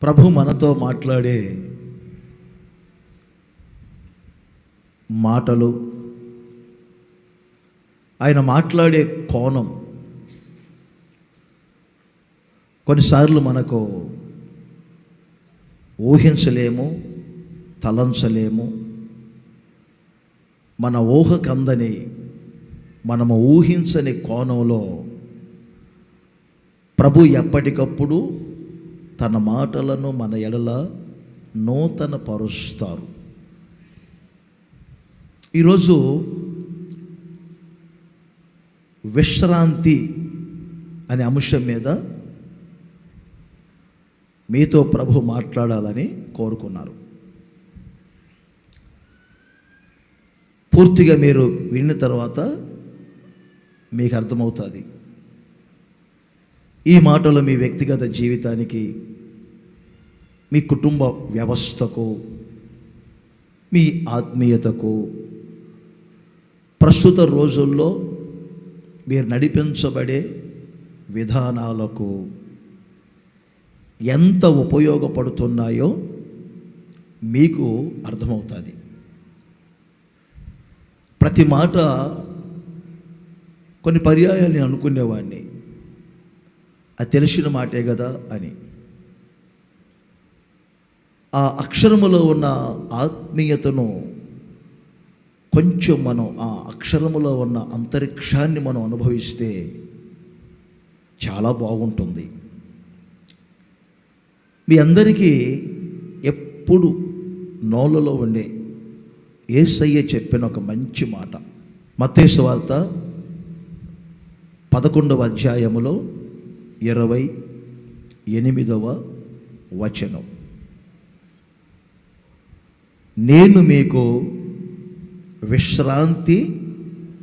ప్రభు మనతో మాట్లాడే మాటలు, ఆయన మాట్లాడే కోణం కొన్నిసార్లు మనకు ఊహించలేము, తలంచలేము. మన ఊహకందని, మనము ఊహించని కోణంలో ప్రభు ఎప్పటికప్పుడు తన మాటలను మన ఎడల నూతన పరుస్తారు. ఈరోజు విశ్రాంతి అనే అంశం మీద మీతో ప్రభు మాట్లాడాలని కోరుకున్నారు. పూర్తిగా మీరు విన్న తర్వాత మీకు అర్థమవుతుంది. ఈ మాటలు మీ వ్యక్తిగత జీవితానికి, మీ కుటుంబ వ్యవస్థకు, మీ ఆత్మీయతకు, ప్రస్తుత రోజుల్లో మీరు నడిపించబడే విధానాలకు ఎంత ఉపయోగపడుతున్నాయో మీకు అర్థమవుతుంది. ప్రతి మాట కొన్ని పర్యాయాలు నేను అనుకునేవాడిని, అది తెలిసిన మాటే కదా అని. ఆ అక్షరములో ఉన్న ఆత్మీయతను కొంచెం మనం, ఆ అక్షరములో ఉన్న అంతరిక్షాన్ని మనం అనుభవిస్తే చాలా బాగుంటుంది. మీ అందరికీ ఎప్పుడు నోళ్ళలో ఉండే యేసయ్య చెప్పిన ఒక మంచి మాట, మత్తయి సువార్త 11వ అధ్యాయములో 28వ వచనం. నేను మీకు విశ్రాంతి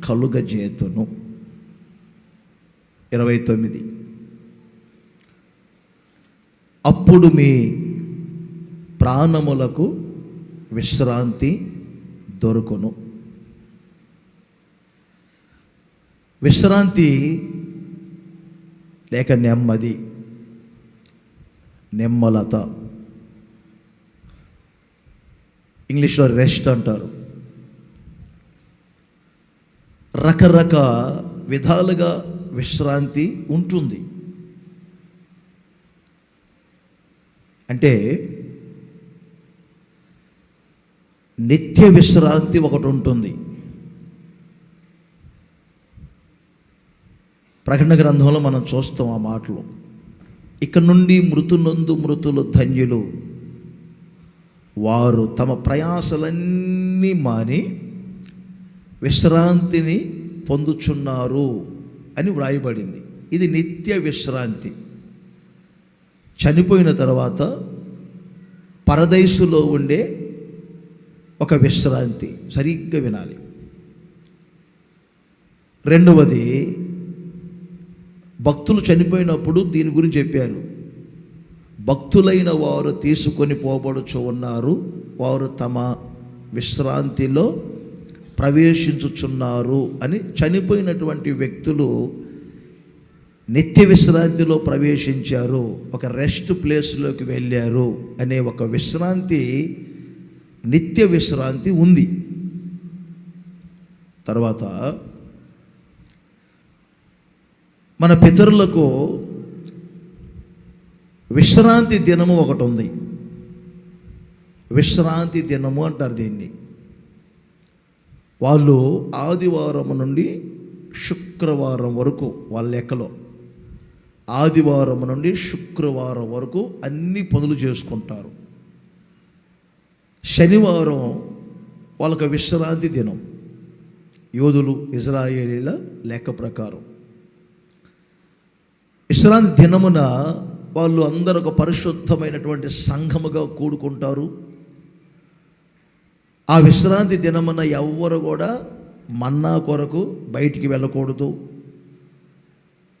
కలుగజేతును. 29. అప్పుడు మీ ప్రాణములకు విశ్రాంతి దొరుకును. విశ్రాంతి లేక నెమ్మది, నెమ్మలత, ఇంగ్లీష్లో రెస్ట్ అంటారు. రకరకాల విధాలుగా విశ్రాంతి ఉంటుంది. అంటే నిత్య విశ్రాంతి ఒకటి ఉంటుంది. ప్రకటన గ్రంథంలో మనం చూస్తాం ఆ మాటలు. ఇక నుండి మృతునందు మృతులు ధన్యులు, వారు తమ ప్రయాసలన్నీ మాని విశ్రాంతిని పొందుచున్నారు అని వ్రాయబడింది. ఇది నిత్య విశ్రాంతి. చనిపోయిన తర్వాత పరదైసులో ఉండే ఒక విశ్రాంతి. సరిగ్గా వినాలి. రెండవది, భక్తులు చనిపోయినప్పుడు దీని గురించి చెప్పారు. భక్తులైన వారు తీసుకొని పోబడుచు ఉన్నారు, వారు తమ విశ్రాంతిలో ప్రవేశించుచున్నారు అని. చనిపోయినటువంటి వ్యక్తులు నిత్య విశ్రాంతిలో ప్రవేశించారు, ఒక రెస్ట్ ప్లేస్లోకి వెళ్ళారు అనే ఒక విశ్రాంతి, నిత్య విశ్రాంతి ఉంది. తర్వాత మన పితరులకు విశ్రాంతి దినము ఒకటి ఉంది. విశ్రాంతి దినము అంటారు దీన్ని. వాళ్ళు ఆదివారం నుండి శుక్రవారం వరకు, వాళ్ళ లెక్కలో ఆదివారం నుండి శుక్రవారం వరకు అన్ని పనులు చేసుకుంటారు. శనివారం వాళ్ళకు విశ్రాంతి దినం, యోధులు ఇజ్రాయేలీల లెక్క ప్రకారం. విశ్రాంతి దినమున వాళ్ళు అందరూ ఒక పరిశుద్ధమైనటువంటి సంఘముగా కూడుకుంటారు. ఆ విశ్రాంతి దినమున ఎవ్వరు కూడా మన్నా కొరకు బయటికి వెళ్ళకూడదు,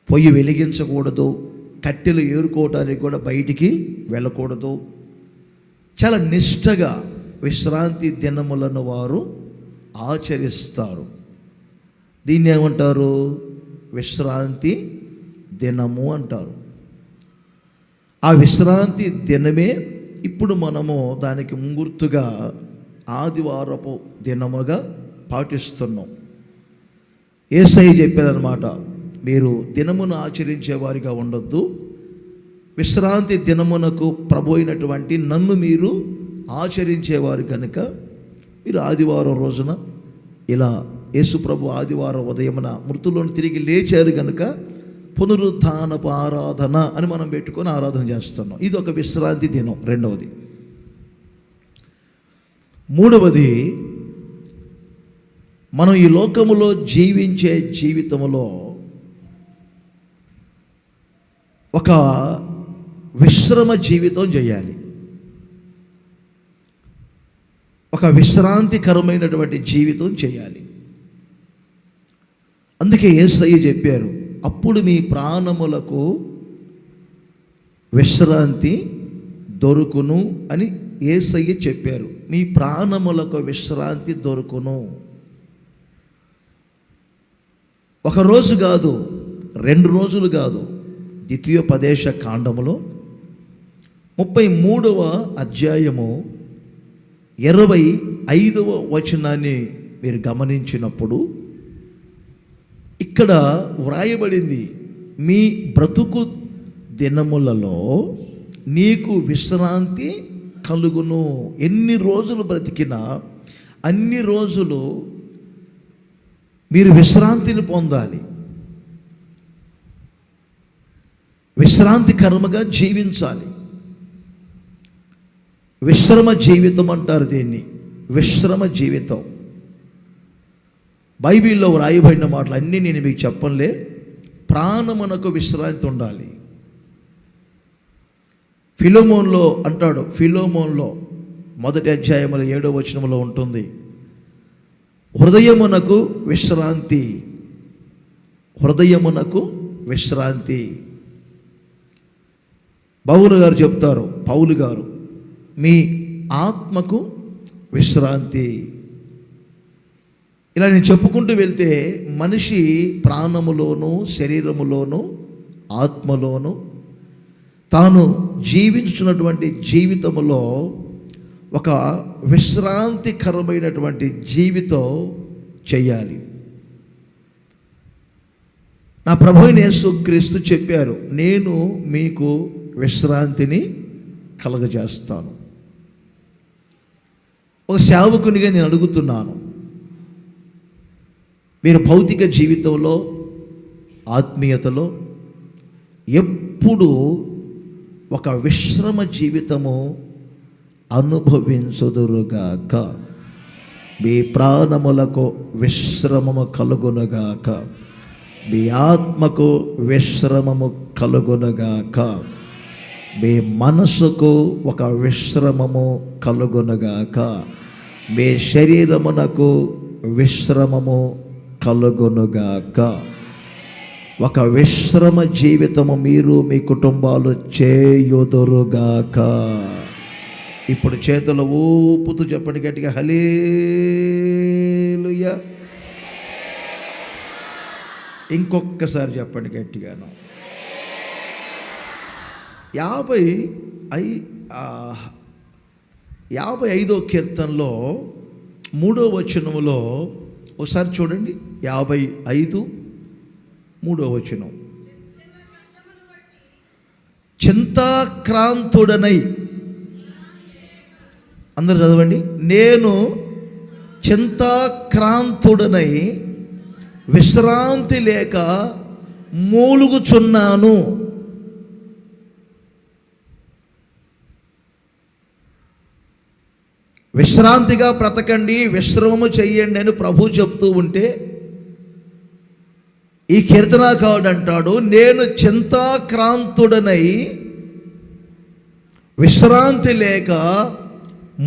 పొయ్యి వెలిగించకూడదు, కట్టెలు ఏరుకోవటానికి కూడా బయటికి వెళ్ళకూడదు. చాలా నిష్టగా విశ్రాంతి దినములను వారు ఆచరిస్తారు. దీన్ని ఏమంటారు? విశ్రాంతి దినము అంటారు. ఆ విశ్రాంతి దినమే ఇప్పుడు మనము దానికి ముంగుర్తుగా ఆదివారపు దినముగా పాటిస్తున్నాం. యేసయ్య చెప్పారనమాట, మీరు దినమును ఆచరించే వారిగా ఉండొద్దు, విశ్రాంతి దినమునకు ప్రభు అయినటువంటి నన్ను మీరు ఆచరించేవారు కనుక మీరు ఆదివారం రోజున ఇలా యేసు ప్రభు ఆదివారం ఉదయమున మృతులను తిరిగి లేచారు కనుక పునరుత్థానపు ఆరాధన అని మనం పెట్టుకొని ఆరాధన చేస్తున్నాం. ఇది ఒక విశ్రాంతి దినం. రెండవది. మూడవది, మనం ఈ లోకములో జీవించే జీవితంలో ఒక విశ్రమ జీవితం చేయాలి. ఒక విశ్రాంతికరమైనటువంటి జీవితం చేయాలి. అందుకే యేసయ్య చెప్పారు, అప్పుడు మీ ప్రాణములకు విశ్రాంతి దొరుకును అని యేసయ్య చెప్పారు. మీ ప్రాణములకు విశ్రాంతి దొరుకును. ఒక రోజు కాదు, 2 రోజులు కాదు. ద్వితీయోపదేశ కాండములో 33వ అధ్యాయము 25వ వచనాన్ని మీరు గమనించినప్పుడు ఇక్కడ వ్రాయబడింది, మీ బ్రతుకు దినములలో నీకు విశ్రాంతి కలుగును. ఎన్ని రోజులు బ్రతికినా అన్ని రోజులు మీరు విశ్రాంతిని పొందాలి, విశ్రాంతికరముగా జీవించాలి. విశ్రమ జీవితం అంటారు దీన్ని, విశ్రమ జీవితం. బైబిల్లో వ్రాయబడిన మాటలు అన్నీ నేను మీకు చెప్పలే. ప్రాణమునకు విశ్రాంతి ఉండాలి. ఫిలోమోన్లో అంటాడు, ఫిలోమోన్లో 1వ అధ్యాయములో 7వ వచనములో ఉంటుంది, హృదయమునకు విశ్రాంతి, హృదయమునకు విశ్రాంతి. పౌలు గారు చెప్తారు, పౌలు గారు, మీ ఆత్మకు విశ్రాంతి. ఇలా నేను చెప్పుకుంటూ వెళ్తే మనిషి ప్రాణములోను శరీరములోను ఆత్మలోను తాను జీవించున్నటువంటి జీవితములో ఒక విశ్రాంతికరమైనటువంటి జీవితం చేయాలి. నా ప్రభువైన యేసుక్రీస్తు చెప్పారు, నేను మీకు విశ్రాంతిని కలగజేస్తాను. ఒక సేవకునిగా నేను అడుగుతున్నాను, మీరు భౌతిక జీవితంలో ఆత్మీయతలో ఎప్పుడు ఒక విశ్రమ జీవితము అనుభవించుదురుగాక. మీ ప్రాణములకు విశ్రమము కలుగునుగాక, మీ ఆత్మకు విశ్రమము కలుగునుగాక, మీ మనసుకు ఒక విశ్రమము కలుగునుగాక, మీ శరీరమునకు విశ్రమము కలుగునుగాక. ఒక విశ్రమ జీవితము మీరు మీ కుటుంబాలు చేయుదురుగాక. ఇప్పుడు చేతులు ఊపుతూ చెప్పండి గట్టిగా, హల్లెలూయా. ఇంకొకసారి చెప్పండి గట్టిగాను. 55వ కీర్తనలో 3వ వచనములో ఒకసారి చూడండి. 55 3వ వచనం, చింతాక్రాంతుడనై, అందరూ చదవండి, నేను చింతాక్రాంతుడనై విశ్రాంతి లేక మూలుగుచున్నాను. విశ్రాంతిగా బ్రతకండి, విశ్రమము చెయ్యండి అని ప్రభు చెప్తూ ఉంటే ఈ కీర్తనాకారుడు అంటాడు, నేను చింతాక్రాంతుడనై విశ్రాంతి లేక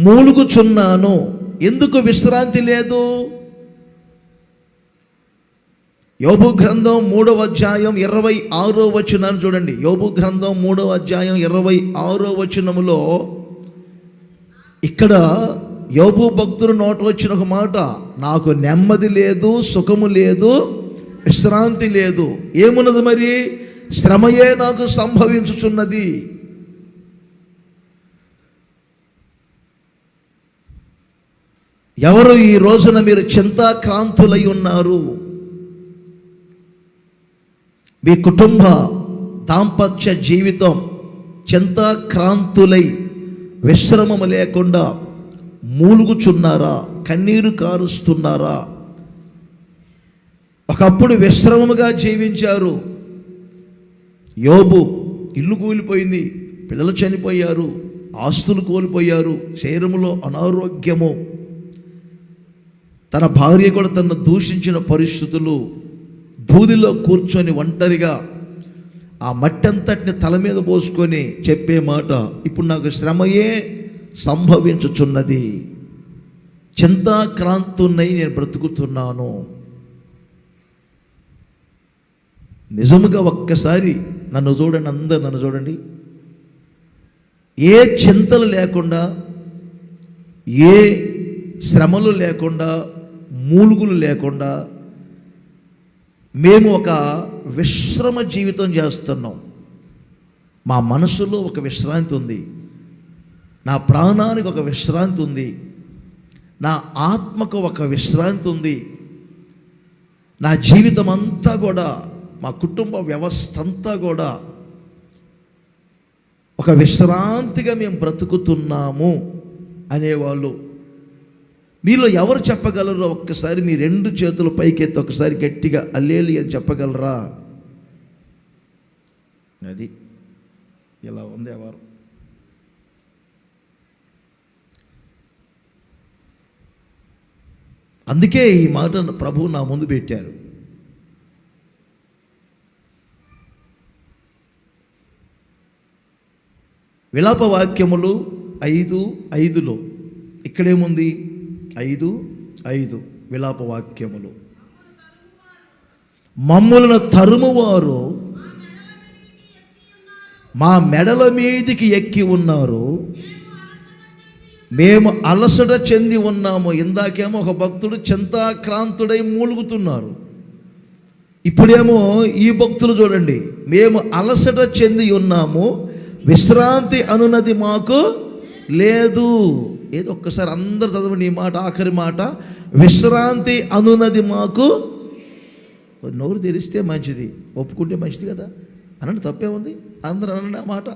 మూలుగుచున్నాను. ఎందుకు విశ్రాంతి లేదు? యోబు గ్రంథం 3వ అధ్యాయం 26వ వచనాన్ని చూడండి. యోబు గ్రంథం 3వ అధ్యాయం 26వ వచనములో ఇక్కడ యోబు భక్తుడు నోట వచ్చిన ఒక మాట, నాకు నెమ్మది లేదు, సుఖము లేదు, విశ్రాంతి లేదు. ఏమున్నది మరి? శ్రమయే నాకు సంభవించుచున్నది. ఎవరు ఈ రోజున మీరు చింతాక్రాంతులై ఉన్నారు? మీ కుటుంబ దాంపత్య జీవితం చింతాక్రాంతులై విశ్రమము లేకుండా మూలుగుచున్నారా? కన్నీరు కారుస్తున్నారా? ఒకప్పుడు విశ్రమముగా జీవించారు. యోబు ఇల్లు కూలిపోయింది, పిల్లలు చనిపోయారు, ఆస్తులు కోల్పోయారు, శరీరములో అనారోగ్యము, తన భార్య కూడా తనను దూషించిన పరిస్థితులు, దూదిలో కూర్చొని ఒంటరిగా ఆ మట్టంతటిని తల మీద పోసుకొని చెప్పే మాట, ఇప్పుడు నాకు శ్రమయే సంభవించుచున్నది, చింతాక్రాంతున్నై నేను బ్రతుకుతున్నాను. నిజముగా ఒక్కసారి నన్ను చూడండి, అందరు నన్ను చూడండి. ఏ చింతలు లేకుండా, ఏ శ్రమలు లేకుండా, మూలుగులు లేకుండా మేము ఒక విశ్రమ జీవితం చేస్తున్నాం. మా మనసులో ఒక విశ్రాంతి ఉంది, నా ప్రాణానికి ఒక విశ్రాంతి ఉంది, నా ఆత్మకు ఒక విశ్రాంతి ఉంది. నా జీవితం అంతా కూడా, మా కుటుంబ వ్యవస్థ అంతా కూడా ఒక విశ్రాంతిగా మేము బ్రతుకుతున్నాము అనేవాళ్ళు మీలో ఎవరు చెప్పగలరో ఒక్కసారి మీ రెండు చేతులు పైకెత్తి ఒకసారి గట్టిగా హల్లెలూయా అని చెప్పగలరా? అది ఇలా ఉంది ఎవరు? అందుకే ఈ మాటను ప్రభువు నా ముందు పెట్టారు. విలాప వాక్యములు 5:5లో ఇక్కడేముంది? 5:5 విలాప వాక్యములు. మమ్ములను తరుమువారు మా మెడల మీదికి ఎక్కి ఉన్నారు, మేము అలసట చెంది ఉన్నాము. ఇందాకేమో ఒక భక్తుడు చింతాక్రాంతుడై మూలుగుతున్నారు, ఇప్పుడేమో ఈ భక్తులు చూడండి, మేము అలసట చెంది ఉన్నాము, విశ్రాంతి అనున్నది మాకు లేదు. ఏదో ఒక్కసారి అందరు చదవండి ఈ మాట, ఆఖరి మాట, విశ్రాంతి అనున్నది మాకు. నోరు తెరిస్తే మంచిది, ఒప్పుకుంటే మంచిది కదా, అనండి, తప్పే ఉంది. అందరూ అనండి ఆ మాట.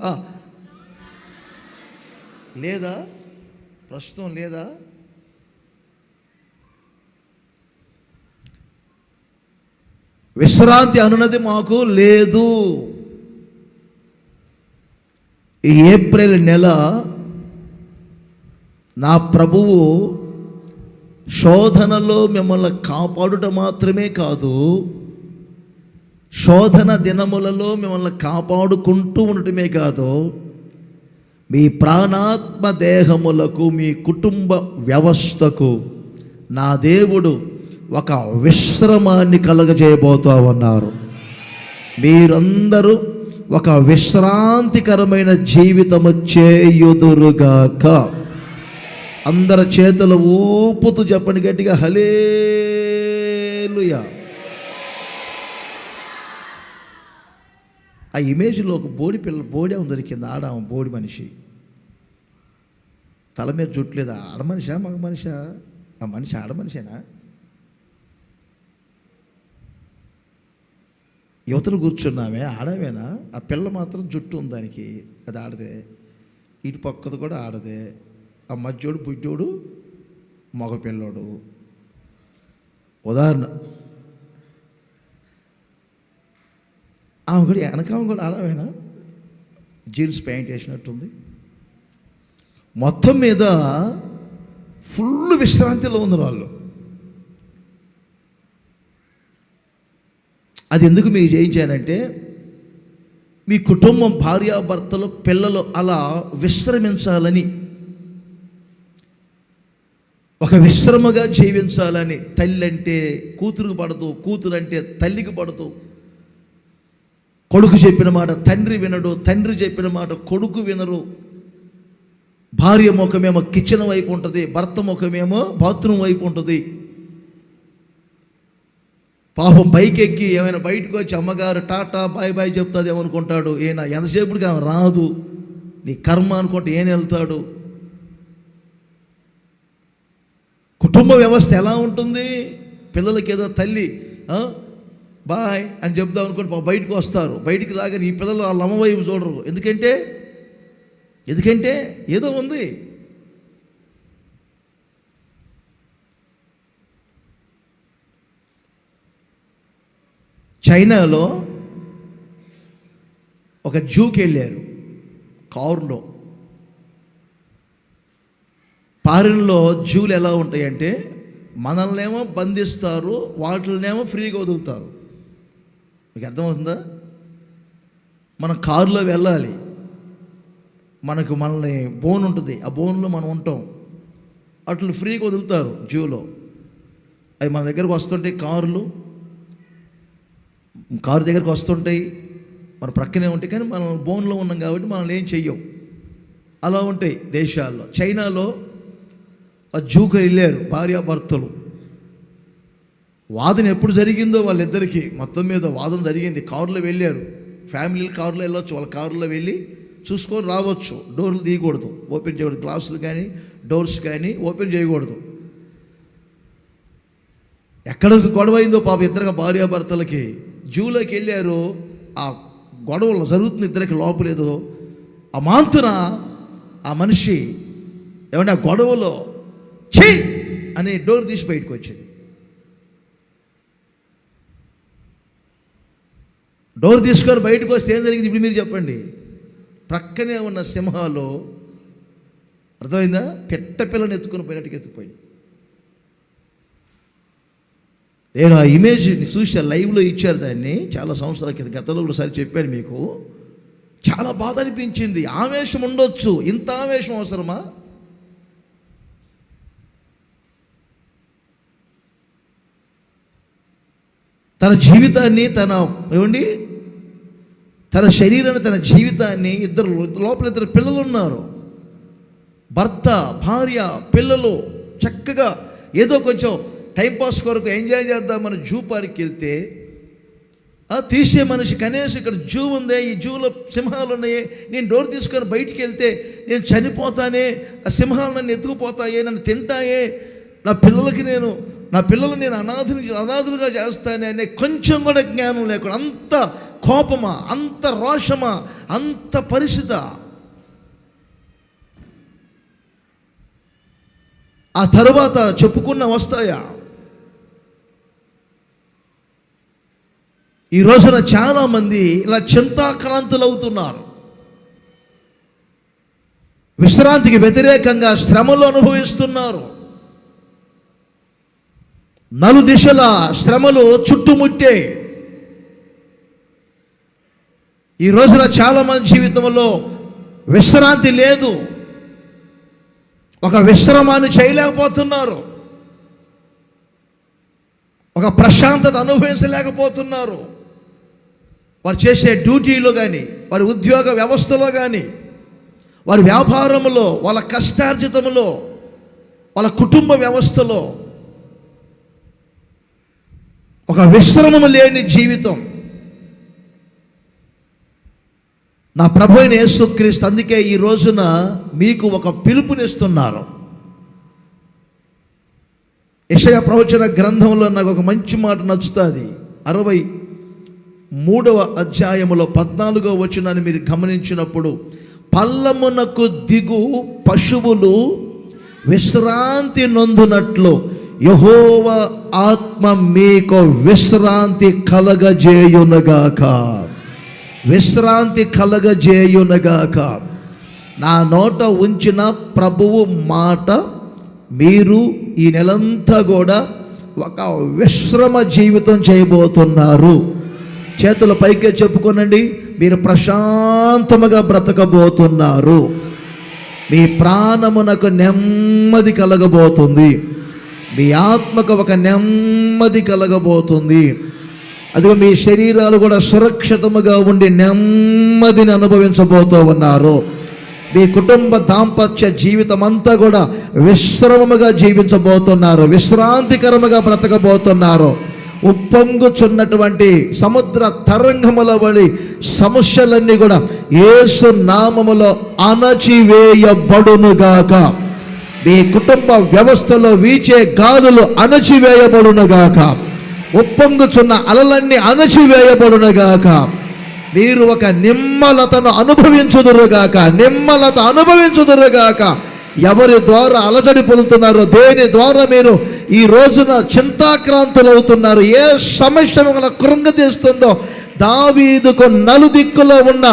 లేదా ప్రస్తుతం లేదా? విశ్రాంతి అనున్నది మాకు లేదు. ఈ ఏప్రిల్ నెల నా ప్రభువు శోధనలో మిమ్మల్ని కాపాడుట మాత్రమే కాదు, శోధన దినములలో మిమ్మల్ని కాపాడుకుంటూ ఉండటమే కాదు, మీ ప్రాణాత్మ దేహములకు, మీ కుటుంబ వ్యవస్థకు నా దేవుడు ఒక విశ్రమాన్ని కలగజేయబోతా ఉన్నారు. మీరందరూ ఒక విశ్రాంతికరమైన జీవితము చేయుదురుగాక. అందరి చేతులు ఊపుతూ చెప్పండి గట్టిగా, హల్లెలూయా. ఆ ఇమేజ్లో ఒక బోడి బోడే ఉంది కింద, ఆడ బోడి మనిషి, తల మీద జుట్లేదా? ఆడ మనిషా మగ మనిషా? ఆ మనిషి ఆడ మనిషేనా? యువతలు కూర్చున్నామే ఆడవేనా? ఆ పిల్ల మాత్రం జుట్టు ఉంది దానికి, అది ఆడదే. ఇటు పక్కది కూడా ఆడదే. ఆ మధ్యోడు బుజ్జోడు మగ పిల్లోడు. ఉదాహరణ, ఆమె కూడా వెనకామె కూడా ఆడవేనా? Jeans pant వేసినట్టుంది. మొత్తం మీద ఫుల్ విశ్రాంతిలో ఉన్నారు వాళ్ళు. అది ఎందుకు మీకు చేయించానంటే, మీ కుటుంబం, భార్యాభర్తలు, పిల్లలు అలా విశ్రమించాలని, ఒక విశ్రమగా జీవించాలని. తల్లి అంటే కూతురుకు పడదు, కూతురు అంటే తల్లికి పడదు. కొడుకు చెప్పిన మాట తండ్రి వినడు, తండ్రి చెప్పిన మాట కొడుకు వినరు. భార్య ముఖమేమో కిచెన్ వైపు ఉంటుంది, భర్త ముఖమేమో బాత్రూమ్ వైపు ఉంటుంది. పాపం పైకెక్కి ఏమైనా బయటకు వచ్చి అమ్మగారు టాటా బాయ్ బాయ్ చెప్తుంది ఏమనుకుంటాడు. ఏనా ఎంతసేపుడికి ఆమె రాదు, నీ కర్మ అనుకుంటే ఏం వెళ్తాడు. కుటుంబ వ్యవస్థ ఎలా ఉంటుంది? పిల్లలకి ఏదో తల్లి బాయ్ అని చెప్దాం అనుకోండి, బయటకు వస్తారు. బయటికి రాగానే ఈ పిల్లలు వాళ్ళ అమ్మ వైపు చూడరు. ఎందుకంటే ఏదో ఉంది. చైనాలో ఒక జూకి వెళ్ళారు కారులో. ఫారిన్లో జూలు ఎలా ఉంటాయంటే మనల్నేమో బంధిస్తారు, వాటినేమో ఫ్రీగా వదులుతారు. మీకు అర్థమవుతుందా? మనం కారులో వెళ్ళాలి, మనల్ని బోన్ ఉంటుంది, ఆ బోన్లో మనం ఉంటాం. అట్లు ఫ్రీగా వదులుతారు జూలో. అవి మన దగ్గరకు వస్తుంటాయి, కారు దగ్గరకు వస్తుంటాయి, మన ప్రక్కనే ఉంటాయి. కానీ మనం బోన్లో ఉన్నాం కాబట్టి మనల్ని ఏం చెయ్యం. అలా ఉంటాయి దేశాల్లో. చైనాలో ఆ జూకు వెళ్ళారు భార్యాభర్తలు. వాదన ఎప్పుడు జరిగిందో వాళ్ళిద్దరికీ మొత్తం మీద వాదన జరిగింది. కారులో వెళ్ళారు, ఫ్యామిలీలు కారులో వెళ్ళొచ్చు, వాళ్ళ కారులో వెళ్ళి చూసుకొని రావచ్చు. డోర్లు తీయకూడదు, ఓపెన్ చేయకూడదు. గ్లాసులు కానీ డోర్స్ కానీ ఓపెన్ చేయకూడదు. ఎక్కడ గొడవ అయిందో పాప ఇద్దరుగా భార్యాభర్తలకి. జూలోకి వెళ్ళారు, ఆ గొడవలు జరుగుతుంది ఇద్దరికి లోపలేదో. ఆ మాంతున ఆ మనిషి ఏమంటే ఆ గొడవలో ఛీ అని డోర్ తీసి బయటకు వచ్చింది. డోర్ తీసుకొని బయటకు వస్తే ఏం జరిగింది ఇప్పుడు మీరు చెప్పండి? ప్రక్కనే ఉన్న సింహాలు, అర్థమైందా, పెట్ట పిల్లని ఎత్తుకొని పోయినట్టుగా ఎత్తుకుపోయింది. నేను ఆ ఇమేజ్ని చూసా, లైవ్లో ఇచ్చారు దాన్ని చాలా సంవత్సరాల కింద, గతంలో ఒకసారి చెప్పాను మీకు. చాలా బాధ అనిపించింది. ఆవేశం ఉండొచ్చు, ఇంత ఆవేశం అవసరమా? తన జీవితాన్ని తన శరీరాన్ని, తన జీవితాన్ని, లోపల ఇద్దరు పిల్లలు ఉన్నారు, భర్త, భార్య, పిల్లలు. చక్కగా ఏదో కొంచెం టైంపాస్ కొరకు ఎంజాయ్ చేద్దామని జూ పార్క్కి వెళ్తే తీసే మనిషి కనీసం ఇక్కడ జూ ఉందే, ఈ జూలో సింహాలు ఉన్నాయే, నేను డోర్ తీసుకొని బయటికి వెళ్తే నేను చనిపోతానే, ఆ సింహాలు నన్ను ఎత్తుకుపోతాయే, నన్ను తింటాయే, నా పిల్లలు నేను అనాథులుగా చేస్తానే అనే కొంచెం కూడా జ్ఞానం లేకుండా, అంత కోపమా, అంత రోషమా, అంత పరిస్థితి. ఆ తరువాత చెప్పుకున్న వస్తాయా? ఈ రోజున చాలామంది ఇలా చింతాక్రాంతులు అవుతున్నారు. విశ్రాంతికి వ్యతిరేకంగా శ్రమలు అనుభవిస్తున్నారు. నలుదిశల శ్రమలు చుట్టుముట్టే. ఈ రోజున చాలామంది జీవితంలో విశ్రాంతి లేదు, ఒక విశ్రమాన్ని చేయలేకపోతున్నారు, ఒక ప్రశాంతత అనుభవించలేకపోతున్నారు. వారు చేసే డ్యూటీలో కానీ, వారి ఉద్యోగ వ్యవస్థలో కానీ, వారి వ్యాపారంలో, వాళ్ళ కష్టార్జితంలో, వాళ్ళ కుటుంబ వ్యవస్థలో ఒక విశ్రమము లేని జీవితం. నా ప్రభు అయిన యేసుక్రీస్తు అందుకే ఈ రోజున మీకు ఒక పిలుపునిస్తున్నారు. యెషయా ప్రవచన గ్రంథంలో నాకు ఒక మంచి మాట నచ్చుతుంది. 63వ అధ్యాయములో 14వ వచనాన్ని మీరు గమనించినప్పుడు, పల్లమునకు దిగు పశువులు విశ్రాంతి నొందునట్లు యెహోవా ఆత్మ మీకు విశ్రాంతి కలగజేయునగాక. విశ్రాంతి కలగజేయునగాక. నా నోట ఉంచిన ప్రభువు మాట మీరు ఈ నెలంతా కూడా ఒక విశ్రమ జీవితం చేయబోతున్నారు. చేతుల పైకే చెప్పుకోనండి, మీరు ప్రశాంతముగా బ్రతకబోతున్నారు. మీ ప్రాణమునకు నెమ్మది కలగబోతుంది, మీ ఆత్మకు ఒక నెమ్మది కలగబోతుంది. అదిగో మీ శరీరాలు కూడా సురక్షితముగా ఉండి నెమ్మదిని అనుభవించబోతూ ఉన్నారు. మీ కుటుంబ దాంపత్య జీవితం అంతా కూడా విశ్రమముగా జీవించబోతున్నారు, విశ్రాంతికరముగా బ్రతకబోతున్నారు. ఉప్పొంగుచున్నటువంటి సముద్ర తరంగముల వలె సమస్యలన్నీ కూడా యేసు నామములో అణచివేయబడునుగాక. మీ కుటుంబ వ్యవస్థలో వీచే గాలులు అణచివేయబడునుగాక. ఉప్పొంగుచున్న అలలన్నీ అణచివేయబడునుగాక. మీరు ఒక నిమ్మలతను అనుభవించుదురుగాక. నిమ్మలత అనుభవించుదురుగాక. ఎవరి ద్వారా అలజడి పొందుతున్నారో, దేని ద్వారా మీరు ఈ రోజున చింతాక్రాంతులు అవుతున్నారు, ఏ సమస్య మిమ్మల్ని కృంగతీస్తుందో, దావీదుకు నలుదిక్కులో ఉన్న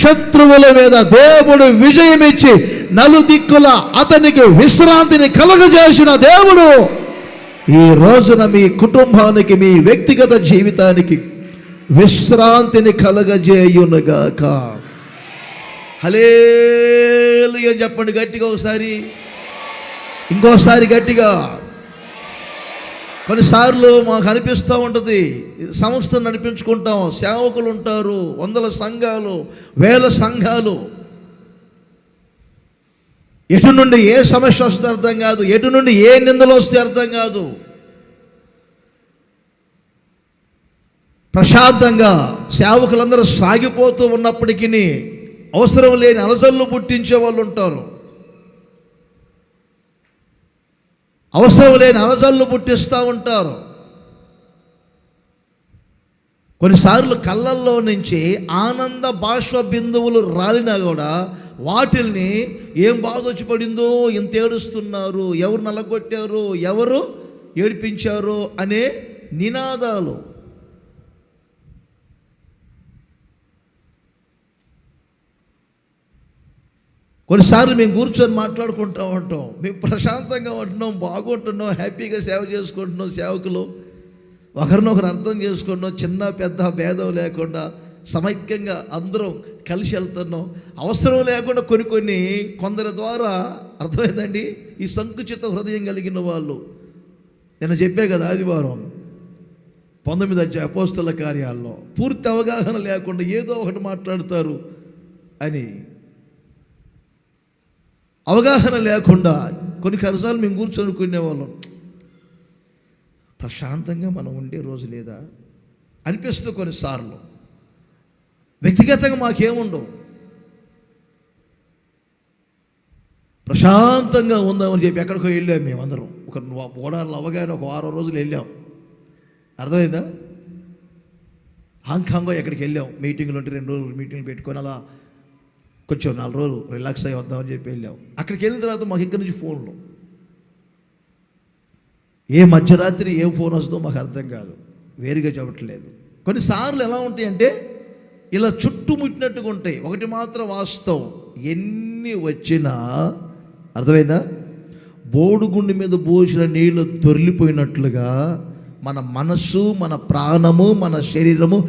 శత్రువుల మీద దేవుడు విజయం ఇచ్చి నలుదిక్కుల అతనికి విశ్రాంతిని కలుగజేసిన దేవుడు ఈ రోజున మీ కుటుంబానికి, మీ వ్యక్తిగత జీవితానికి విశ్రాంతిని కలుగజేయునుగాక. హల్లెలూయా చెప్పండి గట్టిగా ఒకసారి, ఇంకోసారి గట్టిగా. కొన్నిసార్లు మాకు అనిపిస్తూ ఉంటుంది, సంస్థను నడిపించుకుంటాం, సేవకులు ఉంటారు, వందల సంఘాలు, వేల సంఘాలు, ఎటు నుండి ఏ సమస్య వస్తే అర్థం కాదు, ఎటు నుండి ఏ నిందలు వస్తే అర్థం కాదు. ప్రశాంతంగా సేవకులందరూ సాగిపోతూ ఉన్నప్పటికీ అవసరం లేని అలసళ్ళు పుట్టించే వాళ్ళు ఉంటారు. అవసరం లేని అలసళ్ళు పుట్టిస్తూ ఉంటారు. కొన్నిసార్లు కళ్ళల్లో నుంచి ఆనంద బాష్ప బిందువులు రాలినా కూడా వాటిల్ని ఏం బాధ వచ్చి పడిందో, ఎంత ఏడుస్తున్నారు, ఎవరు నల్లగొట్టారు, ఎవరు ఏడిపించారు అనే నినాదాలు. కొన్నిసార్లు మేము కూర్చొని మాట్లాడుకుంటూ ఉంటాం, మేము ప్రశాంతంగా ఉంటున్నాం, బాగుంటున్నాం, హ్యాపీగా సేవ చేసుకుంటున్నాం, సేవకులు ఒకరినొకరు అర్థం చేసుకుంటున్నాం, చిన్న పెద్ద భేదం లేకుండా సమైక్యంగా అందరం కలిసి వెళ్తున్నాం. అవసరం లేకుండా కొందరి ద్వారా అర్థమైందండి, ఈ సంకుచిత హృదయం కలిగిన వాళ్ళు. నేను చెప్పే కదా ఆదివారం 19 అధ్యాయ అపోస్తల కార్యాల్లో పూర్తి అవగాహన లేకుండా ఏదో ఒకటి మాట్లాడతారు అని. అవగాహన లేకుండా కొన్ని కరసాలు మేము కూర్చొని కొనేవాళ్ళం, ప్రశాంతంగా మనం ఉండే రోజు లేదా అనిపిస్తుంది. కొన్నిసార్లు వ్యక్తిగతంగా మాకేముండవు, ప్రశాంతంగా ఉందామని చెప్పి ఎక్కడికో వెళ్ళాం మేమందరం. ఒక ఓడార్లు అవగానే ఒక 6 రోజులు వెళ్ళాం. అర్థమైందా? హాంకాంగో ఎక్కడికి వెళ్ళాం, మీటింగ్లు ఉంటే 2 రోజులు మీటింగ్లు పెట్టుకొని అలా కొంచెం 4 రోజులు రిలాక్స్ అయ్యి వద్దామని చెప్పి వెళ్ళాం. అక్కడికి వెళ్ళిన తర్వాత మాకు ఇక్కడి నుంచి ఫోన్లు, ఏ మధ్యరాత్రి ఏం ఫోన్ వస్తుందో మాకు అర్థం కాదు, వేరుగా చెప్పట్లేదు. కొన్నిసార్లు ఎలా ఉంటాయంటే ఇలా చుట్టుముట్టినట్టుగా ఉంటాయి. ఒకటి మాత్రం వాస్తవం, ఎన్ని వచ్చినా అర్థమైందా, బోడుగుండి మీద పోసిన నీళ్ళు దొర్లిపోయినట్లుగా మన మనస్సు, మన ప్రాణము, మన శరీరము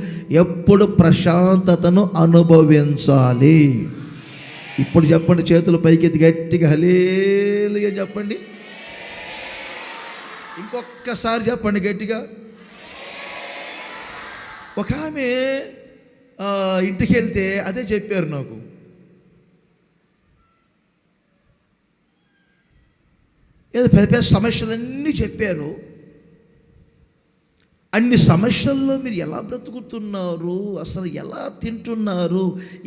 ఎప్పుడు ప్రశాంతతను అనుభవించాలి. ఇప్పుడు చెప్పండి, చేతులు పైకెత్తి గట్టిగా హల్లెలూయా చెప్పండి. ఇంకొకసారి చెప్పండి గట్టిగా. ఒక ఆమె ఇంటికి వెళ్తే అదే చెప్పారు నాకు. ఏదో పెద్ద పెద్ద సమస్యలన్నీ చెప్పారు. అన్ని సమస్యల్లో మీరు ఎలా బ్రతుకుతున్నారు, అసలు ఎలా తింటున్నారు,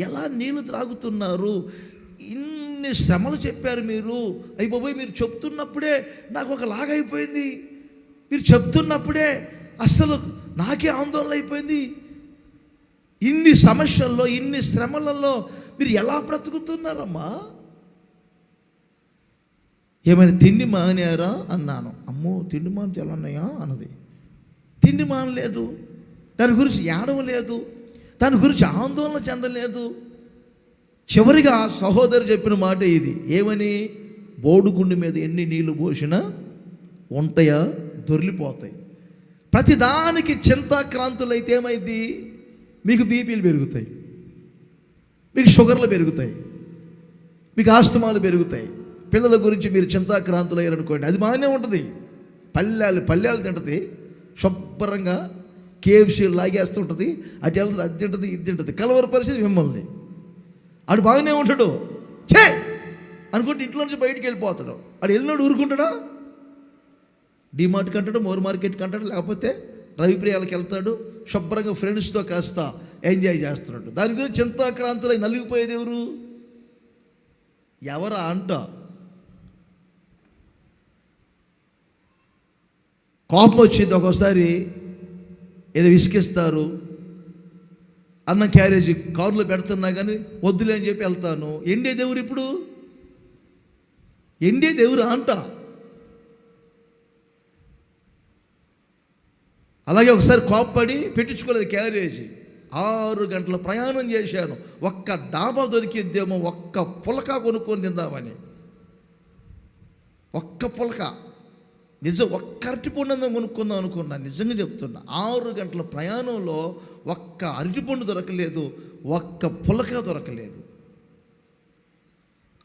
ఎలా నీళ్ళు త్రాగుతున్నారు, ఇన్ని శ్రమలు చెప్పారు మీరు. అయిపోయి మీరు చెప్తున్నప్పుడే నాకు ఒక లాగైపోయింది, మీరు చెప్తున్నప్పుడే అసలు నాకే ఆందోళన అయిపోయింది. ఇన్ని సమస్యల్లో, ఇన్ని శ్రమలలో మీరు ఎలా బ్రతుకుతున్నారమ్మా? ఏమైనా తిండి మానేరా అన్నాను. అమ్మో తిండి మానితే ఎలా ఉన్నాయా అన్నది. తిండి మానలేదు, దాని గురించి ఏడవలేదు, దాని గురించి ఆందోళన చెందలేదు. చివరిగా సహోదరు చెప్పిన మాట ఇది, ఏమని? బోడుగుండి మీద ఎన్ని నీళ్లు పోసినా ఉంటాయా, దొర్లిపోతాయి. ప్రతిదానికి చింతాక్రాంతులు అయితే ఏమైంది? మీకు బీపీలు పెరుగుతాయి, మీకు షుగర్లు పెరుగుతాయి, మీకు ఆస్తమాలు పెరుగుతాయి. పిల్లల గురించి మీరు చింతాక్రాంతులు అయ్యారనుకోండి, అది బాగానే ఉంటుంది, పల్లెలు తింటుంది, శుభ్రంగా కేఎఫ్సీ లాగేస్తుంటుంది, అటు వెళ్తుంది, అది తింటుంది, ఇది తింటుంది, కలవర పరిస్థితి మిమ్మల్ని. ఆడు బాగానే ఉంటాడు, చే అనుకుంటే ఇంట్లో నుంచి బయటికి వెళ్ళిపోతాడు. ఆడు వెళ్ళినాడు ఊరుకుంటాడా? డిమార్ట్కి అంటాడు, మోర్ మార్కెట్కి అంటాడు, లేకపోతే రవిప్రియాలకు వెళ్తాడు, శుభ్రంగా ఫ్రెండ్స్తో కాస్త ఎంజాయ్ చేస్తున్నాడు. దాని గురించి చింతాక్రాంతులై నలిగిపోయేది ఎవరు? ఎవరా అంట? కోపం వచ్చింది, ఒక్కోసారి ఏదో విసిగిస్తారు, అన్నం క్యారేజీ కారులో పెడుతున్నా కానీ వద్దులే అని చెప్పి వెళ్తాను. ఎండేది ఎవరు ఇప్పుడు? ఎండేది ఎవరు అంట. అలాగే ఒకసారి కోప్పడి పెట్టించుకోలేదు క్యారేజీ. 6 గంటల ప్రయాణం చేశాను, ఒక్క డాబా దొరికిద్దేమో, ఒక్క పులక కొనుక్కొని తిందామని. ఒక్క పులక, నిజం, ఒక్క అరటిపండు కొనుక్కుందాం అనుకున్నాను. నిజంగా చెప్తున్నా, 6 గంటల ప్రయాణంలో ఒక్క అరటిపండు దొరకలేదు, ఒక్క పులక దొరకలేదు.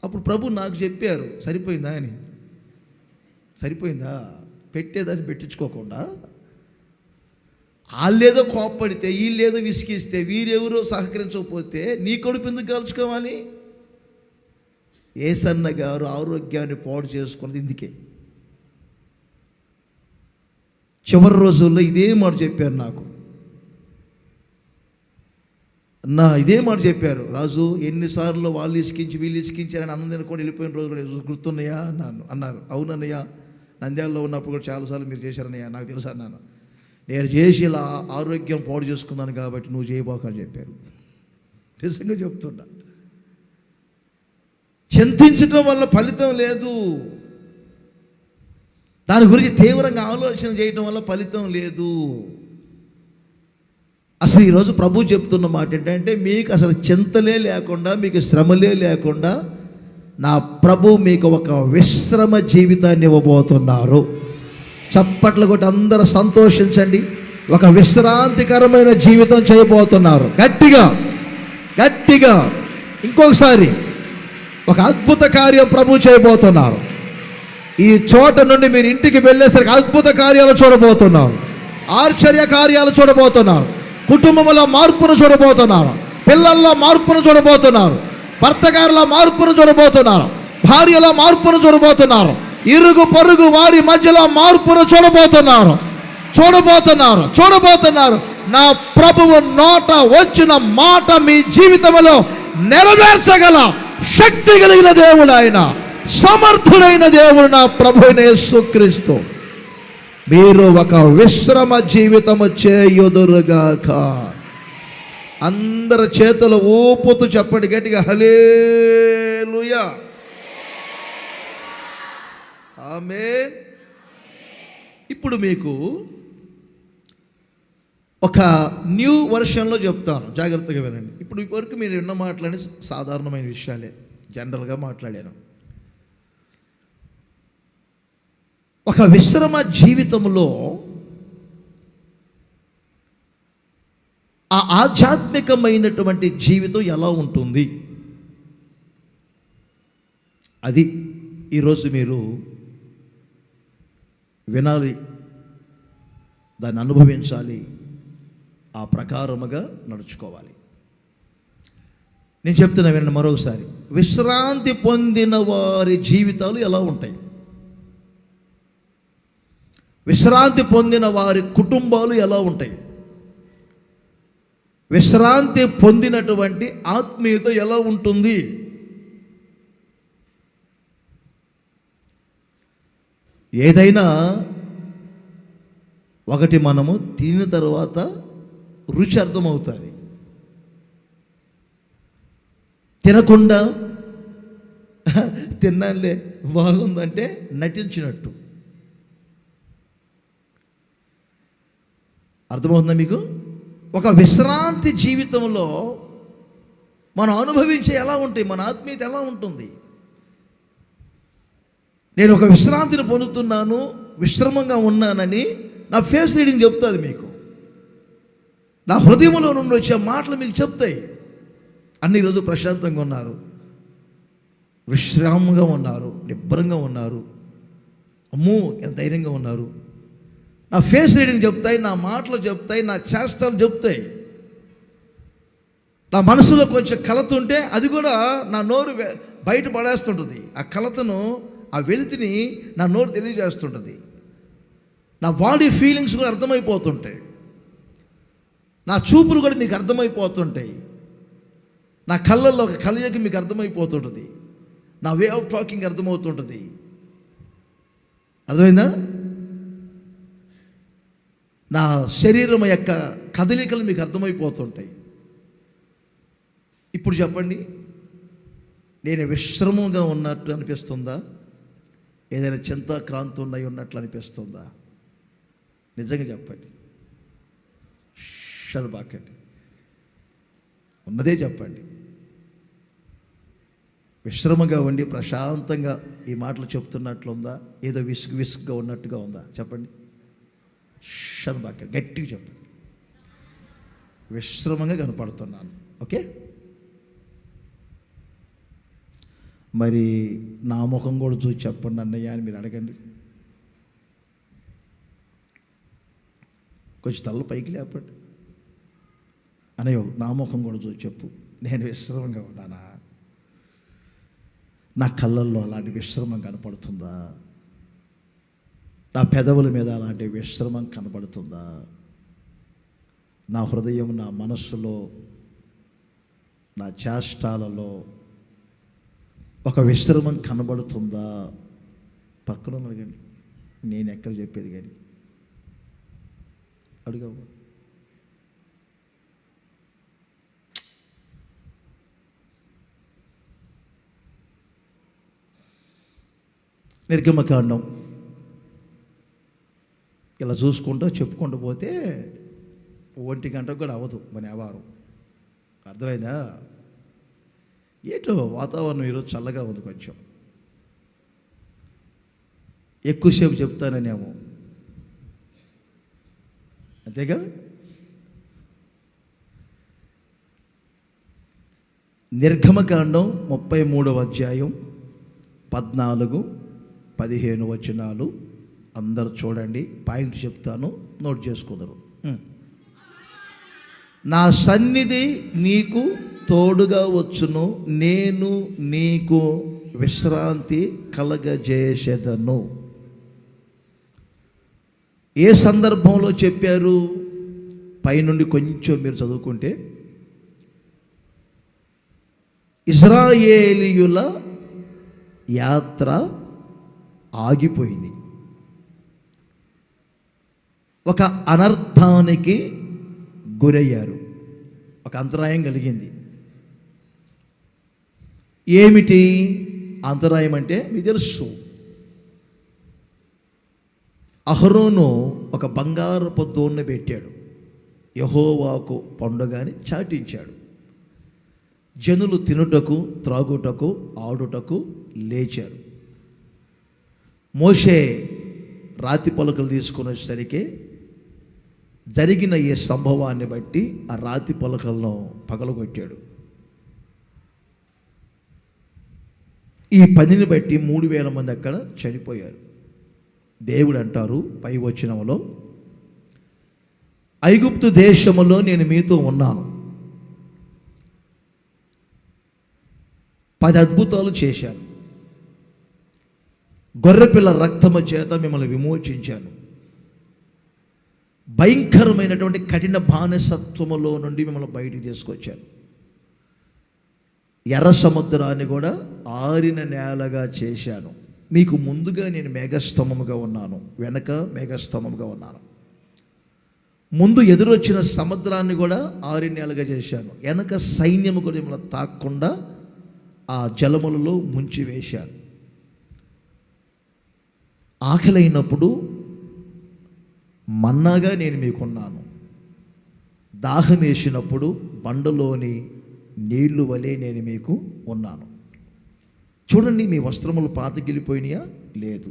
అప్పుడు ప్రభు నాకు చెప్పారు, సరిపోయిందా అని. సరిపోయిందా? పెట్టేదాన్ని పెట్టించుకోకుండా వాళ్ళేదో కోప్పడితే, వీళ్ళేదో విసిగిస్తే, వీరెవరో సహకరించకపోతే నీ కడుపు ఎందుకు కాల్చుకోవాలి? యేసన్న గారు ఆరోగ్యాన్ని పాడు చేసుకున్నది ఇందుకే. చివరి రోజుల్లో ఇదే మాట చెప్పారు నాకు. ఇదే మాట చెప్పారు, రాజు ఎన్నిసార్లు వాళ్ళు ఇసుకించి వీళ్ళు ఇసుకించారని అన్నం తినకుండా వెళ్ళిపోయిన రోజులు గుర్తున్నాయా అన్నారు. అవునన్నయ్య, నంద్యాలలో ఉన్నప్పుడు కూడా చాలాసార్లు మీరు చేశారన్నయ్య, నాకు తెలుసు అన్నాను. నేను చేసి ఇలా ఆరోగ్యం పాడు చేసుకున్నాను కాబట్టి నువ్వు చేయబోకని చెప్పారు. నిజంగా చెప్తున్నా, చింతించడం వల్ల ఫలితం లేదు, దాని గురించి తీవ్రంగా ఆలోచన చేయడం వల్ల ఫలితం లేదు. అసలు ఈరోజు ప్రభు చెప్తున్న మాట ఏంటంటే, మీకు అసలు చింతలే లేకుండా, మీకు శ్రమలే లేకుండా నా ప్రభు మీకు ఒక విశ్రమ జీవితాన్ని ఇవ్వబోతున్నారు. చప్పట్లు కొట్టి అందరూ సంతోషించండి. ఒక విశ్రాంతికరమైన జీవితం చేయబోతున్నారు. గట్టిగా గట్టిగా ఇంకొకసారి ఒక అద్భుత కార్యం ప్రభు చేయబోతున్నారు. ఈ చోట నుండి మీరు ఇంటికి వెళ్ళేసరికి అద్భుత కార్యాలు చూడబోతున్నారు, ఆశ్చర్య కార్యాలు చూడబోతున్నారు, కుటుంబంలో మార్పును చూడబోతున్నారు, పిల్లల్లో మార్పును చూడబోతున్నారు, భర్త గారిలో మార్పును చూడబోతున్నారు, భార్యలో మార్పును చూడబోతున్నారు, ఇరుగు పొరుగు వారి మధ్యలో మార్పును చూడబోతున్నారు. నా ప్రభువు నోట వచ్చిన మాట మీ జీవితంలో నెరవేర్చగల శక్తి కలిగిన దేవుడు ఆయన, సమర్థుడైన దేవుడు నా ప్రభువైన యేసుక్రీస్తు. మీరు ఒక విశ్రమ జీవితము చేయుదురుగాక. అందరి చేతులు ఊపుతూ చెప్పండి గట్టిగా, హల్లెలూయా, ఆమేన్. ఇప్పుడు మీకు ఒక న్యూ వర్షన్లో చెప్తాను, జాగ్రత్తగా వినండి. ఇప్పుడు ఇప్పటివరకు మీరు ఎన్నో మాట్లాడి సాధారణమైన విషయాలే, జనరల్గా మాట్లాడాను. ఒక విశ్రమ జీవితంలో ఆ ఆధ్యాత్మికమైనటువంటి జీవితం ఎలా ఉంటుంది, అది ఈరోజు మీరు వినాలి, దాన్ని అనుభవించాలి, ఆ ప్రకారముగా నడుచుకోవాలి. నేను చెప్తున్నా వినండి మరొకసారి. విశ్రాంతి పొందిన వారి జీవితాలు ఎలా ఉంటాయి, విశ్రాంతి పొందిన వారి కుటుంబాలు ఎలా ఉంటాయి, విశ్రాంతి పొందినటువంటి ఆత్మీయత ఎలా ఉంటుంది. ఏదైనా ఒకటి మనము తిన్న తర్వాత రుచి అర్థమవుతుంది. తినకుండా తిన్నానులే బాగుందంటే నటించినట్టు. అర్థమవుతుందా మీకు? ఒక విశ్రాంతి జీవితంలో మనం అనుభవించే ఎలా ఉంటాయి, మన ఆత్మీయత ఎలా ఉంటుంది. నేను ఒక విశ్రాంతిని పొందుతున్నాను, విశ్రమంగా ఉన్నానని నా ఫేస్ రీడింగ్ చెప్తుంది మీకు. నా హృదయంలో నుండి వచ్చే మాటలు మీకు చెప్తాయి. అన్ని రోజు ప్రశాంతంగా ఉన్నారు, విశ్రామంగా ఉన్నారు, నిబ్బరంగా ఉన్నారు, అమ్మో ఎంత ధైర్యంగా ఉన్నారు. నా ఫేస్ రీడింగ్ చెప్తాయి, నా మాటలు చెప్తాయి, నా చేష్టలు చెప్తాయి. నా మనసులో కొంచెం కలత ఉంటే అది కూడా నా నోరు బయట పడేస్తుంటుంది. ఆ కలతను, ఆ వెలితిని నా నోరు తెలియజేస్తుంటుంది. నా బాడీ ఫీలింగ్స్ కూడా అర్థమైపోతుంటాయి, నా చూపులు కూడా మీకు అర్థమైపోతుంటాయి, నా కళ్ళల్లో ఒక కలయిక మీకు అర్థమైపోతుంటుంది, నా వే ఆఫ్ టాకింగ్ అర్థమవుతుంటుంది. అర్థమైందా? నా శరీరం యొక్క కదలికలు మీకు అర్థమైపోతుంటాయి. ఇప్పుడు చెప్పండి, నేను విశ్రమంగా ఉన్నట్టు అనిపిస్తుందా? ఏదైనా చింతాక్రాంతి ఉన్నట్లు అనిపిస్తుందా? నిజంగా చెప్పండి, షర్బాకండి, ఉన్నదే చెప్పండి. విశ్రమంగా ఉండి ప్రశాంతంగా ఈ మాటలు చెప్తున్నట్లుందా? ఏదో విసుగుగా ఉన్నట్టుగా ఉందా? చెప్పండి, షర్బాకండి, గట్టిగా చెప్పండి. విశ్రమంగా కనపడుతున్నాను. ఓకే, మరి నా ముఖం కూడా చూసి చెప్పండి అన్నయ్య అని మీరు అడగండి. కొంచెం తల్ల పైకి లేపండి. అన్నయ్యో నా ముఖం కూడా చూసి చెప్పు, నేను విశ్రమంగా ఉన్నానా? నా కళ్ళల్లో అలాంటి విశ్రమం కనపడుతుందా? నా పెదవుల మీద అలాంటి విశ్రమం కనపడుతుందా? నా హృదయం, నా మనస్సులో, నా చేష్టాలలో ఒక విశ్రమం కనబడుతుందా? పక్కన అడగండి, నేను ఎక్కడ చెప్పేది కానీ అడుగవు. నిర్గమకాండం ఇలా చూసుకుంటూ చెప్పుకుంటూ పోతే 1 గంటకు కూడా అవ్వదు మన వ్యవహారం. అర్థమైందా? ఏటో వాతావరణం ఈరోజు చల్లగా ఉంది, కొంచెం ఎక్కువసేపు చెప్తాననేమో, అంతేగా? నిర్గమకాండం 33వ అధ్యాయం 14-15 వచనాలు అందరు చూడండి. పాయింట్ చెప్తాను, నోట్ చేసుకుందరు. నా సన్నిధి నీకు తోడుగా వచ్చును, నేను నీకు విశ్రాంతి కలగజేసేదను. ఏ సందర్భంలో చెప్పారు? పైనుండి కొంచెం మీరు చదువుకుంటే, ఇశ్రాయేలీయుల యాత్ర ఆగిపోయింది, ఒక అనర్థానికి గురయ్యారు, ఒక అంతరాయం కలిగింది. ఏమిటి అంతరాయం అంటే మీకు తెలుసు. అహరోను ఒక బంగారపు దోణ్ణి పెట్టాడు, యెహోవాకు పండుగని చాటించాడు. జనులు తినుటకు, త్రాగుటకు, ఆడుటకు లేచారు. మోషే రాతి పలకలు తీసుకుని వచ్చేసరికి జరిగిన ఈ సంభవాన్ని బట్టి ఆ రాతి పలకలను పగలగొట్టాడు. ఈ పనిని బట్టి 3000 మంది అక్కడ చనిపోయారు. దేవుడు అంటారు పై వచనంలో, ఐగుప్తు దేశములో నేను మీతో ఉన్నాను, 10 అద్భుతాలు చేశాను, గొర్రెపిల్ల రక్తము చేత మిమ్మల్ని విమోచించాను, భయంకరమైనటువంటి కఠిన బానిసత్వములో నుండి మిమ్మల్ని బయటికి తీసుకొచ్చాను, ఎర్ర సముద్రాన్ని కూడా ఆరిన నేలగా చేశాను, మీకు ముందుగా నేను మేఘస్తంభముగా ఉన్నాను, వెనక మేఘస్తంభముగా ఉన్నాను, ముందు ఎదురొచ్చిన సముద్రాన్ని కూడా ఆరిన నేలగా చేశాను, వెనక సైన్యము కూడా మిమ్మల్ని తాకకుండా ఆ జలములలో ముంచి వేశాను, ఆకలైనప్పుడు మన్నాగా నేను మీకున్నాను, దాహం వేసినప్పుడు బండలోని నీళ్లు వలె నేను మీకు ఉన్నాను. చూడండి, మీ వస్త్రములు పాతగిలిపోయినాయా? లేదు.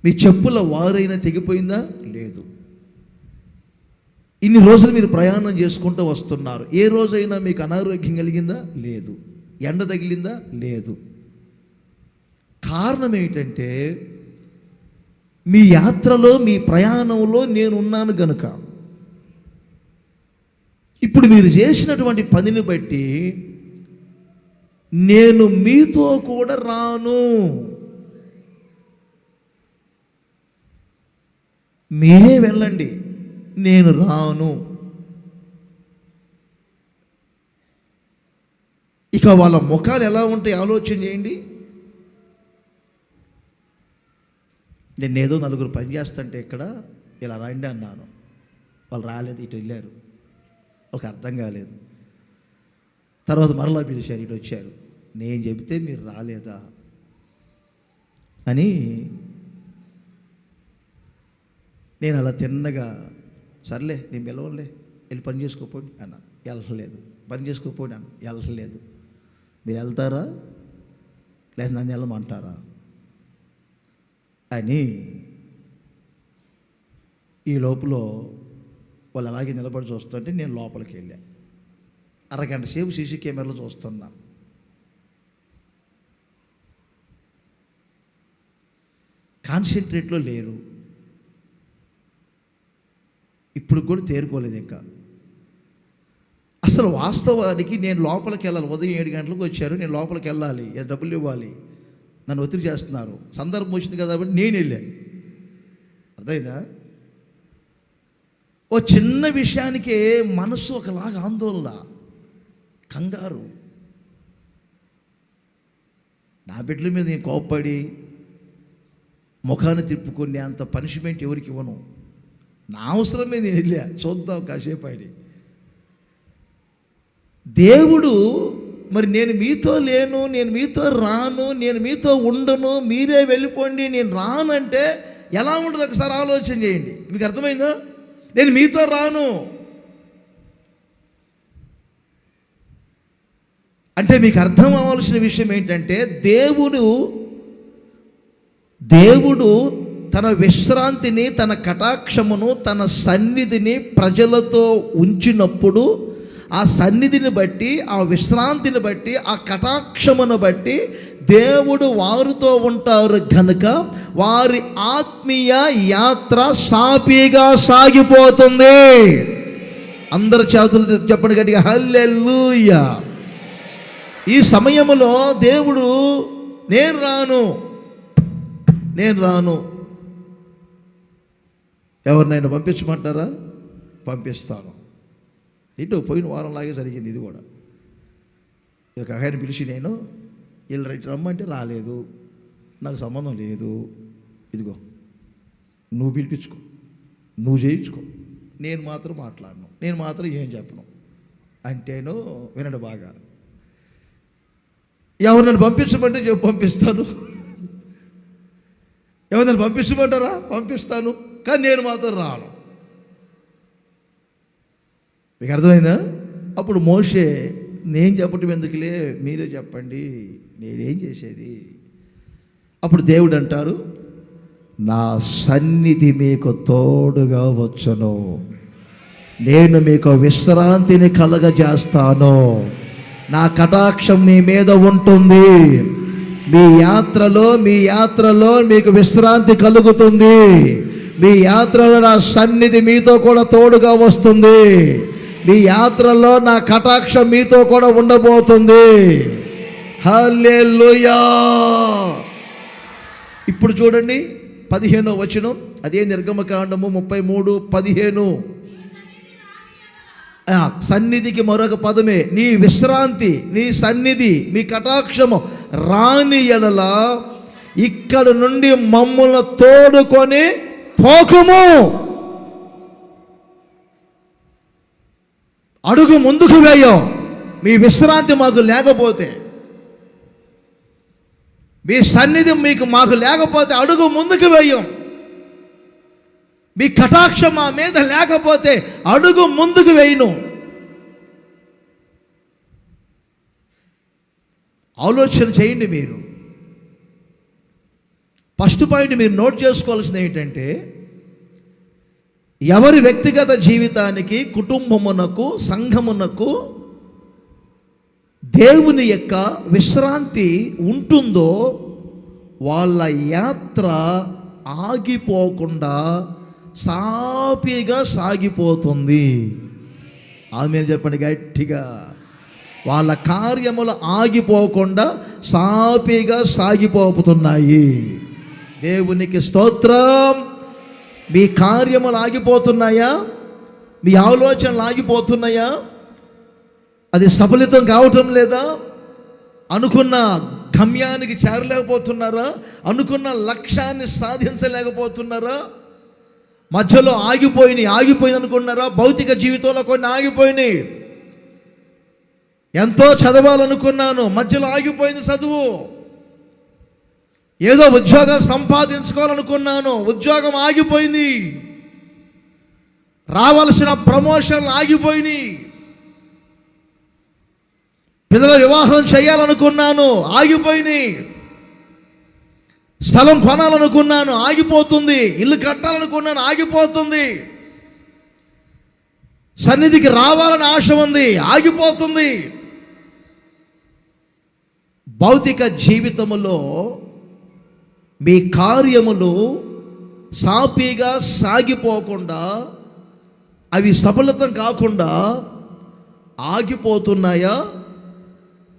మీ చెప్పుల వారైనా తెగిపోయిందా? లేదు. ఇన్ని రోజులు మీరు ప్రయాణం చేసుకుంటూ వస్తున్నారు, ఏ రోజైనా మీకు అనారోగ్యం కలిగిందా? లేదు. ఎండ తగిలిందా? లేదు. కారణం ఏంటంటే మీ యాత్రలో, మీ ప్రయాణంలో నేనున్నాను గనుక. ఇప్పుడు మీరు చేసినటువంటి పనిని బట్టి నేను మీతో కూడా రాను, మీరే వెళ్ళండి, నేను రాను. ఇక వాళ్ళ ముఖాలు ఎలా ఉంటాయి ఆలోచన చేయండి. నేనేదో నలుగురు పని చేస్తుంటే ఇక్కడ ఇలా రండి అన్నాను. వాళ్ళు రాలేదు, ఇటు వెళ్ళారు. వాళ్ళకి అర్థం కాలేదు. తర్వాత మరలా పిలిచారు, ఇటు వచ్చారు. నేను చెబితే మీరు రాలేదా అని నేను అలా తిన్నగా, సర్లే నేను పిలవలే, వెళ్ళి పని చేసుకోపోండి అన్నాను. వెళ్ళలేదు. పని చేసుకోపోండి అన్న, వెళ్ళలేదు. మీరు వెళ్తారా లేదా నన్ను వెళ్ళమంటారా అని ఈ లోపల వాళ్ళు అలాగే నిలబడి చూస్తుంటే నేను లోపలికి వెళ్ళా. అరగంట సేపు సీసీ కెమెరాలో చూస్తున్నా. కాన్సన్ట్రేట్లో లేరు. ఇప్పుడు కూడా తేరుకోలేదు ఇంకా. అసలు వాస్తవానికి నేను లోపలికి వెళ్ళాలి. ఉదయం 7 గంటలకు వచ్చారు, నేను లోపలికి వెళ్ళాలి, డబ్బులు ఇవ్వాలి, నన్ను ఒత్తిడి చేస్తున్నారు. సందర్భం వచ్చింది కదా కాబట్టి నేను వెళ్ళాను. అర్థమైందా? ఓ చిన్న విషయానికే మనసు ఒకలాగా ఆందోళన, కంగారు. నా బిడ్డల మీద నేను కోప్పడి ముఖాన్ని తిప్పుకునే అంత పనిష్మెంట్ ఎవరికి ఇవ్వను. నా అవసరం మీద నేను వెళ్ళా, చూద్దాం కాసేపు అని. దేవుడు మరి నేను మీతో లేను, నేను మీతో రాను, నేను మీతో ఉండను, మీరే వెళ్ళిపోండి, నేను రానంటే ఎలా ఉంటుంది ఒకసారి ఆలోచన చేయండి. మీకు అర్థమైందా? నేను మీతో రాను అంటే మీకు అర్థం అవ్వాల్సిన విషయం ఏంటంటే, దేవుడు తన విశ్రాంతిని, తన కటాక్షమును, తన సన్నిధిని ప్రజలతో ఉంచినప్పుడు ఆ సన్నిధిని బట్టి, ఆ విశ్రాంతిని బట్టి, ఆ కటాక్షమును బట్టి దేవుడు వారితో ఉంటారు కనుక వారి ఆత్మీయ యాత్ర సాఫీగా సాగిపోతుంది. అందరు చేతులు చెప్పండి గట్టిగా, హల్లెలూయా. ఈ సమయంలో దేవుడు నేను రాను, ఎవరినైనా పంపించమంటారా? పంపిస్తాను. ఇటు పోయిన వారంలాగే జరిగింది ఇది కూడా. ఇక ఆయన పిలిచి నేను వీళ్ళు రైట్ రమ్మంటే రాలేదు, నాకు సంబంధం లేదు, ఇదిగో నువ్వు పిలిపించుకో, నువ్వు చేయించుకో, నేను మాత్రం మాట్లాడను, నేను మాత్రం ఏం చెప్పను అంటేను. వినండి బాగా, ఎవరినైనా పంపించమంటే పంపిస్తాను, ఎవరినైనా పంపించమంటారా? పంపిస్తాను, కానీ నేను మాత్రం రాను. మీకు అర్థమైందా? అప్పుడు మోషే, నేను చెప్పటం ఎందుకులే, మీరే చెప్పండి, నేనేం చేసేది. అప్పుడు దేవుడు అంటారు, నా సన్నిధి మీకు తోడుగా వచ్చును, నేను మీకు విశ్రాంతిని కలగజేస్తాను, నా కటాక్షం మీ మీద ఉంటుంది, మీ యాత్రలో మీకు విశ్రాంతి కలుగుతుంది, మీ యాత్రలో నా సన్నిధి మీతో కూడా తోడుగా వస్తుంది, మీ యాత్రలో నా కటాక్షం మీతో కూడా ఉండబోతుంది. హల్లెలూయా. ఇప్పుడు చూడండి 15వ వచనం, అదే నిర్గమకాండము 33:15. సన్నిధికి మరొక పదమే, నీ విశ్రాంతి, నీ సన్నిధి, మీ కటాక్షము రాని ఎడల ఇక్కడ నుండి మమ్ములను తోడుకొని పోకుము. అడుగు ముందుకు వేయం. మీ విశ్రాంతి మాకు లేకపోతే, మీ సన్నిధి మాకు లేకపోతే అడుగు ముందుకు వేయం. మీ కటాక్షం మా మీద లేకపోతే అడుగు ముందుకు వేయను. ఆలోచన చేయండి. మీరు ఫస్ట్ పాయింట్ మీరు నోట్ చేసుకోవాల్సింది ఏంటంటే, ఎవరి వ్యక్తిగత జీవితానికి, కుటుంబమునకు, సంఘమునకు దేవుని యొక్క విశ్రాంతి ఉంటుందో వాళ్ళ యాత్ర ఆగిపోకుండా సాఫీగా సాగిపోతుంది. ఆమేన్ చెప్పండి గట్టిగా. వాళ్ళ కార్యములు ఆగిపోకుండా సాఫీగా సాగిపోతున్నాయి. దేవునికి స్తోత్రం. మీ కార్యములు ఆగిపోతున్నాయా? మీ ఆలోచనలు ఆగిపోతున్నాయా? అది సఫలితం కావటం లేదా? అనుకున్న గమ్యానికి చేరలేకపోతున్నారా? అనుకున్న లక్ష్యాన్ని సాధించలేకపోతున్నారా? మధ్యలో ఆగిపోయింది అనుకున్నారా? భౌతిక జీవితంలో కొన్ని ఆగిపోయినాయి. ఎంతో చదవాలనుకున్నాను, మధ్యలో ఆగిపోయింది చదువు. ఏదో ఉద్యోగం సంపాదించుకోవాలనుకున్నాను, ఉద్యోగం ఆగిపోయింది. రావాల్సిన ప్రమోషన్లు ఆగిపోయినాయి. పిల్లల వివాహం చేయాలనుకున్నాను, ఆగిపోయినాయి. స్థలం కొనాలనుకున్నాను, ఆగిపోతుంది. ఇల్లు కట్టాలనుకున్నాను, ఆగిపోతుంది. సన్నిధికి రావాలని ఆశ ఉంది, ఆగిపోతుంది. భౌతిక జీవితములో మీ కార్యములు సాఫీగా సాగిపోకుండా, అవి సఫలితం కాకుండా ఆగిపోతున్నాయా?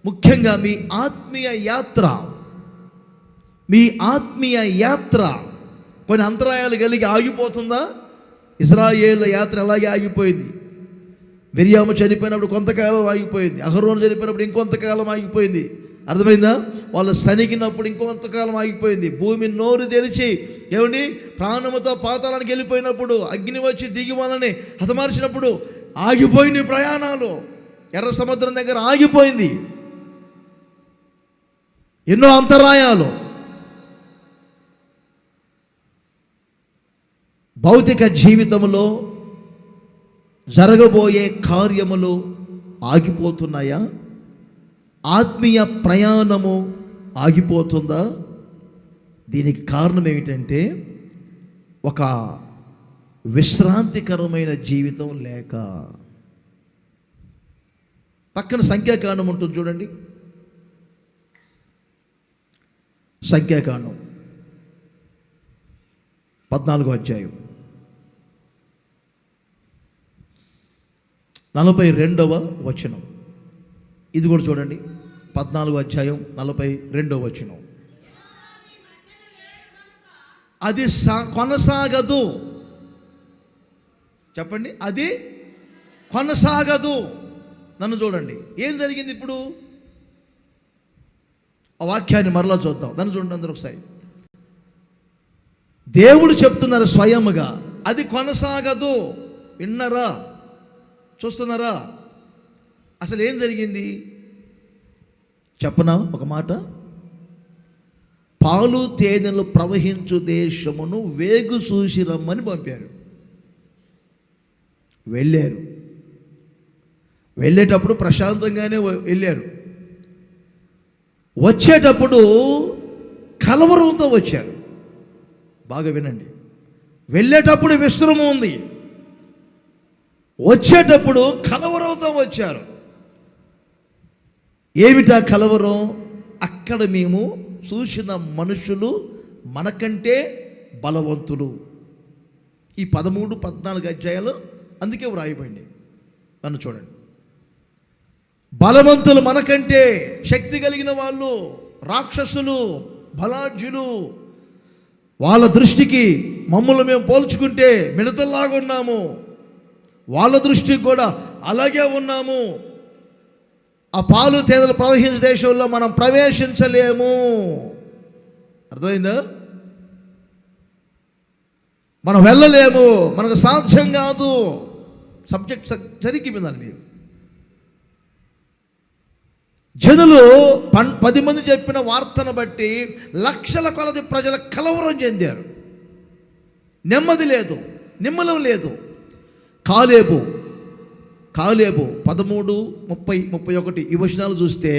ముఖ్యంగా మీ ఆత్మీయ యాత్ర కొన్ని అంతరాయాలు కలిగి ఆగిపోతుందా? ఇశ్రాయేళ్ల యాత్ర అలాగే ఆగిపోయింది. మిరియాము చనిపోయినప్పుడు కొంతకాలం ఆగిపోయింది. అహరోను చనిపోయినప్పుడు ఇంకొంతకాలం ఆగిపోయింది. అర్థమైందా? వాళ్ళు సనిగినప్పుడు ఇంకొంతకాలం ఆగిపోయింది. భూమి నోరు తెరిచి ఏమండి ప్రాణముతో పాతాళానికి వెళ్ళిపోయినప్పుడు, అగ్ని వచ్చి దిగి వాళ్ళని హతమార్చినప్పుడు ఆగిపోయింది ప్రయాణాలు. ఎర్ర సముద్రం దగ్గర ఆగిపోయింది. ఎన్నో అంతరాయాలు. భౌతిక జీవితంలో జరగబోయే కార్యములు ఆగిపోతున్నాయా? ఆత్మీయ ప్రయాణము ఆగిపోతుందా? దీనికి కారణం ఏమిటంటే ఒక విశ్రాంతికరమైన జీవితం లేక. పక్కన సంఖ్యాకాండం ఉంటుంది చూడండి. సంఖ్యాకాండం 14వ అధ్యాయం 42వ వచనం. ఇది కూడా చూడండి. 14వ అధ్యాయం 42వ వచనం. అది కొనసాగదు. చెప్పండి, అది కొనసాగదు. నన్ను చూడండి, ఏం జరిగింది ఇప్పుడు? ఆ వాక్యాన్ని మరలా చూద్దాం. నన్ను చూడండి అందరూ ఒకసారి. దేవుడు చెప్తున్నారు స్వయముగా, అది కొనసాగదు. విన్నారా? చూస్తున్నారా? అసలు ఏం జరిగింది చెప్పనా ఒక మాట? పాలు తేనెలు ప్రవహించు దేశమును వేగు చూసి రమ్మని పంపారు. వెళ్ళేటప్పుడు ప్రశాంతంగానే వెళ్ళారు. వచ్చేటప్పుడు కలవరంతో వచ్చారు. బాగా వినండి. వెళ్ళేటప్పుడు విశ్రమం ఉంది, వచ్చేటప్పుడు కలవరంతో వచ్చారు. ఏమిటా కలవరం? అక్కడ మేము చూసిన మనుషులు మనకంటే బలవంతులు. ఈ 13, 14 అధ్యాయాలు అందుకే వ్రాయబడింది. నన్ను చూడండి. బలవంతులు మనకంటే, శక్తి కలిగిన వాళ్ళు, రాక్షసులు, బలాఢ్యులు. వాళ్ళ దృష్టికి మమ్మల్ని మేము పోల్చుకుంటే మిడతల్లాగా ఉన్నాము. వాళ్ళ దృష్టికి కూడా అలాగే ఉన్నాము. ఆ పాలు తేనెలు ప్రవహించే దేశంలో మనం ప్రవేశించలేము. అర్థమైందా? మనం వెళ్ళలేము, మనకు సాధ్యం కాదు. సబ్జెక్ట్ సరిగ్గా వినాలి మీరు. జనులు 10 మంది చెప్పిన వార్తను బట్టి లక్షల కొలది ప్రజల కలవరం చెందారు. నెమ్మది లేదు, నిమ్మలం లేదు. కాలేబు 13, 30, 31 ఈ వచనాలు చూస్తే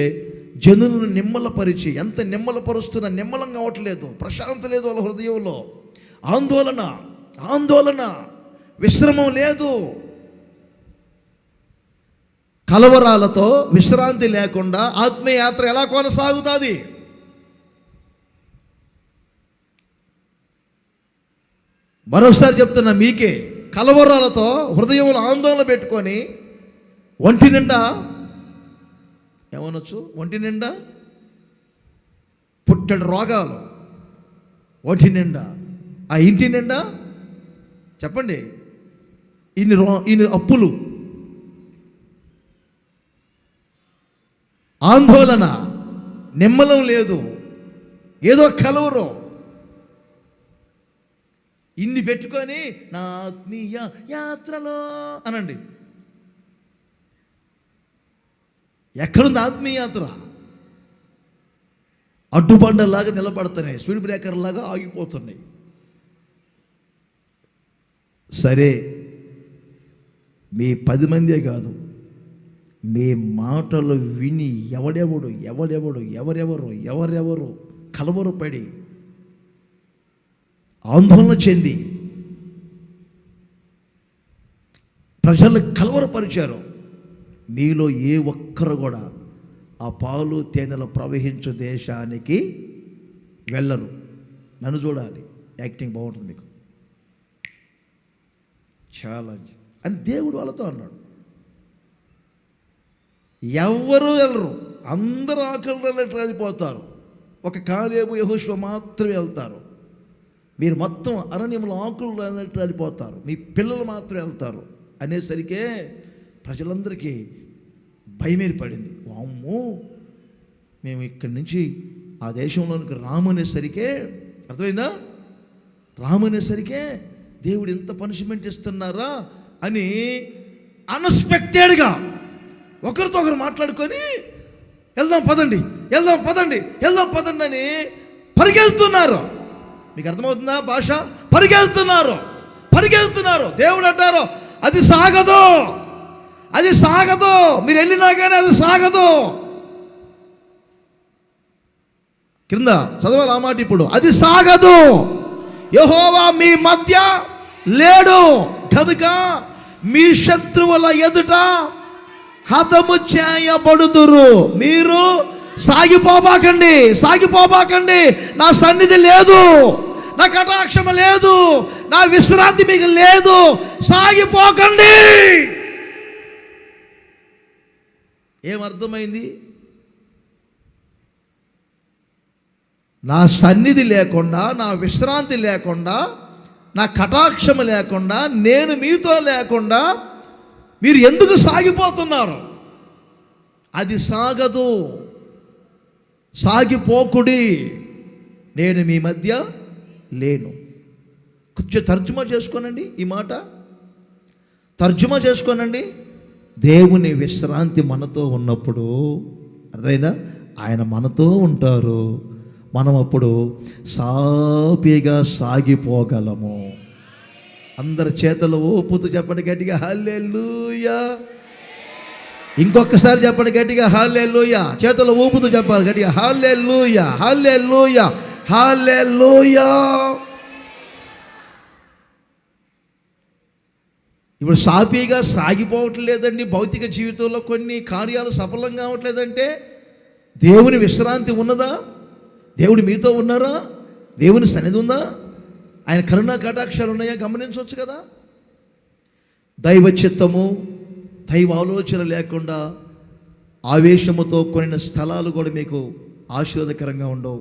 జనులను నిమ్మలపరిచి, ఎంత నిమ్మలపరుస్తున్నా నిమ్మలం కావట్లేదు. ప్రశాంత లేదు వాళ్ళ హృదయంలో. ఆందోళన, విశ్రమం లేదు. కలవరాలతో విశ్రాంతి లేకుండా ఆత్మీయ యాత్ర ఎలా కొనసాగుతుంది? మరోసారి చెప్తున్నా మీకే. కలవరాలతో హృదయంలో ఆందోళన పెట్టుకొని ఒంటి నిండా ఏమనొచ్చు, ఒంటి నిండా పుట్టెడు రోగాలు, ఒంటి నిండా, ఆ ఇంటి నిండా చెప్పండి ఇన్ని అప్పులు, ఆందోళన, నిమ్మలం లేదు, ఏదో కలవరం. ఇన్ని పెట్టుకొని నా ఆత్మీయ యాత్రలో అనండి. ఎక్కడుంది ఆత్మీయ యాత్ర? అడ్డుబండలాగా నిలబడుతున్నాయి, స్పీడ్ బ్రేకర్ లాగా ఆగిపోతున్నాయి. సరే, మీ 10 మందే కాదు, మీ మాటలు విని ఎవరెవరు కలవరపడి ఆందోళన చెంది ప్రజలు కలవరపరిచారు. మీలో ఏ ఒక్కరు కూడా ఆ పాలు తేనెలు ప్రవహించు దేశానికి వెళ్ళరు. నన్ను చూడాలి, యాక్టింగ్ బాగుంటుంది మీకు, ఛాలెంజ్ అని దేవుడు వాళ్ళతో అన్నాడు. ఎవరు వెళ్ళరు, అందరూ ఆకలి వెళ్ళిపోతారు. ఒక కాలేబు యెహోషువ మాత్రమే వెళ్తారు. మీరు మొత్తం అరణ్యంలో ఆకులు వెళ్ళిపోతారు, మీ పిల్లలు మాత్రం వెళ్తారు అనేసరికే ప్రజలందరికీ భయం ఏర్పడింది. వామ్మో, మేము ఇక్కడి నుంచి ఆ దేశంలోనికి రామనేసరికే, అర్థమైందా, రామనేసరికే దేవుడు ఎంత పనిష్మెంట్ ఇస్తున్నారా అని అన్ఎక్స్పెక్టెడ్గా ఒకరితో ఒకరు మాట్లాడుకొని వెళ్దాం పదండి అని పరిగెళ్తున్నారు. మీకు అర్థమవుతుందా భాష? పరిగెళ్తున్నారు. దేవుడు అంటారు అది సాగదు, మీరు వెళ్ళినా కానీ అది సాగదు. కింద చదవాలి ఆ మాట ఇప్పుడు. అది సాగదు, యెహోవా మీ మధ్య లేడు కనుక మీ శత్రువుల ఎదుట హతము చేయబడుదురు. మీరు సాగిపోబాకండి. నా సన్నిధి లేదు, నా కటాక్షము లేదు, నా విశ్రాంతి మీకు లేదు, సాగిపోకండి. ఏమర్థమైంది? నా సన్నిధి లేకుండా, నా విశ్రాంతి లేకుండా, నా కటాక్షము లేకుండా, నేను మీతో లేకుండా మీరు ఎందుకు సాగిపోతున్నారు? అది సాగదు, సాగిపోకుడి, నేను మీ మధ్య లేను. కొంచెం తర్జుమా చేసుకోనండి, ఈ మాట తర్జుమా చేసుకోనండి. దేవుని విశ్రాంతి మనతో ఉన్నప్పుడు, అర్థమైందా, ఆయన మనతో ఉంటారు, మనం అప్పుడు సాపిగా సాగిపోగలము. అందరి చేతులు ఊపుతూ చెప్పండి గట్టిగా హల్లెలూయా. ఇంకొకసారి చెప్పండి గట్టిగా హల్లెలూయా. చేతులు ఊపుతూ చెప్పాలి గట్టిగా హల్లెలూయా, హల్లెలూయా, హల్లెలూయా. ఇప్పుడు సాపీగా సాగిపోవట్లేదండి భౌతిక జీవితంలో, కొన్ని కార్యాలు సఫలం కావట్లేదంటే దేవుని విశ్రాంతి ఉన్నదా? దేవుడు మీతో ఉన్నారా? దేవుని సన్నిధి ఉందా? ఆయన కరుణా కటాక్షాలు ఉన్నాయా? గమనించవచ్చు కదా. దైవ చిత్తము, దైవ ఆలోచన లేకుండా ఆవేశముతో కొనిన స్థలాలు కూడా మీకు ఆశీర్వాదకరంగా ఉండవు.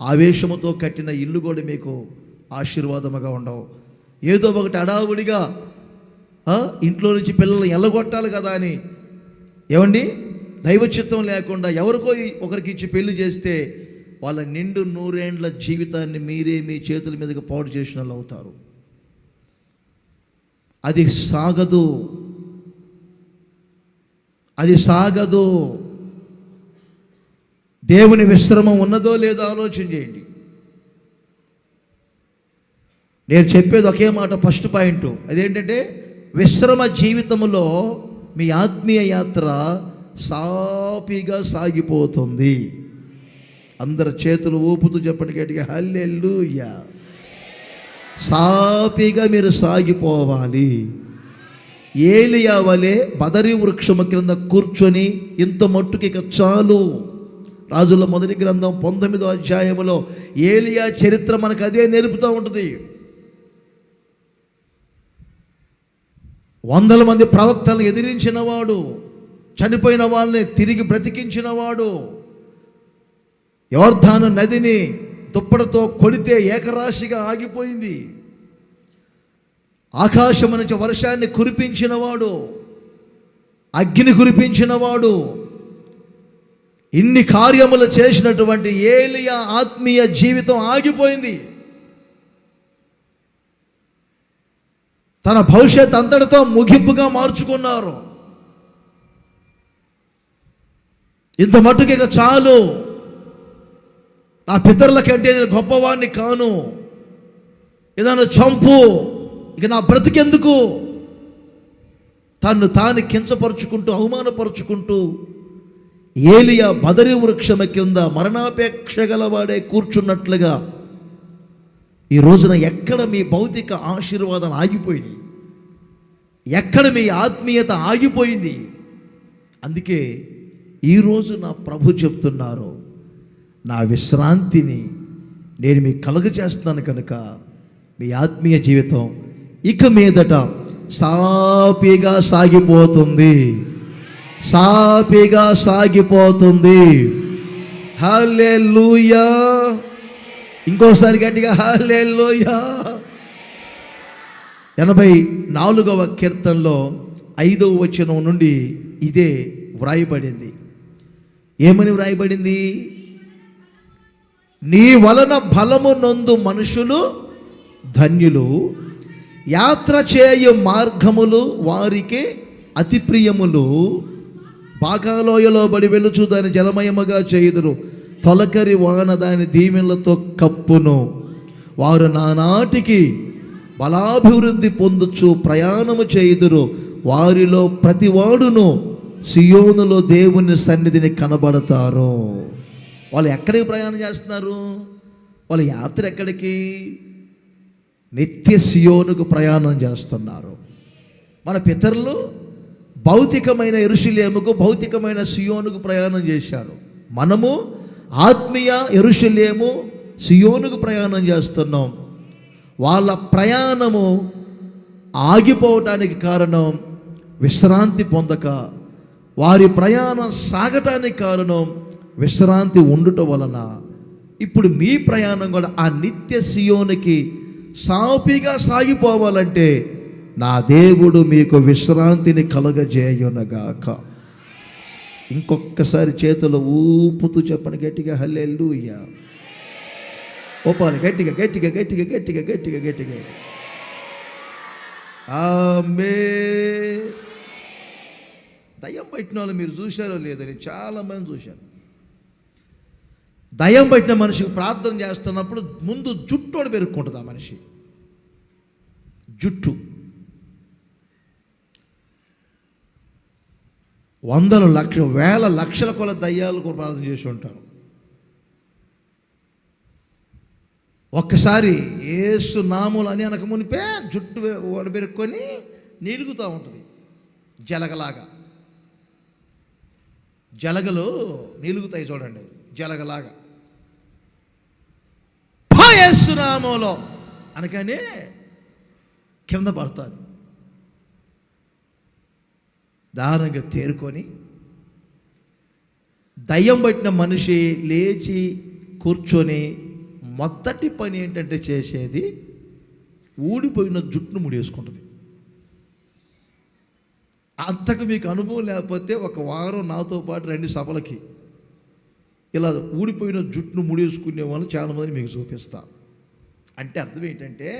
ఆవేశముతో కట్టిన ఇల్లు కూడా మీకు ఆశీర్వాదముగా ఉండవు. ఏదో ఒకటి అడావుడిగా ఇంట్లో నుంచి పిల్లలు ఎల్లగొట్టాలి కదా అని, ఏమండి, దైవ చిత్తం లేకుండా ఎవరికో ఒకరికి ఇచ్చి పెళ్లి చేస్తే వాళ్ళ నిండు 100 ఏండ్ల జీవితాన్ని మీరే మీ చేతుల మీదకి పాడు చేసిన వాళ్ళు అవుతారు. అది సాగదు. దేవుని విశ్రమం ఉన్నదో లేదో ఆలోచన చేయండి. నేను చెప్పేది ఒకే మాట, ఫస్ట్ పాయింట్ అదేంటంటే, విశ్రమ జీవితంలో మీ ఆత్మీయ యాత్ర సాపిగా సాగిపోతుంది. అందరు చేతులు ఊపుతూ చెప్పండి గట్టిగా హల్లెలూయా. సాపిగా మీరు సాగిపోవాలి. ఏలియా వలె బదరి వృక్షము క్రింద కూర్చొని ఇంత మట్టుకి ఇక చాలు. రాజుల మొదటి గ్రంథం 19వ అధ్యాయములో ఏలియా చరిత్ర మనకు అదే నేర్పుతూ ఉంటుంది. 100 మంది ప్రవక్తలను ఎదిరించినవాడు, చనిపోయిన వాళ్ళని తిరిగి బ్రతికించినవాడు, యోర్దాను నదిని దుప్పటితో కొడితే ఏకరాశిగా ఆగిపోయింది, ఆకాశం నుంచి వర్షాన్ని కురిపించినవాడు, అగ్ని కురిపించినవాడు, ఇన్ని కార్యములు చేసినటువంటి ఏలియా ఆత్మీయ జీవితం ఆగిపోయింది. తన భవిష్యత్ అంతటితో ముగింపుగా మార్చుకున్నారు. ఇంత మట్టుకు ఇక చాలు, నా పితరుల కంటే నేను గొప్పవాడిని కాను, ఏదైనా చంపు, ఇక నా బ్రతికెందుకు, తను తాను కించపరుచుకుంటూ అవమానపరుచుకుంటూ ఏలియా బదరి వృక్షమ కింద మరణాపేక్ష గలవాడే కూర్చున్నట్లుగా ఈ రోజున ఎక్కడ మీ భౌతిక ఆశీర్వాదాలు ఆగిపోయినాయి, ఎక్కడ మీ ఆత్మీయత ఆగిపోయింది. అందుకే ఈరోజు నా ప్రభు చెప్తున్నారు, నా విశ్రాంతిని నేను మీకు కలుగజేస్తున్నాను కనుక మీ ఆత్మీయ జీవితం ఇక మీదట సాఫీగా సాగిపోతుంది, సాఫీగా సాగిపోతుంది. హల్లెలూయా. ఇంకోసారి గట్టిగా హల్లెలూయా. 84వ కీర్తనలో 5వ వచనం నుండి ఇదే వ్రాయబడింది. ఏమని వ్రాయబడింది? నీ వలన బలము నొందు మనుషులు ధన్యులు, యాత్ర చేయు మార్గములు వారికి అతి ప్రియములు, బాకాలోయలో బడి వెలుచు దాని జలమయముగా చేయుదురు, తొలకరి వాన దాని దీవెనలతో కప్పును, వారు నానాటికి బలాభివృద్ధి పొందుచు ప్రయాణము చేయుదురు, వారిలో ప్రతివాడును సియోనులో దేవుని సన్నిధిని కనబడతారు. వాళ్ళు ఎక్కడికి ప్రయాణం చేస్తున్నారు? వాళ్ళ యాత్ర ఎక్కడికి? నిత్య సియోనుకు ప్రయాణం చేస్తున్నారు. మన పితరులు భౌతికమైన యెరూషలేముకు, భౌతికమైన సియోనుకు ప్రయాణం చేశారు. మనము ఆత్మీయ యెరూషలేము సియోనుకు ప్రయాణం చేస్తున్నాం. వాళ్ళ ప్రయాణము ఆగిపోవటానికి కారణం విశ్రాంతి పొందక, వారి ప్రయాణం సాగటానికి కారణం విశ్రాంతి ఉండుట వలన. ఇప్పుడు మీ ప్రయాణం కూడా ఆ నిత్య సియోనుకి సాఫీగా సాగిపోవాలంటే నా దేవుడు మీకు విశ్రాంతిని కలుగజేయునగాక. ఇంకొకసారి చేతులు ఊపుతూ చెప్పండి గట్టిగా హల్లెలూయా. ఓపాలి గట్టిగా గట్టిగా గట్టిగా గట్టిగా గట్టిగా గట్టిగా. ఆమేన్. దయ్యం పట్టిన వాళ్ళు మీరు చూశారో లేదో, నేను చాలామంది చూశాను. దయ్యం పట్టిన మనిషికి ప్రార్థన చేస్తున్నప్పుడు ముందు జుట్టోడు పెరుక్కుంటుంది ఆ మనిషి. జుట్టు వందల లక్షల వేల లక్షల కొల దయ్యాలకు ప్రార్థన చేసి ఉంటారు. ఒక్కసారి యేసు నామములు అని అనక మునిపే జుట్టు ఓడబెరుక్కొని నీలుగుతూ ఉంటుంది జలగలాగా. జలగలు నీలుగుతాయి చూడండి, జలగలాగా. యేసు నామములో అనగానే కింద పడుతుంది. దారుణంగా తేరుకొని దయ్యం పట్టిన మనిషి లేచి కూర్చొని మొదటి పని ఏంటంటే చేసేది ఊడిపోయిన జుట్టును ముడేసుకుంటుంది. అంతకు మీకు అనుభవం లేకపోతే ఒక వారం నాతో పాటు రండి సభలకి. ఇలా ఊడిపోయిన జుట్టును ముడేసుకునే వాళ్ళు చాలామంది మీకు చూపిస్తా. అంటే అర్థం ఏంటంటే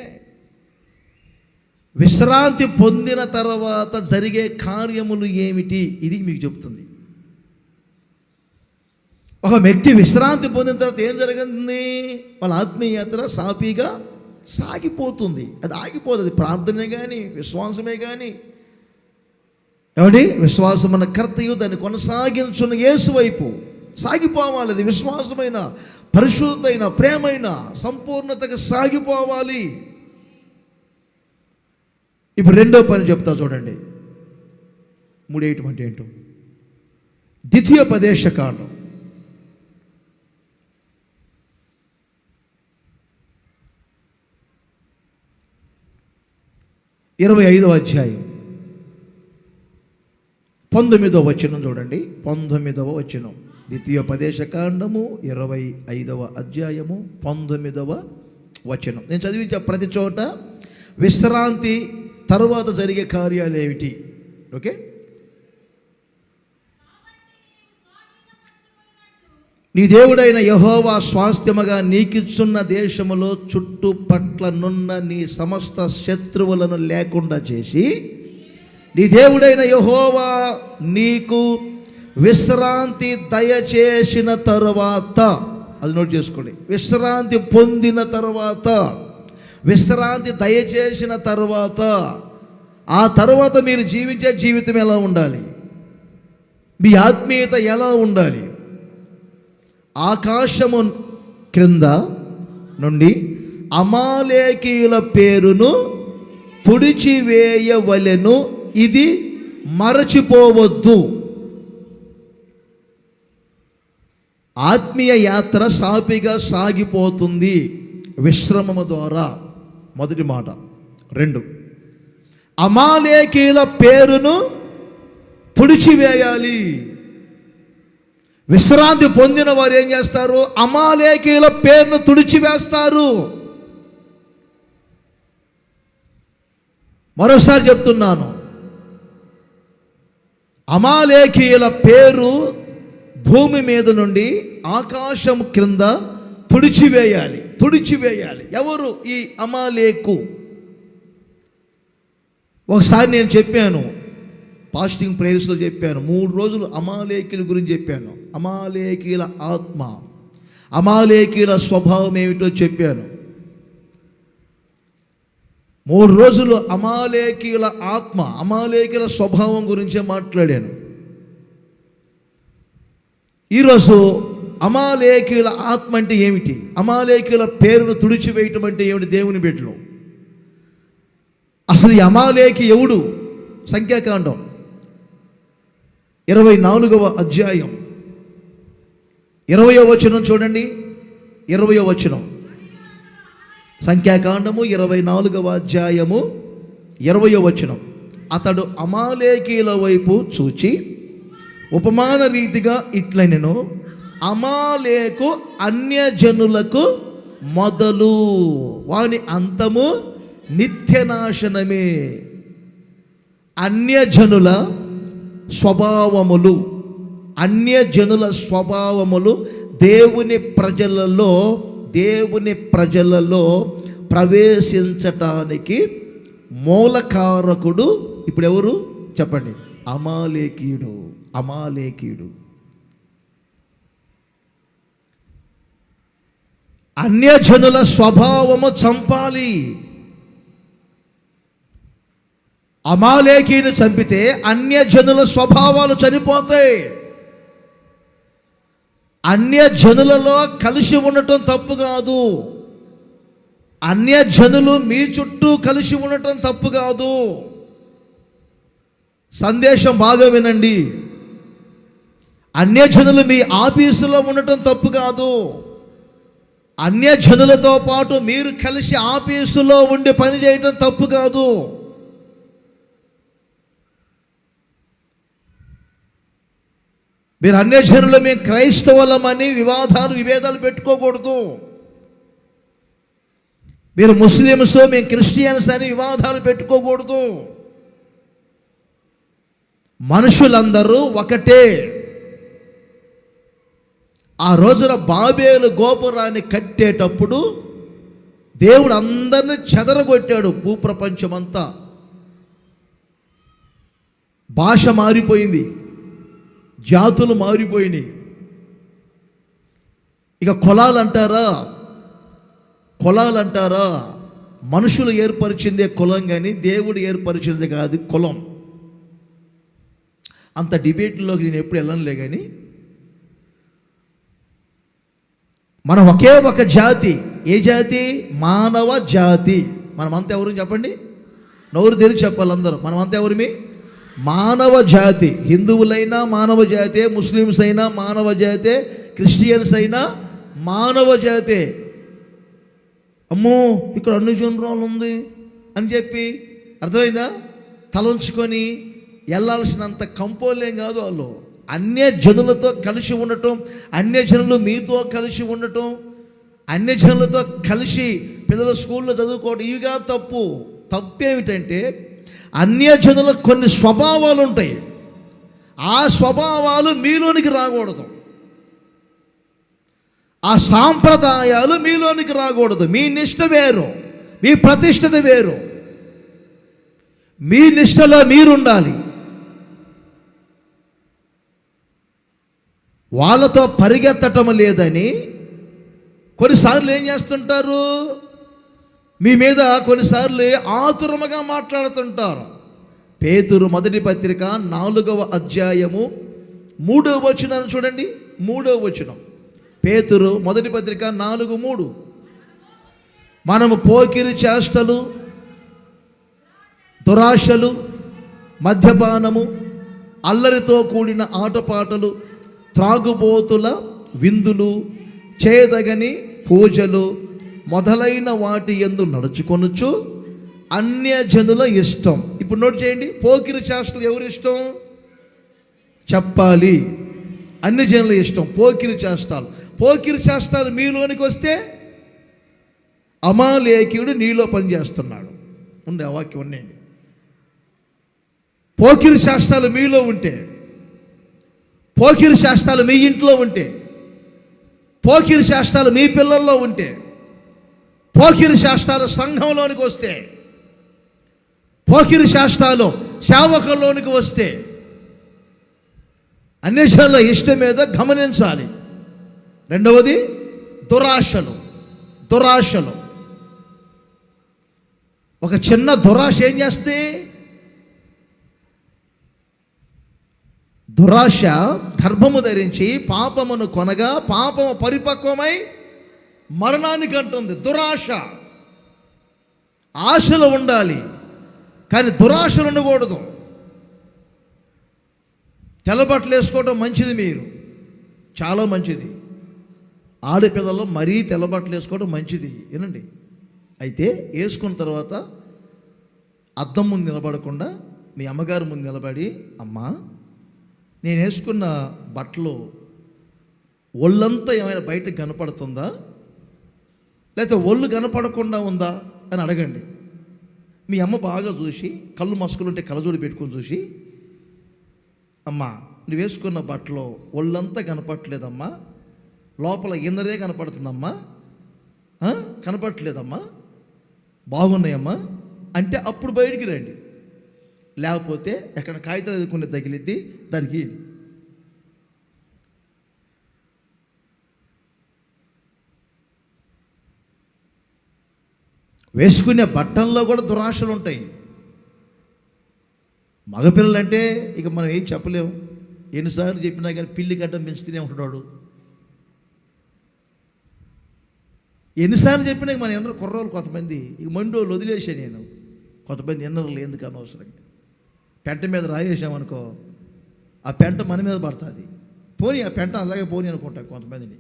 విశ్రాంతి పొందిన తర్వాత జరిగే కార్యములు ఏమిటి, ఇది మీకు చెప్తుంది. ఒక వ్యక్తి విశ్రాంతి పొందిన తర్వాత ఏం జరుగుతుంది? వాళ్ళ ఆత్మీయ యాత్ర సాఫీగా సాగిపోతుంది. అది ఆగిపోతుంది. ప్రార్థనే కానీ, విశ్వాసమే కానీ, ఏమండి, విశ్వాసం అన్న కర్తయు దాన్ని కొనసాగించున్న యేసు వైపు సాగిపోవాలి. అది విశ్వాసమైన, పరిశుద్ధమైన, ప్రేమైన, సంపూర్ణతగా సాగిపోవాలి. ఇప్పుడు రెండో పని చెప్తా చూడండి. మూడేయటం అంటే ఏంటో. ద్వితీయోపదేశకాండం 25వ అధ్యాయం 19వ వచనం చూడండి. 19వ వచనం, ద్వితీయోపదేశకాండము 25వ అధ్యాయము 19వ వచనం. నేను చదివించే ప్రతి చోట విశ్రాంతి తరువాత జరిగే కార్యాలు ఏమిటి? ఓకే, నీ దేవుడైన యెహోవా స్వాస్థ్యముగా నీకిచ్చున్న దేశములో చుట్టుపట్లనున్న నీ సమస్త శత్రువులను లేకుండా చేసి, నీ దేవుడైన యెహోవా నీకు విశ్రాంతి దయచేసిన తరువాత, అది నోట్ చేసుకోండి, విశ్రాంతి పొందిన తరువాత, విశ్రాంతి దయచేసిన తరువాత, ఆ తర్వాత మీరు జీవించే జీవితం ఎలా ఉండాలి, మీ ఆత్మీయత ఎలా ఉండాలి? ఆకాశము క్రింద నుండి అమాలేకీయుల పేరును తుడిచివేయవలెను, ఇది మరచిపోవద్దు. ఆత్మీయ యాత్ర సాపిగా సాగిపోతుంది విశ్రమము ద్వారా. మొదటి మాట. 2, అమాలేకీయుల పేరును తుడిచివేయాలి. విశ్రాంతి పొందిన వారు ఏం చేస్తారు? అమాలేకీయుల పేరును తుడిచివేస్తారు. మరోసారి చెప్తున్నాను, అమాలేకీయుల పేరు భూమి మీద నుండి ఆకాశం క్రింద తుడిచివేయాలి, తుడిచివేయాలి. ఎవరు ఈ అమాలేకు? ఒకసారి నేను చెప్పాను, ఫాస్టింగ్ ప్రేయర్స్లో చెప్పాను, 3 రోజులు అమాలేకీయుల గురించి చెప్పాను. అమాలేకీయుల ఆత్మ, అమాలేకీయుల స్వభావం ఏమిటో చెప్పాను. 3 రోజులు అమాలేకీయుల ఆత్మ, అమాలేకీయుల స్వభావం గురించే మాట్లాడాను. ఈరోజు అమాలేకీయుల ఆత్మ అంటే ఏమిటి, అమాలేకీయుల పేరును తుడిచివేయటం అంటే ఏమిటి? దేవుని బిడ్డలు, అసలు ఈ అమాలేకి ఎవడు? సంఖ్యాకాండం 24వ అధ్యాయం 20వ వచనం చూడండి. 20వ వచనం, సంఖ్యాకాండము 24వ అధ్యాయము 20వ వచనం. అతడు అమాలేకీయుల వైపు చూచి ఉపమాన రీతిగా ఇట్లనెను, అమాలేకు అన్యజనులకు మొదలు, వాని అంతము నిత్యనాశనమే. అన్యజనుల స్వభావములు, అన్యజనుల స్వభావములు దేవుని ప్రజలలో ప్రవేశించటానికి మూలకారకుడు ఇప్పుడు ఎవరు చెప్పండి? అమాలేకీయుడు. అమాలేకీయుడు అన్యజనుల స్వభావము చంపాలి. అమాలేకీయుని చంపితే అన్యజనుల స్వభావాలు చనిపోతాయి. అన్యజనులలో కలిసి ఉండటం తప్పు కాదు, అన్యజనులు మీ చుట్టూ కలిసి ఉండటం తప్పు కాదు. సందేశం బాగా వినండి. అన్యజనులు మీ ఆఫీసులో ఉండటం తప్పు కాదు, అన్యజనులతో పాటు మీరు కలిసి ఆఫీసులో ఉండి పని చేయటం తప్పు కాదు. మీరు అన్యజనులు మేము క్రైస్తవులమని విభేదాలు పెట్టుకోకూడదు. మీరు ముస్లిమ్స్ మేము క్రిస్టియన్స్ అని వివాదాలు పెట్టుకోకూడదు. మనుషులందరూ ఒకటే. ఆ రోజున బాబేలు గోపురాన్ని కట్టేటప్పుడు దేవుడు అందరిని చెదరగొట్టాడు. భూప్రపంచమంతా భాష మారిపోయింది, జాతులు మారిపోయినాయి. ఇక కులాలంటారా? మనుషులు ఏర్పరిచిందే కులం, కానీ దేవుడు ఏర్పరిచింది కాదు కులం. అంత డిబేట్లోకి నేను ఎప్పుడు వెళ్ళనులే. కానీ మనం ఒకే ఒక జాతి. ఏ జాతి? మానవ జాతి. మనమంతా ఎవరు చెప్పండి? నోరు తెరిచి చెప్పాలి అందరూ. మనమంతా ఎవరిమి? మానవ జాతి. హిందువులైనా మానవ జాతే, ముస్లిమ్స్ అయినా మానవ జాతే, క్రిస్టియన్స్ అయినా మానవ జాతే. అమ్మో ఇక్కడ అన్ని జనరాలు ఉంది అని చెప్పి అర్థమైందా? తలంచుకొని వెళ్ళాల్సినంత కంపోలేం కాదు వాళ్ళు. అన్యజనులతో కలిసి ఉండటం, అన్యజనులు మీతో కలిసి ఉండటం, అన్యజనులతో కలిసి పిల్లల స్కూల్లో చదువుకోవడం, ఇవిగా తప్పు. తప్పేమిటంటే అన్యజనులకు కొన్ని స్వభావాలు ఉంటాయి. ఆ స్వభావాలు మీలోనికి రాకూడదు. ఆ సాంప్రదాయాలు మీలోనికి రాకూడదు. మీ నిష్ట వేరు, మీ ప్రతిష్టత వేరు. మీ నిష్టలో మీరుండాలి. వాళ్ళతో పరిగెత్తటం లేదని కొన్నిసార్లు ఏం చేస్తుంటారు, మీ మీద కొన్నిసార్లు ఆతురముగా మాట్లాడుతుంటారు. పేతురు మొదటి పత్రిక 4వ అధ్యాయము 3వ వచనం చూడండి. 3వ వచనం, పేతురు మొదటి పత్రిక 4:3. మనము పోకిరి చేష్టలు, దురాశలు, మద్యపానము, అల్లరితో కూడిన ఆటపాటలు, త్రాగుబోతుల విందులు, చేయదగని పూజలు మొదలైన వాటి యందు నడుచుకొనుచు అన్యజనుల ఇష్టం. ఇప్పుడు నోట్ చేయండి, పోకిరి చేష్టలు ఎవరి ఇష్టం చెప్పాలి? అన్యజనుల ఇష్టం. పోకిరి చేష్టాలు, పోకిరి చేష్టాలు మీలోనికి వస్తే అమాలేకీయుడు నీలో పనిచేస్తున్నాడు. ఉండే ఆ వాక్యం ఉండండి. పోకిరి శాస్త్రాలు మీలో ఉంటే, పోకిరి శాస్త్రాలు మీ ఇంట్లో ఉంటే, పోకిరి శాస్త్రాలు మీ పిల్లల్లో ఉంటే, పోకిరి శాస్త్రాలు సంఘంలోనికి వస్తే, పోకిరి శాస్త్రాలు సేవకుల్లోనికి వస్తే, అన్యజనుల ఇష్టం మీద గమనించాలి. రెండవది దురాశలు. దురాశలు, ఒక చిన్న దురాశ ఏం చేస్తే, దురాశ గర్భము ధరించి పాపమును కొనగా పాపము పరిపక్వమై మరణానికి అంటుంది. దురాశ. ఆశలు ఉండాలి కానీ దురాశలు ఉండకూడదు. తెల్లబట్టలు వేసుకోవడం మంచిది, మీరు చాలా మంచిది. ఆడపిల్లలు మరీ తెల్లబట్టలు వేసుకోవడం మంచిది, వినండి. అయితే వేసుకున్న తర్వాత అద్దం ముందు నిలబడకుండా మీ అమ్మగారు ముందు నిలబడి, అమ్మా నేను వేసుకున్న బట్టలు ఒళ్ళంతా ఏమైనా బయటకు కనపడుతుందా, లేకపోతే ఒళ్ళు కనపడకుండా ఉందా అని అడగండి. మీ అమ్మ బాగా చూసి, కళ్ళు మస్కులుంటే కళ్ళజోడు పెట్టుకొని చూసి, అమ్మా నువ్వు వేసుకున్న బట్టలు ఒళ్ళంతా కనపడట్లేదమ్మా, లోపల ఇన్నరే కనపడుతుందమ్మా, కనపడట్లేదమ్మా, బాగున్నాయమ్మా అంటే అప్పుడు బయటికి రండి. లేకపోతే ఎక్కడ కాగితాలు ఎదుర్కొనే తగిలిద్ది, దానికి వేసుకునే బట్టల్లో కూడా దురాశలు ఉంటాయి. మగపిల్లలు అంటే ఇక మనం ఏం చెప్పలేము. ఎన్నిసార్లు చెప్పినా కానీ పిల్లి గడ్డం పెంచుతూనే ఉంటున్నాడు. ఎన్నిసార్లు చెప్పినా మన ఎన్నర కుర్రోళ్ళు కొంతమంది, ఇక మండోళ్ళు వదిలేసా నేను. కొంతమంది ఎన్నరలు ఎందుకు అనవసరంగా పెంట మీద రాయేసామనుకో, ఆ పెంట మన మీద పడుతుంది. పోనీ ఆ పెంట అలాగే పోనీ అనుకుంటా కొంతమందిని.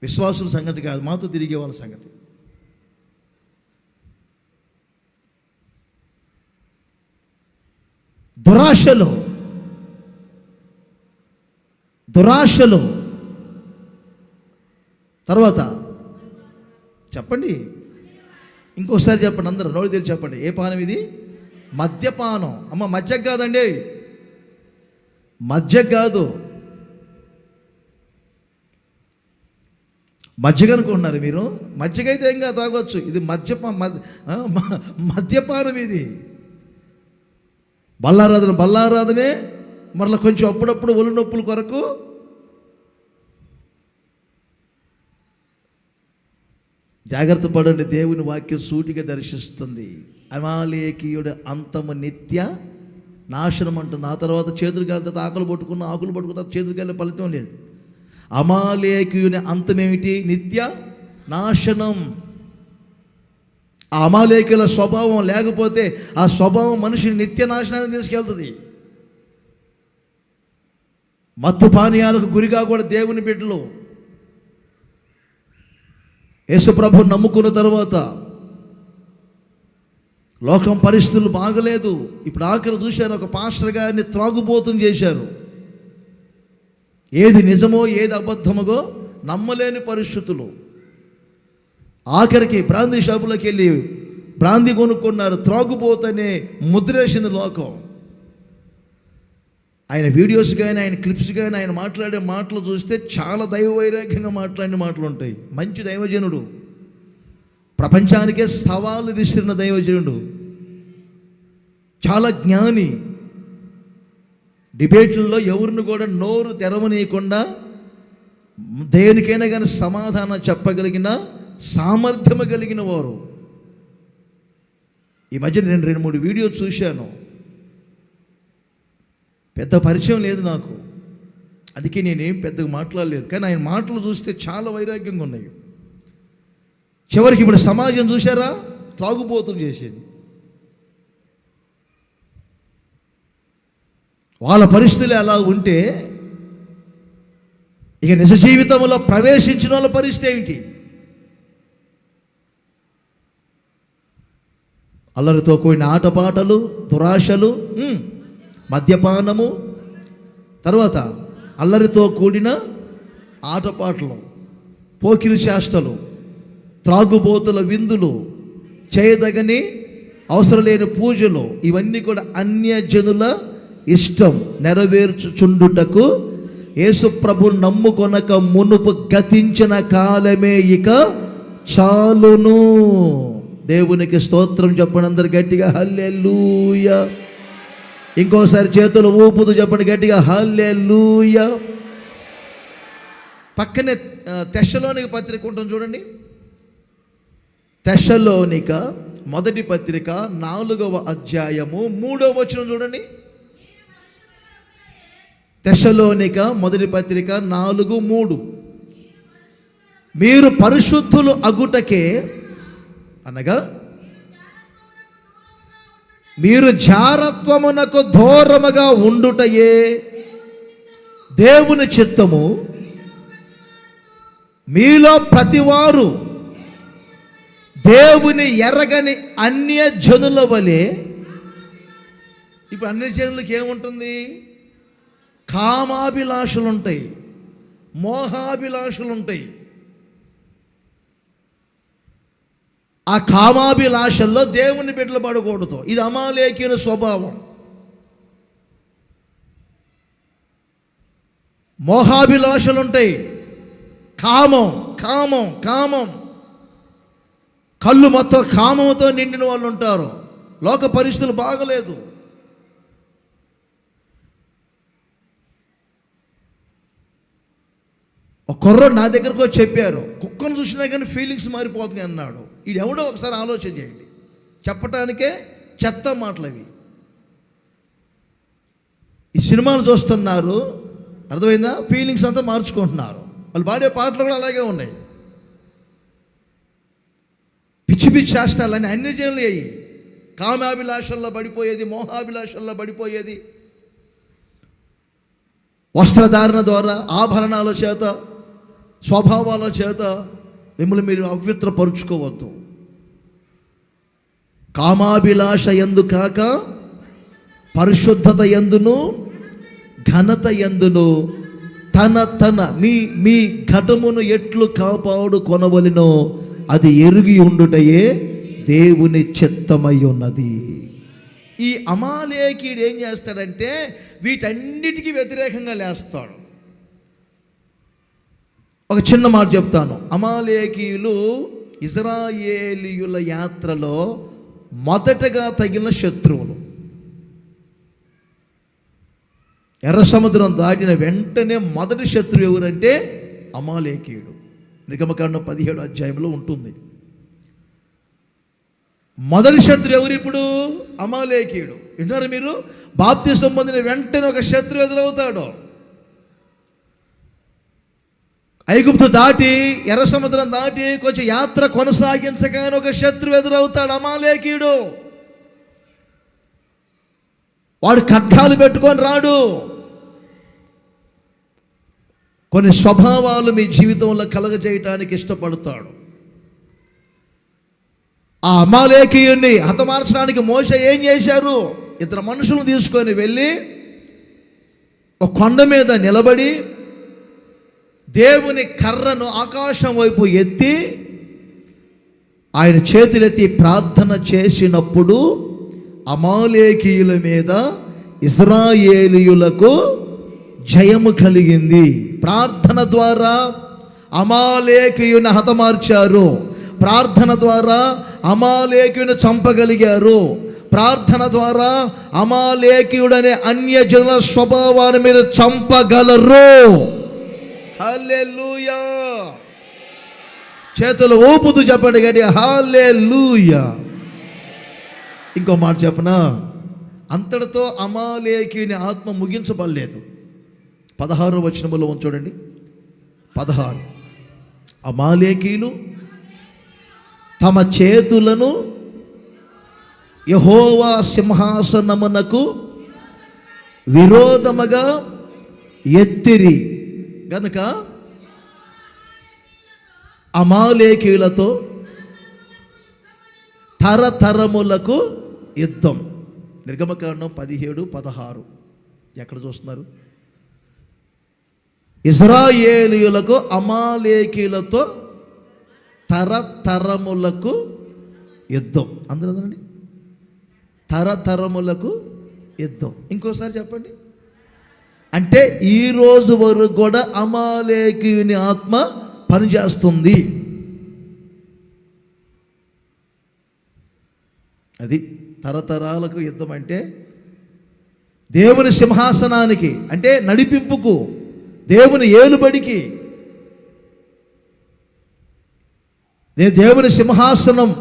విశ్వాసుల సంగతి కాదు, మాతో తిరిగే వాళ్ళ సంగతి. దురాశలు, దురాశలు. తర్వాత చెప్పండి, ఇంకోసారి చెప్పండి, అందరూ నోరు తెరిచి చెప్పండి. ఏ పానం ఇది? మద్యపానం. అమ్మ మజ్జగ కాదండి, మజ్జగ కాదు. మజ్జిగ అనుకుంటున్నారు మీరు. మజ్జిగ అయితే ఏం కాదు, తాగొచ్చు. ఇది మద్యపానం. ఇది బల్లారాధనే మరలా కొంచెం అప్పుడప్పుడు ఒళ్ళు నొప్పుల కొరకు జాగ్రత్త పడండి. దేవుని వాక్యం సూటిగా దర్శిస్తుంది. అమాలేకీయుడు అంతము నిత్య నాశనం అంటుంది. ఆ తర్వాత చేతులు కాలితే ఆకులు పట్టుకున్న చేతులు కాలిన ఫలితం లేదు. అమాలేకీయుని అంతమేమిటి? నిత్య నాశనం. ఆ అమాలేకీయుల స్వభావం లేకపోతే ఆ స్వభావం మనిషిని నిత్య నాశనాన్ని తీసుకెళ్తుంది. మత్తు పానీయాలకు గురిగా కూడా దేవుని బిడ్డలు యేసుప్రభు నమ్ముకున్న తర్వాత లోకం పరిస్థితులు బాగలేదు. ఇప్పుడు ఆఖరి చూశారు, ఒక పాస్టర్ గారిని త్రాగుబోతుని చేశారు. ఏది నిజమో ఏది అబద్ధమో నమ్మలేని పరిస్థితులు. ఆఖరికి బ్రాందీ షాపులోకి వెళ్ళి బ్రాందీ కొనుక్కున్నారు. త్రాగుబోతనే ముద్రేసింది లోకం. ఆయన వీడియోస్ కానీ ఆయన క్లిప్స్ కానీ ఆయన మాట్లాడే మాటలు చూస్తే చాలా దైవ వైరాగ్యంగా మాట్లాడిన మాటలు ఉంటాయి. మంచి దైవజనుడు, ప్రపంచానికే సవాలు విసిరిన దైవజనుడు, చాలా జ్ఞాని. డిబేట్లలో ఎవరిని కూడా నోరు తెరవనీయకుండా దేనికైనా కానీ సమాధానం చెప్పగలిగిన సామర్థ్యము కలిగిన వారు. ఈ మధ్య నేను 2-3 వీడియోస్ చూశాను. పెద్ద పరిచయం లేదు నాకు, అందుకే నేనేం పెద్దగా మాట్లాడలేదు. కానీ ఆయన మాటలు చూస్తే చాలా వైరాగ్యంగా ఉన్నాయి. చివరికి ఇప్పుడు సమాజం చూసారా, త్రాగుబోతులు చేసేది. వాళ్ళ పరిస్థితులు అలా ఉంటే ఇక నిజ జీవితంలో ప్రవేశించిన వాళ్ళ పరిస్థితి ఏమిటి? అల్లరితో కూడిన ఆటపాటలు, దురాశలు, మద్యపానము, తర్వాత అల్లరితో కూడిన ఆటపాటలు, పోకిరి చేష్టలు, త్రాగుబోతుల విందులు, చేయదగని అవసరం లేని పూజలు, ఇవన్నీ కూడా అన్యజనుల ఇష్టం నెరవేర్చుచుండుటకు యేసు ప్రభు నమ్ముకొనక మునుపు గతించిన కాలమే ఇక చాలును. దేవునికి స్తోత్రం చెప్పండి అందరు గట్టిగా హల్లెలూయా. ఇంకోసారి చేతులు ఊపుతూ చెప్పండి గట్టిగా హల్లెలూయా. పక్కనే తెస్సలోనిక పత్రిక ఉంటుంది చూడండి. తెస్సలోనిక మొదటి పత్రిక 4వ అధ్యాయము 3వ వచనం చూడండి. తెస్సలోనిక మొదటి పత్రిక 4:3 మీరు పరిశుద్ధులు అగుటకే అనగా మీరు జారత్వమునకు దూరముగా ఉండుటయే దేవుని చిత్తము. మీలో ప్రతివారు దేవుని ఎరగని అన్యజనుల వలె. ఇప్పుడు అన్యజనులకి ఏముంటుంది? కామాభిలాషలు ఉంటాయి, మోహాభిలాషలు ఉంటాయి. ఆ కామాభిలాషల్లో దేవుని బిడ్డలు పడకూడదు. ఇది అమాలేకీయుల స్వభావం. మోహాభిలాషలు ఉంటాయి, కామం కామం కామం, కళ్ళు మొత్తం కామంతో నిండిన వాళ్ళు ఉంటారు. లోక పరిస్థితులు బాగలేదు. ఒక కుర్రోడు నా దగ్గరకు వచ్చి చెప్పారు, కుక్కను చూసినా కానీ ఫీలింగ్స్ మారిపోతున్నాయి అన్నాడు. ఇది ఎవడో ఒకసారి ఆలోచన చేయండి. చెప్పటానికే చెత్త మాటలు అవి. ఈ సినిమాలు చూస్తున్నారు, అర్థమైందా? ఫీలింగ్స్ అంతా మార్చుకుంటున్నారు. వాళ్ళు పాడే పాటలు కూడా అలాగే ఉన్నాయి. పిచ్చి పిచ్చి చేష్టాలని అన్ని జనులు అయ్యి కామాభిలాషల్లో పడిపోయేది, మోహాభిలాషల్లో పడిపోయేది, వస్త్రధారణ ద్వారా, ఆభరణాల చేత, స్వభావాల చేత మిమ్మల్ని మీరు అపవిత్రపరుచుకోవద్దు. కామాభిలాష యందు కాక పరిశుద్ధత యందును ఘనత యందును తన మీ ఘటమును ఎట్లు కాపాడు కొనవలెనో అది ఎరిగి ఉండుటయే దేవుని చిత్తమై ఉన్నది. ఈ అమాలేకీయుడు ఏం చేస్తాడంటే వీటన్నిటికీ వ్యతిరేకంగా లేస్తాడు. ఒక చిన్న మాట చెప్తాను. అమాలేకీయులు ఇజ్రాయేలీయుల యాత్రలో మొదటగా తగిన శత్రువులు. ఎర్ర సముద్రం దాటిన వెంటనే మొదటి శత్రువు ఎవరంటే అమాలేకీయుడు. నిర్గమకాండం 17వ అధ్యాయంలో ఉంటుంది. మొదటి శత్రువు ఎవరు? ఇప్పుడు అమాలేకీయుడు. వింటారు మీరు? బాప్తిసం పొందిన వెంటనే ఒక శత్రువు ఎదురవుతాడు. ఐగుప్తు దాటి ఎర్ర సముద్రం దాటి కొంచెం యాత్ర కొనసాగించగానే ఒక శత్రువు ఎదురవుతాడు, అమాలేకీయుడు. వాడు ఖడ్గాలు పెట్టుకొని రాడు. కొన్ని స్వభావాలు మీ జీవితంలో కలగజేయటానికి ఇష్టపడతాడు. ఆ అమాలేకీయుణ్ణి హతమార్చడానికి మోషే ఏం చేశారు? 2 మనుషులను తీసుకొని వెళ్ళి ఒక కొండ మీద నిలబడి దేవుని కర్రను ఆకాశం వైపు ఎత్తి ఆయన చేతులెత్తి ప్రార్థన చేసినప్పుడు అమాలేకీయుల మీద ఇశ్రాయేలీయులకు జయము కలిగింది. ప్రార్థన ద్వారా అమాలేకీయుని హతమార్చారు. ప్రార్థన ద్వారా అమాలేకీయుని చంపగలిగారు. ప్రార్థన ద్వారా అమాలేకీయుడనే అన్యజనుల స్వభావాన్ని మీరు చంపగలరు. హల్లెలూయా. చేతులు ఊపుతూ చెప్పండి గట్టి హల్లెలూయా. ఇంకో మాట చెప్పనా, అంతటితో అమాలేకీయుని ఆత్మ ముగించబడలేదు. 16వ వచనములో చూడండి, 16. అమాలేకీయులు తమ చేతులను యెహోవా సింహాసనమునకు విరోధముగా ఎత్తిరి గనుక అమాలేకీయులతో తరతరములకు యుద్ధం. నిర్గమకాండం 17-16 ఎక్కడ చూస్తున్నారు? ఇశ్రాయేలీయులకు అమాలేకీయులతో తరతరములకు యుద్ధం. అందరండి, తరతరములకు యుద్ధం. ఇంకోసారి చెప్పండి. అంటే ఈ రోజు వరకు కూడా అమాలేకీయుని ఆత్మ పనిచేస్తుంది. అది తరతరాలకు యుద్ధం. అంటే దేవుని సింహాసనానికి, అంటే నడిపింపుకు, దేవుని ఏలుబడికి, దేవుని సింహాసనంలో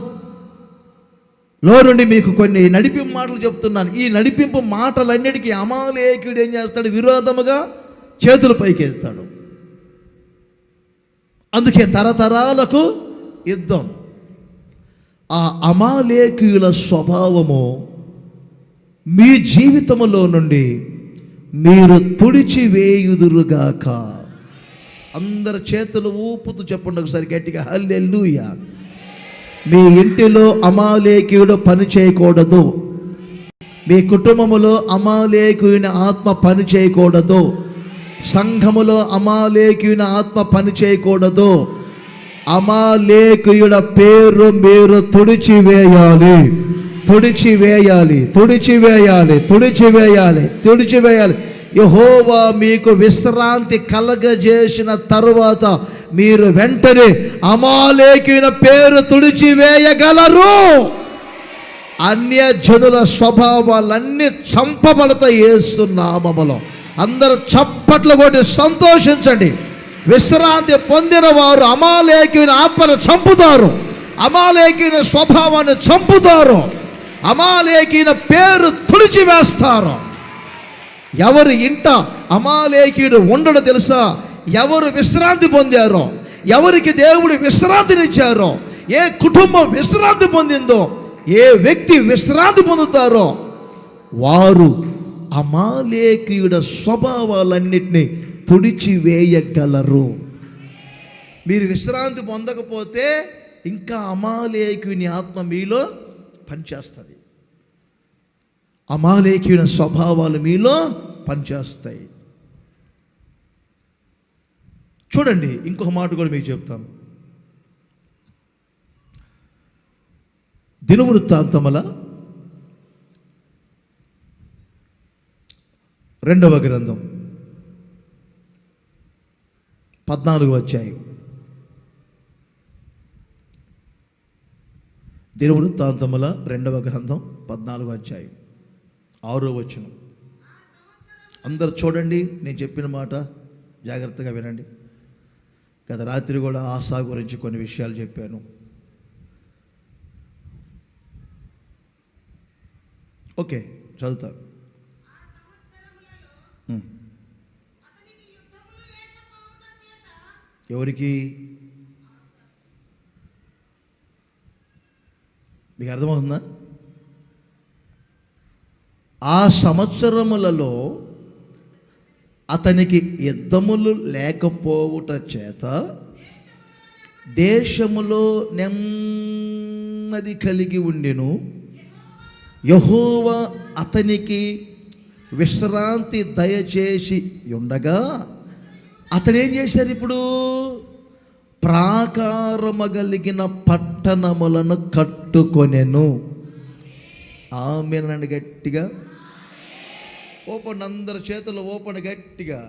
నుండి మీకు కొన్ని నడిపింపు మాటలు చెప్తున్నాను. ఈ నడిపింపు మాటలన్నిటికీ అమాలేకీయుడు ఏం చేస్తాడు? విరోధముగా చేతులు పైకెత్తాడు. అందుకే తరతరాలకు యుద్ధం. ఆ అమాలేకీయుల స్వభావము మీ జీవితములో నుండి మీరు తుడిచివేయుదురుగాక. అందరు చేతులు ఊపుతూ చెప్పండి ఒకసారి గట్టిగా హల్లెలూయా. మీ ఇంటిలో అమాలేకీయుడు పని చేయకూడదు. మీ కుటుంబములో అమాలేకీయుని ఆత్మ పని చేయకూడదు. సంఘములో అమాలేకీయుని ఆత్మ పని చేయకూడదు. అమాలేకీయుడ పేరు మీరు తుడిచివేయాలి, తుడిచివేయాలి, తుడిచివేయాలి, తుడిచివేయాలి, తుడిచివేయాలి. యెహోవా మీకు విశ్రాంతి కలగజేసిన తరువాత మీరు వెంటనే అమాలేకీయుని పేరు తుడిచివేయగలరు. అన్యజనుల స్వభావాలన్నీ చంపబడతాయి యేసు నామములో. అందరూ చప్పట్లు కొట్టి సంతోషించండి. విశ్రాంతి పొందిన వారు అమాలేకీయుని ఆత్మను చంపుతారు, అమాలేకీయుని స్వభావాన్ని చంపుతారు, అమాలేకీయుని పేరు తుడిచివేస్తారు. ఎవరి ఇంట అమాలేకీయుడు ఉండడు తెలుసా? ఎవరు విశ్రాంతి పొందారో, ఎవరికి దేవుడు విశ్రాంతినిచ్చారో, ఏ కుటుంబం విశ్రాంతి పొందిందో, ఏ వ్యక్తి విశ్రాంతి పొందుతారో వారు అమాలేకీయుడ స్వభావాలన్నిటినీ తుడిచివేయగలరు. మీరు విశ్రాంతి పొందకపోతే ఇంకా అమాలేకీయుని ఆత్మ మీలో పనిచేస్తుంది. అమాలేకీయుని స్వభావాలు మీలో పనిచేస్తాయి. చూడండి, ఇంకొక మాట కూడా మీకు చెప్తాను. దినవృత్తాంతముల 2వ గ్రంథం 14వ అధ్యాయం. దినవృత్తాంతముల 2వ గ్రంథం 14వ అధ్యాయం 6వ వచనం. అందరు చూడండి, నేను చెప్పిన మాట జాగ్రత్తగా వినండి. గత రాత్రి కూడా ఆశా గురించి కొన్ని విషయాలు చెప్పాను. ఓకే, చదువుతారు. ఎవరికి? మీకు అర్థమవుతుందా? ఆ సంవత్సరములలో అతనికి యుద్ధములు లేకపోవుట చేత దేశములో నెమ్మది కలిగి ఉండెను. యెహోవా అతనికి విశ్రాంతి దయచేసి ఉండగా అతడు ఏం చేశారు? ఇప్పుడు ప్రాకారమగలిగిన పట్టణములను కట్టుకొనెను. ఆమేనండి గట్టిగా. ఓపెన్, అందరి చేతుల్లో ఓపెన్ గట్టిగా.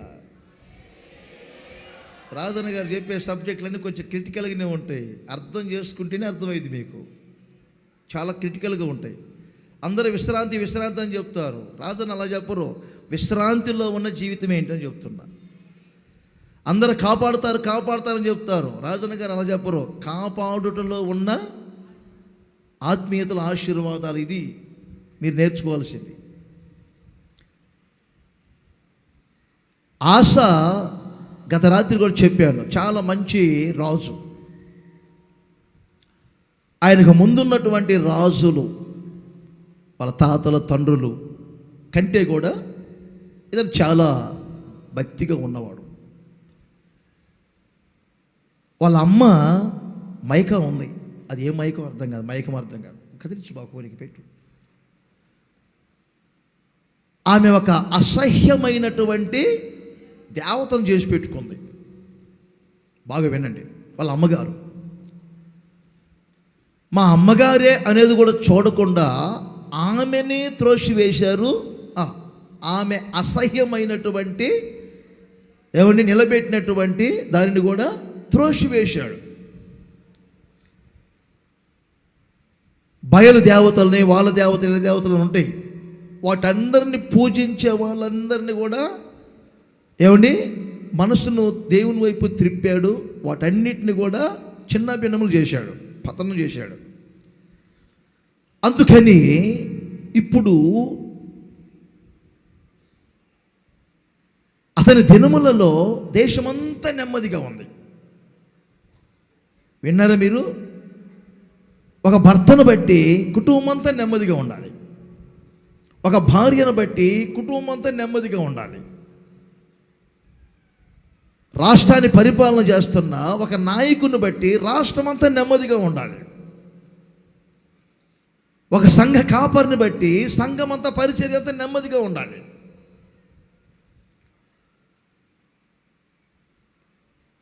రాజన్న గారు చెప్పే సబ్జెక్టులన్నీ కొంచెం క్రిటికల్గానే ఉంటాయి. అర్థం చేసుకుంటేనే అర్థమైంది మీకు. చాలా క్రిటికల్గా ఉంటాయి. అందరూ విశ్రాంతి విశ్రాంతి అని చెప్తారు. రాజన్న అలా చెప్పరు. విశ్రాంతిలో ఉన్న జీవితం ఏంటని చెప్తున్నా. అందరూ కాపాడుతారని చెప్తారు. రాజన్న గారు అలా చెప్పరు. కాపాడుటలో ఉన్న ఆత్మీయతల ఆశీర్వాదాలు, ఇది మీరు నేర్చుకోవాల్సింది. ఆశ గత రాత్రి కూడా చెప్పాను, చాలా మంచి రాజు. ఆయనకు ముందున్నటువంటి రాజులు వాళ్ళ తాతల తండ్రులు కంటే కూడా ఇతను చాలా భక్తిగా ఉన్నవాడు. వాళ్ళ అమ్మ మైకా ఉంది. అది ఏ మైకం అర్థం కాదు, మైకం అర్థం కాదు. కదిలించి బాకోనికి పెట్టు. ఆమె ఒక అసహ్యమైనటువంటి దేవతను చేసి పెట్టుకుంది. బాగా వినండి. వాళ్ళ అమ్మగారు, మా అమ్మగారే అనేది కూడా చూడకుండా ఆమెనే త్రోసివేశారు. ఆమె అసహ్యమైనటువంటి నిలబెట్టినటువంటి దానిని కూడా త్రోసివేశాడు. బయలు దేవతలని, వాళ్ళ దేవతలు, ఇలా దేవతలు ఉంటాయి. వాటందరిని పూజించే వాళ్ళందరినీ కూడా మనసును దేవుని వైపు త్రిప్పాడు. వాటన్నిటిని కూడా చిన్న భిన్నములు చేశాడు, పతనం చేశాడు. అందుకని ఇప్పుడు అతని దినములలో దేశమంతా నెమ్మదిగా ఉంది. విన్నారా మీరు? ఒక భర్తను బట్టి కుటుంబం అంతా నెమ్మదిగా ఉండాలి. ఒక భార్యను బట్టి కుటుంబం అంతా నెమ్మదిగా ఉండాలి. రాష్ట్రాన్ని పరిపాలన చేస్తున్న ఒక నాయకుని బట్టి రాష్ట్రం అంతా నెమ్మదిగా ఉండాలి. ఒక సంఘ కాపరిని బట్టి సంఘం అంతా పరిచర్య అంతా నెమ్మదిగా ఉండాలి.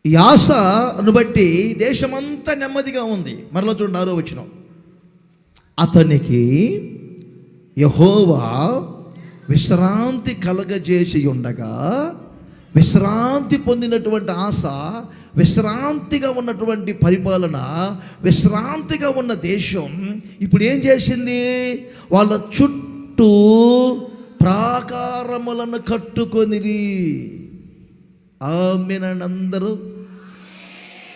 ఈ ఆశను బట్టి దేశమంతా నెమ్మదిగా ఉంది. మరలా చూడండి 6వ వచనం. అతనికి యెహోవా విశ్రాంతి కలగజేసి ఉండగా, విశ్రాంతి పొందినటువంటి ఆశ, విశ్రాంతిగా ఉన్నటువంటి పరిపాలన, విశ్రాంతిగా ఉన్న దేశం ఇప్పుడు ఏం చేసింది? వాళ్ళ చుట్టూ ప్రాకారములను కట్టుకొనిరి. ఆమెనండి అందరూ.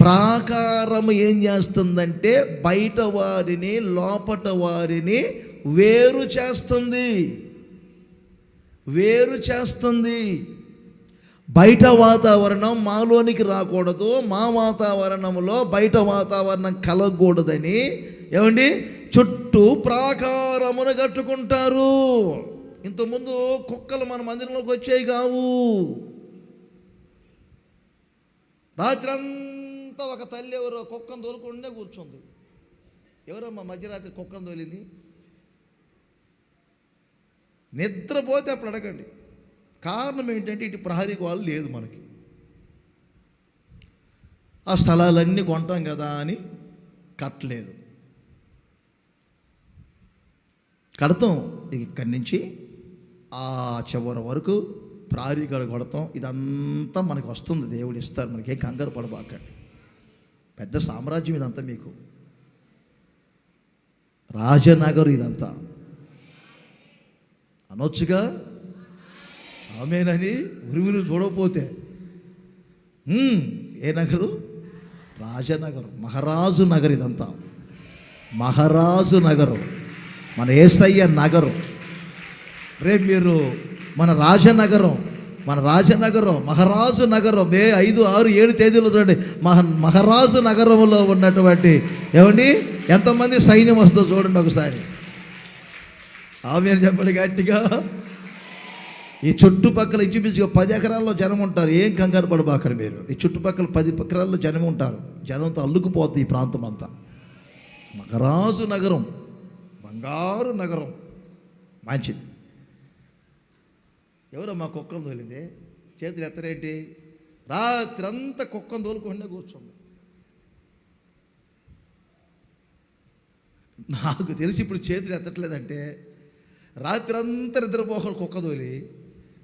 ప్రాకారము ఏం చేస్తుందంటే బయట వారిని లోపట వారిని వేరు చేస్తుంది. బయట వాతావరణం మాలోనికి రాకూడదు, మా వాతావరణంలో బయట వాతావరణం కలగకూడదని చుట్టూ ప్రాకారమును కట్టుకుంటారు. ఇంతకుముందు కుక్కలు మన మందిరంలోకి వచ్చేవి కావు. రాత్రి అంతా ఒక తల్లి ఎవరో కుక్కను తోలుకుంటే కూర్చుంది. ఎవరమ్మా మధ్యరాత్రి కుక్కను తోలింది? నిద్రపోతే అప్పుడు అడగండి. కారణం ఏంటంటే ఇటు ప్రహరీ వాళ్ళు లేదు మనకి. ఆ స్థలాలన్నీ కొంటాం కదా అని కట్టలేదు. కడతాం ఇక్కడి నుంచి ఆ చివరి వరకు ప్రహరీ గడ కొడతాం. ఇదంతా మనకు వస్తుంది, దేవుడు ఇస్తారు. మనకి ఏం కంగారు పడబాకండి. పెద్ద సామ్రాజ్యం ఇదంతా. మీకు రాజనగరు ఇదంతా అనొచ్చుగా. ఆమెనని ఉరిమిరు చూడకపోతే ఏ నగరు? రాజనగరు, మహారాజు నగరు. ఇదంతా మహారాజు నగరు, మన యేసయ్య నగరు. రేపు మీరు మన రాజనగరం మహారాజు నగరం మే 5, 6, 7 తేదీలో చూడండి. మహారాజు నగరంలో ఉన్నటువంటి ఎంతమంది సైన్యం వస్తుందో చూడండి ఒకసారి. ఆమెను చెప్పండి గట్టిగా. ఈ చుట్టుపక్కల ఇంచుమించుగా 10 ఎకరాల్లో జనం ఉంటారు. ఏం కంగారు పడబాకండి మీరు. ఈ చుట్టుపక్కల 10 ఎకరాల్లో జనం ఉంటారు. జనంతో అల్లుకుపోతుంది ఈ ప్రాంతం అంతా. మహారాజు నగరం, బంగారు నగరం, మంచిది. ఎవరో మా కుక్కను తోలింది? చేతులు ఎత్తరేంటి? రాత్రంతా కుక్కను తోలుకుంటే కూర్చోండి. నాకు తెలిసి ఇప్పుడు చేతులు ఎత్తట్లేదంటే రాత్రంతా నిద్రపోకుండా కుక్క తోలి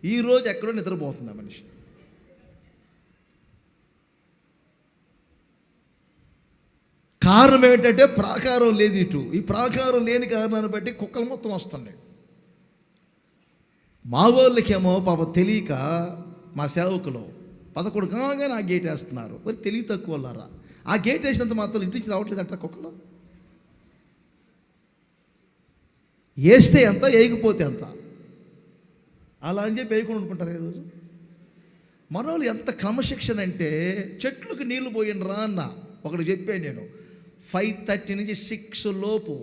ఈరోజు ఎక్కడో నిద్రపోతుంది ఆ మనిషి. కారణం ఏంటంటే ప్రాకారం లేదు ఇటు. ఈ ప్రాకారం లేని కారణాన్ని బట్టి కుక్కలు మొత్తం వస్తున్నాయి. మా వాళ్ళకేమో పాప తెలియక మా సేవకులు 11 కాగానే ఆ గేట్ వేస్తున్నారు. మరి తెలివి తక్కువ వాళ్ళారా, ఆ గేట్ వేసినంత మాత్రం ఇంటి నుంచి రావట్లేదు అంటారు కుక్కలు. వేస్తే ఎంత, వేయకపోతే ఎంత, అలా అని చెప్పి వేయకుండా అనుకుంటారు ఈరోజు. మనోళ్ళు ఎంత క్రమశిక్షణ అంటే, చెట్లకు నీళ్లు పోయినరా అన్న ఒకటి చెప్పాను నేను. 5:30 నుంచి 6 లోపు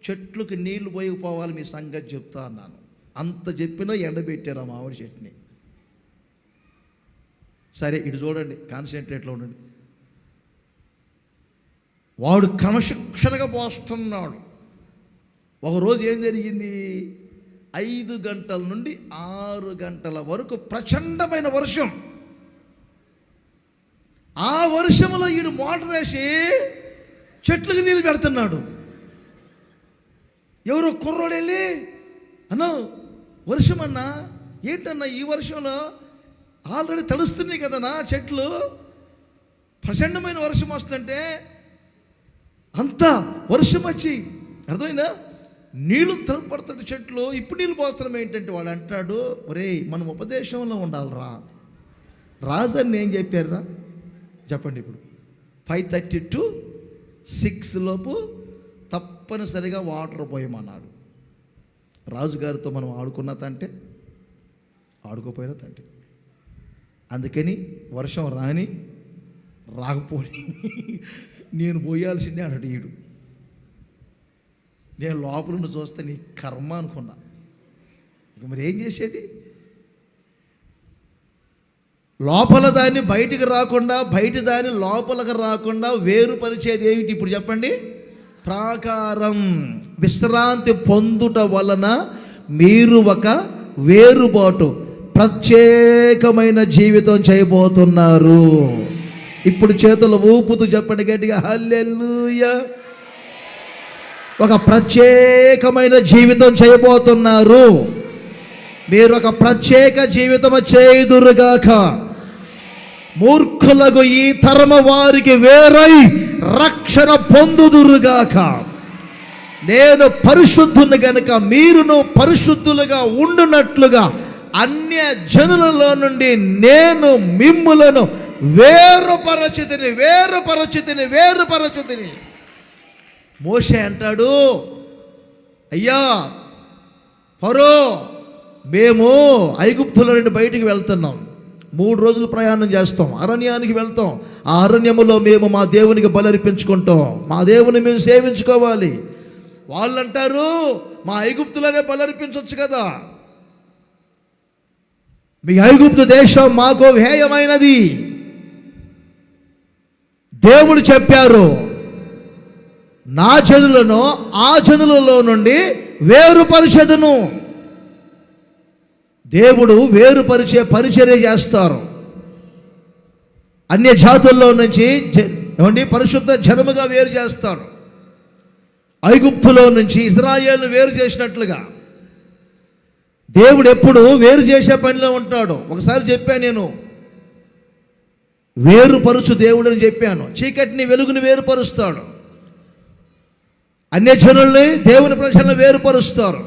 చెట్లకు నీళ్లు పోయకపోవాలి మీ సంగతి చెప్తా అన్నాను. అంత చెప్పినా ఎండబెట్టారు ఆ మామిడి చెట్టుని. సరే ఇటు చూడండి, కాన్సన్ట్రేట్లో ఉండండి. వాడు క్రమశిక్షణగా పోస్తున్నాడు. ఒకరోజు ఏం జరిగింది, 5 గంటల నుండి 6 గంటల వరకు ప్రచండమైన వర్షం. ఆ వర్షంలో ఈడు మోటార్ వేసి చెట్లకు నీళ్ళు పెడుతున్నాడు. ఎవరో కుర్రోడు వెళ్ళి, అన్నా వర్షం అన్నా, ఏంటన్నా ఈ వర్షంలో ఆల్రెడీ తడుస్తున్నాయి కదన్నా చెట్లు, ప్రచండమైన వర్షం వస్తుంటే అంతా వర్షం వచ్చి అర్థమైందా, నీళ్లు తడపడుతున్న చెట్లు ఇప్పుడు నీళ్ళు పోస్తున్నాం ఏంటంటే వాడు అంటాడు, ఒరేయ్ మనం ఉపదేశంలో ఉండాలిరా, రాజధాని ఏం చెప్పారురా చెప్పండి. ఇప్పుడు 5:30 to 6 లోపు తప్పనిసరిగా వాటర్ పోయమన్నాడు. రాజుగారితో మనం ఆడుకున్న తంటే, ఆడుకోపోయిన తంటే. అందుకని వర్షం రాని రాకపోని నేను పోయాల్సిందే అన్నాడు ఈడు. నేను లోపల నుండి చూస్తే నీ కర్మ అనుకున్నా. ఇక మరి ఏం చేసేది, లోపల దాన్ని బయటికి రాకుండా, బయట దాన్ని లోపలికి రాకుండా వేరుపరిచేది ఏమిటి ఇప్పుడు చెప్పండి, ప్రాకారం. విశ్రాంతి పొందుట వలన మీరు ఒక వేరుబాటు ప్రత్యేకమైన జీవితం చేయబోతున్నారు. ఇప్పుడు చేతులు ఊపుతూ చెప్పండి గట్టిగా, హల్లెలూయా. ఒక ప్రత్యేకమైన జీవితం చేయబోతున్నారు. మీరు ఒక ప్రత్యేక జీవితం చేయుదురుగాక. మూర్ఖులకు ఈ తరమ వారికి వేరై రక్షణ పొందుదురుగాక. నేను పరిశుద్ధుని గనుక మీరును పరిశుద్ధులుగా ఉండునట్లుగా అన్య జనులలో నుండి నేను మిమ్ములను వేరుపరచితిని. మోషే అంటాడు, అయ్యా ఫరో, మేము ఐగుప్తుల నుండి బయటికి వెళ్తున్నాం, 3 రోజులు ప్రయాణం చేస్తాం, అరణ్యానికి వెళ్తాం. ఆ అరణ్యములో మేము మా దేవునికి బలర్పించుకుంటాం, మా దేవుని మేము సేవించుకోవాలి. వాళ్ళు అంటారు, మా ఐగుప్తులనే బలర్పించవచ్చు కదా, మీ ఐగుప్తు దేశం మాకు హేయమైనది. దేవుడు చెప్పారు, నా జనులను ఆ జనులలో నుండి వేరుపరిచెదను. దేవుడు వేరుపరిచే పరిచర్య చేస్తారు. అన్య జాతుల్లో నుంచి పరిశుద్ధ జనముగా వేరు చేస్తాడు. ఐగుప్తులో నుంచి ఇజ్రాయేలును వేరు చేసినట్లుగా దేవుడు ఎప్పుడు వేరు చేసే పనిలో ఉంటాడు. ఒకసారి చెప్పాను నేను, వేరుపరుచు దేవుడు అని చెప్పాను. చీకటిని వెలుగుని వేరుపరుస్తాడు. అన్యజనుల్ని దేవుని ప్రజలను వేరుపరుస్తారు.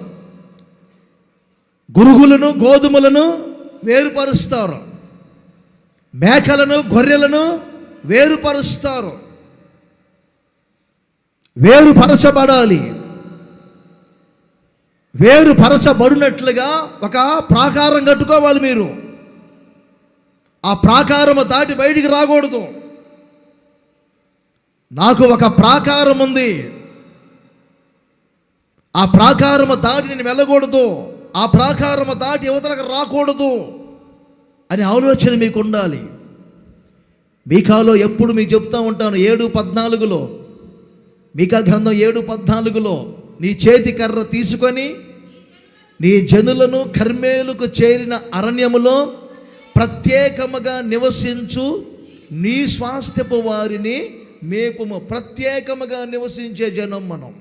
గురుగులను గోధుమలను వేరుపరుస్తారు. మేకలను గొర్రెలను వేరుపరుస్తారు. వేరుపరచబడాలి. వేరుపరచబడినట్లుగా ఒక ప్రాకారం కట్టుకోవాలి మీరు. ఆ ప్రాకారము దాటి బయటికి రాకూడదు. నాకు ఒక ప్రాకారం ఉంది, ఆ ప్రాకారము దాటి నేను వెళ్ళకూడదు, ఆ ప్రాకారము దాటి యువతలకు రాకూడదు అని ఆలోచన మీకు ఉండాలి. మీకాలో ఎప్పుడు మీకు చెప్తా ఉంటాను, 7:14 మీకా గ్రంథం 7:14 నీ చేతి కర్ర తీసుకొని నీ జనులను కర్మేలుకు చేరిన అరణ్యములో ప్రత్యేకముగా నివసించు నీ స్వాస్థ్యపు వారిని మేపుము. ప్రత్యేకముగా నివసించే జనం మనం.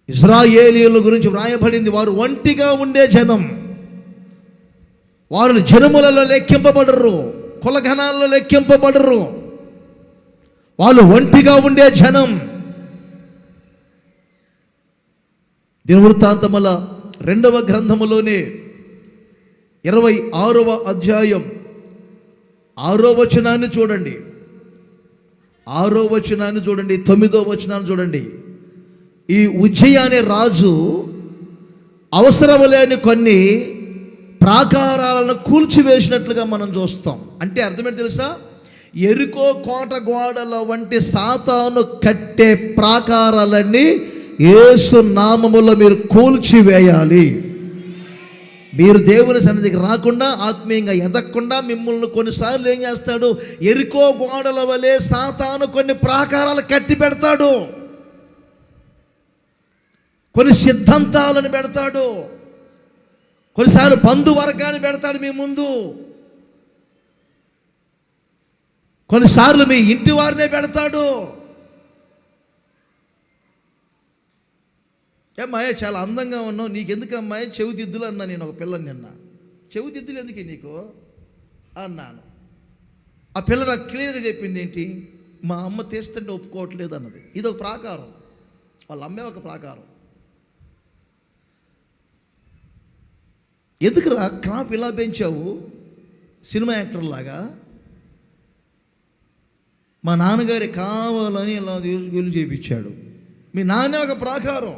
ఇశ్రాయేలీయుల గురించి వ్రాయబడింది, వారు ఒంటిగా ఉండే జనం. వారు జనములలో లెక్కింపబడరు, కులగణాల్లో లెక్కింపబడరు. వాళ్ళు ఒంటిగా ఉండే జనం. దినవృత్తాంతముల 2వ గ్రంథములోనే 26వ అధ్యాయం 6వ వచనాన్ని చూడండి, 6వ వచనాన్ని చూడండి, 9వ వచనాన్ని చూడండి. ఈ ఉజ్జయ అనే రాజు అవసరము లేని కొన్ని ప్రాకారాలను కూల్చివేసినట్లుగా మనం చూస్తాం. అంటే అర్థమేంటి తెలుసా? ఎరికో కోట గోడల వంటి సాతాను కట్టే ప్రాకారాలన్నీ యేసు నామములో మీరు కూల్చివేయాలి. మీరు దేవుని సన్నిధికి రాకుండా, ఆత్మీయంగా ఎదగకుండా మిమ్మల్ని కొన్నిసార్లు ఏం చేస్తాడు? ఎరికో గోడల వలె సాతాను కొన్ని ప్రాకారాలు కట్టి పెడతాడు, కొన్ని సిద్ధాంతాలను పెడతాడు, కొన్నిసార్లు బంధువర్గాన్ని పెడతాడు మీ ముందు, కొన్నిసార్లు మీ ఇంటి వారినే పెడతాడు. అమ్మాయి చాలా అందంగా ఉన్నావు, నీకెందుకు అమ్మాయి చెవిదిద్దులు అన్నా. నేను ఒక పిల్లని నిన్న, చెవిదిద్దులు ఎందుకు నీకు అన్నాను. ఆ పిల్ల నాకు క్లియర్గా చెప్పింది, ఏంటి, మా అమ్మ తీస్తుంటే ఒప్పుకోవట్లేదు అన్నది. ఇది ఒక ప్రాకారం, వాళ్ళ అమ్మే ఒక ప్రాకారం. ఎందుకురా క్రాప్ ఇలా పెంచావు సినిమా యాక్టర్ లాగా? మా నాన్నగారి కావాలని ఇలా తీసుకెళ్ళి చేయించాడు. మీ నాన్న ఒక ప్రాకారం,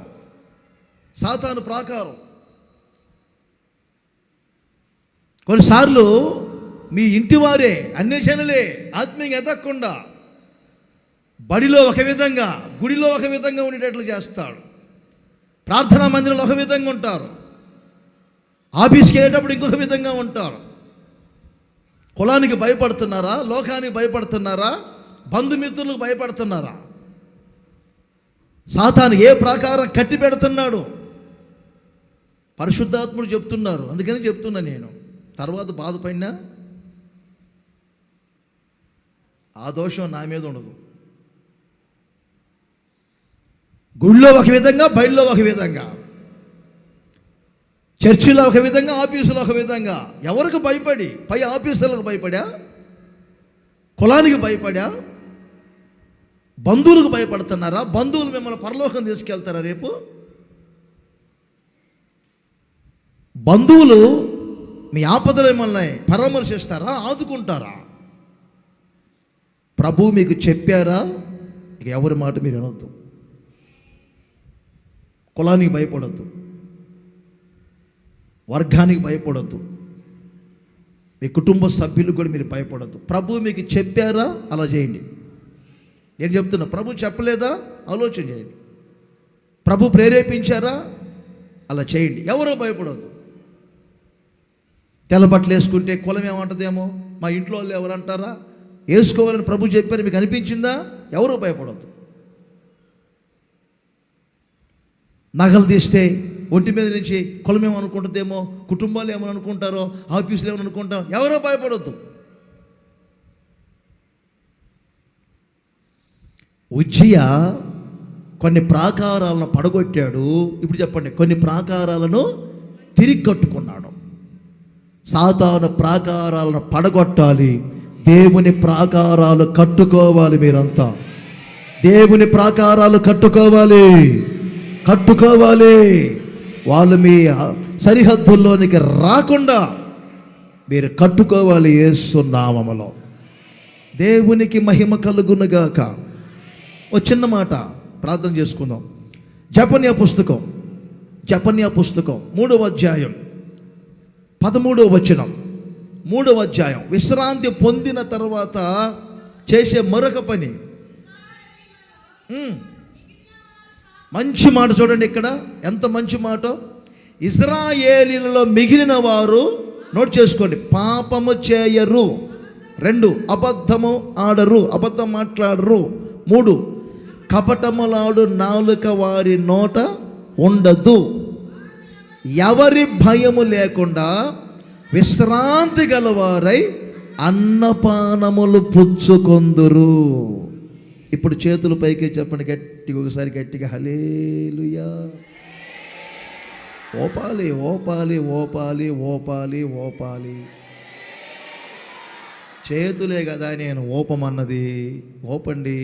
సాతాను ప్రాకారం. కొన్నిసార్లు మీ ఇంటి వారే, అన్యజనులే ఆత్మీయంగా ఎదగకుండా బడిలో ఒక విధంగా, గుడిలో ఒక విధంగా ఉండేటట్లు చేస్తాడు. ప్రార్థనా మందిరంలో ఒక విధంగా ఉంటారు, ఆఫీస్కి వెళ్ళేటప్పుడు ఇంకొక విధంగా ఉంటారు. కులానికి భయపడుతున్నారా? లోకానికి భయపడుతున్నారా? బంధుమిత్రులకు భయపడుతున్నారా? సాతాను ఏ ప్రాకారం కట్టి పెడుతున్నాడు? పరిశుద్ధాత్ముడు చెప్తున్నారు, అందుకని చెప్తున్నా నేను. తర్వాత బాధపడినా ఆ దోషం నా మీద ఉండదు. గుళ్ళో ఒక విధంగా, బయల్లో ఒక విధంగా, చర్చిలో ఒక విధంగా, ఆఫీసులో ఒక విధంగా. ఎవరికి భయపడి? పై ఆఫీసులకు భయపడా? కులానికి భయపడా? బంధువులకు భయపడుతున్నారా? బంధువులు మిమ్మల్ని పరలోకం తీసుకెళ్తారా రేపు? బంధువులు మీ ఆపదలు మిమ్మల్ని పరామర్శిస్తారా? ఆదుకుంటారా? ప్రభు మీకు చెప్పారా? ఇక ఎవరి మాట మీరు వినొద్దు. కులానికి భయపడద్దు, వర్గానికి భయపడద్దు, మీ కుటుంబ సభ్యులకు కూడా మీరు భయపడద్దు. ప్రభు మీకు చెప్పారా? అలా చేయండి. నేను చెప్తున్నా, ప్రభు చెప్పలేదా? ఆలోచన చేయండి. ప్రభు ప్రేరేపించారా? అలా చేయండి. ఎవరో భయపడవద్దు. తెల్ల బట్టలు వేసుకుంటే కులం ఏమంటదేమో, మా ఇంట్లో వాళ్ళు ఎవరు అంటారా? వేసుకోవాలని ప్రభు చెప్పారు, మీకు అనిపించిందా? ఎవరో భయపడవద్దు. నగలు తీస్తే ఒంటి మీద నుంచి కులం ఏమనుకుంటుందేమో, కుటుంబాలు ఏమని అనుకుంటారో, ఆఫీసులు ఏమని అనుకుంటారో, ఎవరో భయపడవద్దు. ఉజ్జయ కొన్ని ప్రాకారాలను పడగొట్టాడు. ఇప్పుడు చెప్పండి, కొన్ని ప్రాకారాలను తిరిగి కట్టుకున్నాడు. సాతాను ప్రాకారాలను పడగొట్టాలి, దేవుని ప్రాకారాలు కట్టుకోవాలి. మీరంతా దేవుని ప్రాకారాలు కట్టుకోవాలి. వాళ్ళు మీ సరిహద్దుల్లోనికి రాకుండా మీరు కట్టుకోవాలి యేసు నామములో. దేవునికి మహిమ కలుగునుగాక. ఓ చిన్న మాట ప్రార్థన చేసుకుందాం. జపన్య పుస్తకం 3వ అధ్యాయం 13వ వచనం. 3వ అధ్యాయం. విశ్రాంతి పొందిన తర్వాత చేసే మరొక పని. మంచి మాట చూడండి ఇక్కడ, ఎంత మంచి మాట. ఇశ్రాయేలీయులలో మిగిలిన వారు, నోట్ చేసుకోండి, పాపము చేయరు. 2, అబద్ధము ఆడరు, అబద్ధం మాట్లాడరు. 3, కపటములాడు నాలుక వారి నోట ఉండదు. ఎవరి భయము లేకుండా విశ్రాంతి గలవారై అన్నపానములు పుచ్చుకొందురు. ఇప్పుడు చేతులు పైకి చెప్పండి గట్టిగా, ఒకసారి గట్టిగా హల్లెలూయా. ఓపాలి ఓపాలి ఓపాలి ఓపాలి ఓపాలి. చేతులే కదా నేను ఓపమన్నది, ఓపండి.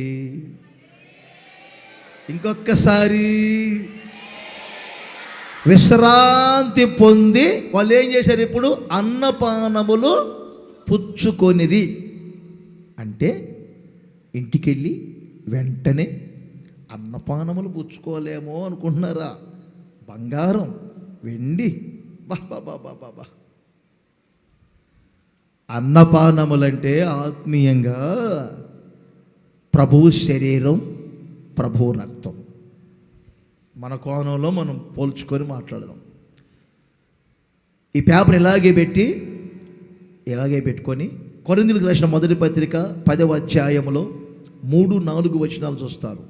ఇంకొక్కసారి. విశ్రాంతి పొంది వాళ్ళు ఏం చేశారు? ఇప్పుడు అన్నపానములు పుచ్చుకొనిది అంటే ఇంటికెళ్ళి వెంటనే అన్నపానములు పుచ్చుకోలేమో అనుకుంటున్నారా? బంగారం, వెండి, బాబా. అన్నపానములంటే ఆత్మీయంగా ప్రభువు శరీరం, ప్రభువు రక్తం. మన కోణంలో మనం పోల్చుకొని మాట్లాడదాం. ఈ పేపర్ ఇలాగే పెట్టుకొని కొరింథీయులకు రాసిన మొదటి పత్రిక 10వ అధ్యాయంలో 3-4 వచనాలు చూస్తారు.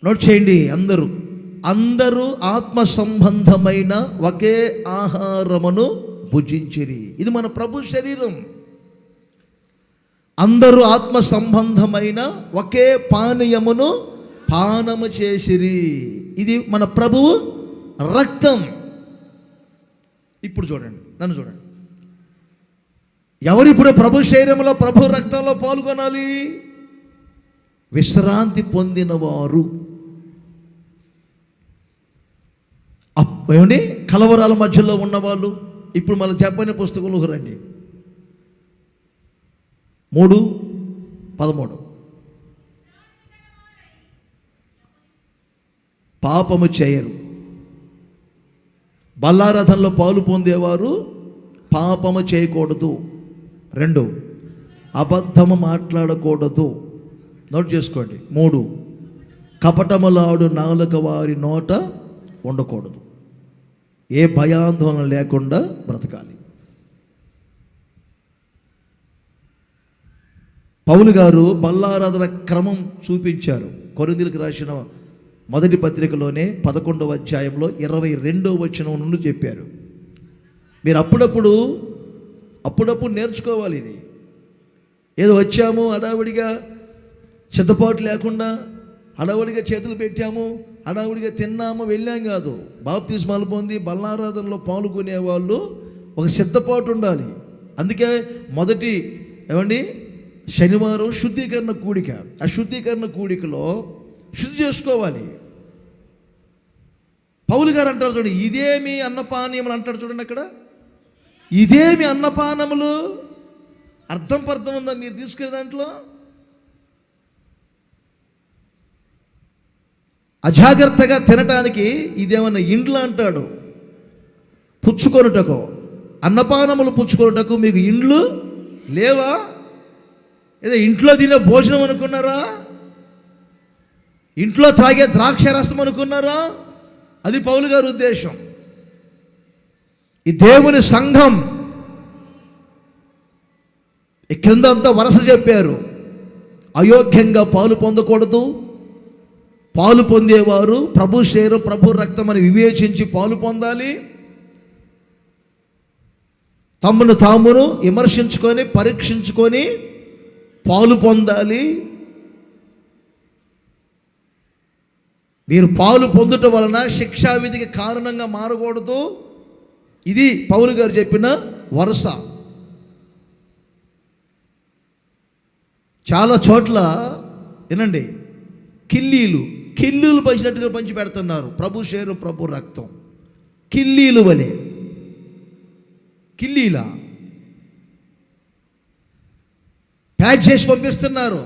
నోట్ చేయండి. అందరూ ఆత్మ సంబంధమైన ఒకే ఆహారమును భుజించిరి. ఇది మన ప్రభు శరీరం. అందరూ ఆత్మ సంబంధమైన ఒకే పానీయమును పానము చేసిరి. ఇది మన ప్రభువు రక్తం. ఇప్పుడు చూడండి, నన్ను చూడండి. ఎవరిప్పుడు ప్రభు శరీరంలో, ప్రభు రక్తంలో పాల్గొనాలి? విశ్రాంతి పొందిన వారు. ఏమండి? కలవరాల మధ్యలో ఉన్నవాళ్ళు. ఇప్పుడు మనం చెప్పని పుస్తకంలో రండి, 3:13. పాపము చేయరు. బల్లారథంలో పాలు పొందేవారు పాపము చేయకూడదు. 2, అబద్ధము మాట్లాడకూడదు. నోట్ చేసుకోండి. 3, కపటములాడు నాలుక వారి నోట ఉండకూడదు. ఏ భయాందోళన లేకుండా బ్రతకాలి. పౌలు గారు బల్లారాధన క్రమం చూపించారు. కొరింథీయులకు రాసిన మొదటి పత్రికలోనే 11వ అధ్యాయంలో 22వ వచనం నుండి చెప్పారు. మీరు అప్పుడప్పుడు నేర్చుకోవాలి. ఇది ఏదో వచ్చాము హడావుడిగా, సిద్ధపాటు లేకుండా హడావుడిగా చేతులు పెట్టాము, హడావుడిగా తిన్నాము, వెళ్ళాం కాదు. బాప్తిస్మాలు పొంది బల్లారాధనలో పాల్గొనే వాళ్ళు ఒక సిద్ధపాటు ఉండాలి. అందుకే మొదటి శనివారం శుద్ధీకరణ కూడిక. ఆ శుద్ధీకరణ కూడికలో శుద్ధి చేసుకోవాలి. పౌలు గారు అంటారు చూడండి, ఇదేమి అన్నపానీయములు అంటాడు చూడండి. అక్కడ ఇదేమి అన్నపానములు, అర్థం ఉందా మీరు తీసుకునే దాంట్లో? అజాగ్రత్తగా తినటానికి ఇదేమన్నా ఇండ్లు అంటాడు. పుచ్చుకొనుటకు, అన్నపానములు పుచ్చుకొనుటకు మీకు ఇండ్లు లేవా? ఏదో ఇంట్లో తినే భోజనం అనుకున్నారా? ఇంట్లో త్రాగే ద్రాక్ష రసం అనుకున్నారా? అది పౌలు గారి ఉద్దేశం. ఈ దేవుని సంఘం ఈ క్రింద అంతా వరస చెప్పారు. అయోగ్యంగా పాలు పొందకూడదు. పాలు పొందేవారు ప్రభు శరీరం, ప్రభు రక్తం అని వివేచించి పాలు పొందాలి. తమను తామును విమర్శించుకొని పరీక్షించుకొని పాలు పొందాలి. మీరు పాలు పొందుట వలన శిక్షావిధికి కారణంగా మారకూడదు. ఇది పౌలు గారు చెప్పిన వరుస. చాలా చోట్ల వినండి, కిల్లీలు పంచినట్టుగా పంచి పెడుతున్నారు. ప్రభు శరీరం, ప్రభు రక్తం కిల్లీలు వలె. కిల్లీలా ప్యాక్ చేసి పంపిస్తున్నారు.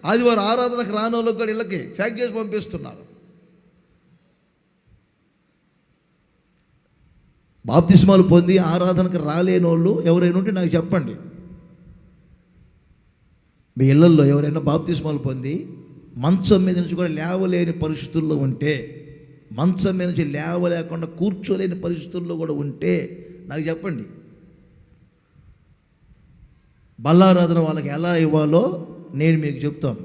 ఆదివారం ఆరాధనకు రానోళ్ళకి కూడా ఇళ్ళకి ప్యాక్ చేసి పంపిస్తున్నారు. బాప్తిస్మాలు పొంది ఆరాధనకు రాలేని వాళ్ళు ఎవరైనా ఉంటే నాకు చెప్పండి. మీ ఇళ్ళల్లో ఎవరైనా బాప్తిస్మాలు పొంది మంచం మీద నుంచి కూడా లేవలేని పరిస్థితుల్లో ఉంటే, మంచం మీద నుంచి లేవలేకుండా కూర్చోలేని పరిస్థితుల్లో కూడా ఉంటే నాకు చెప్పండి. బల్లారాధన వాళ్ళకి ఎలా ఇవ్వాలో నేను మీకు చెప్తాను.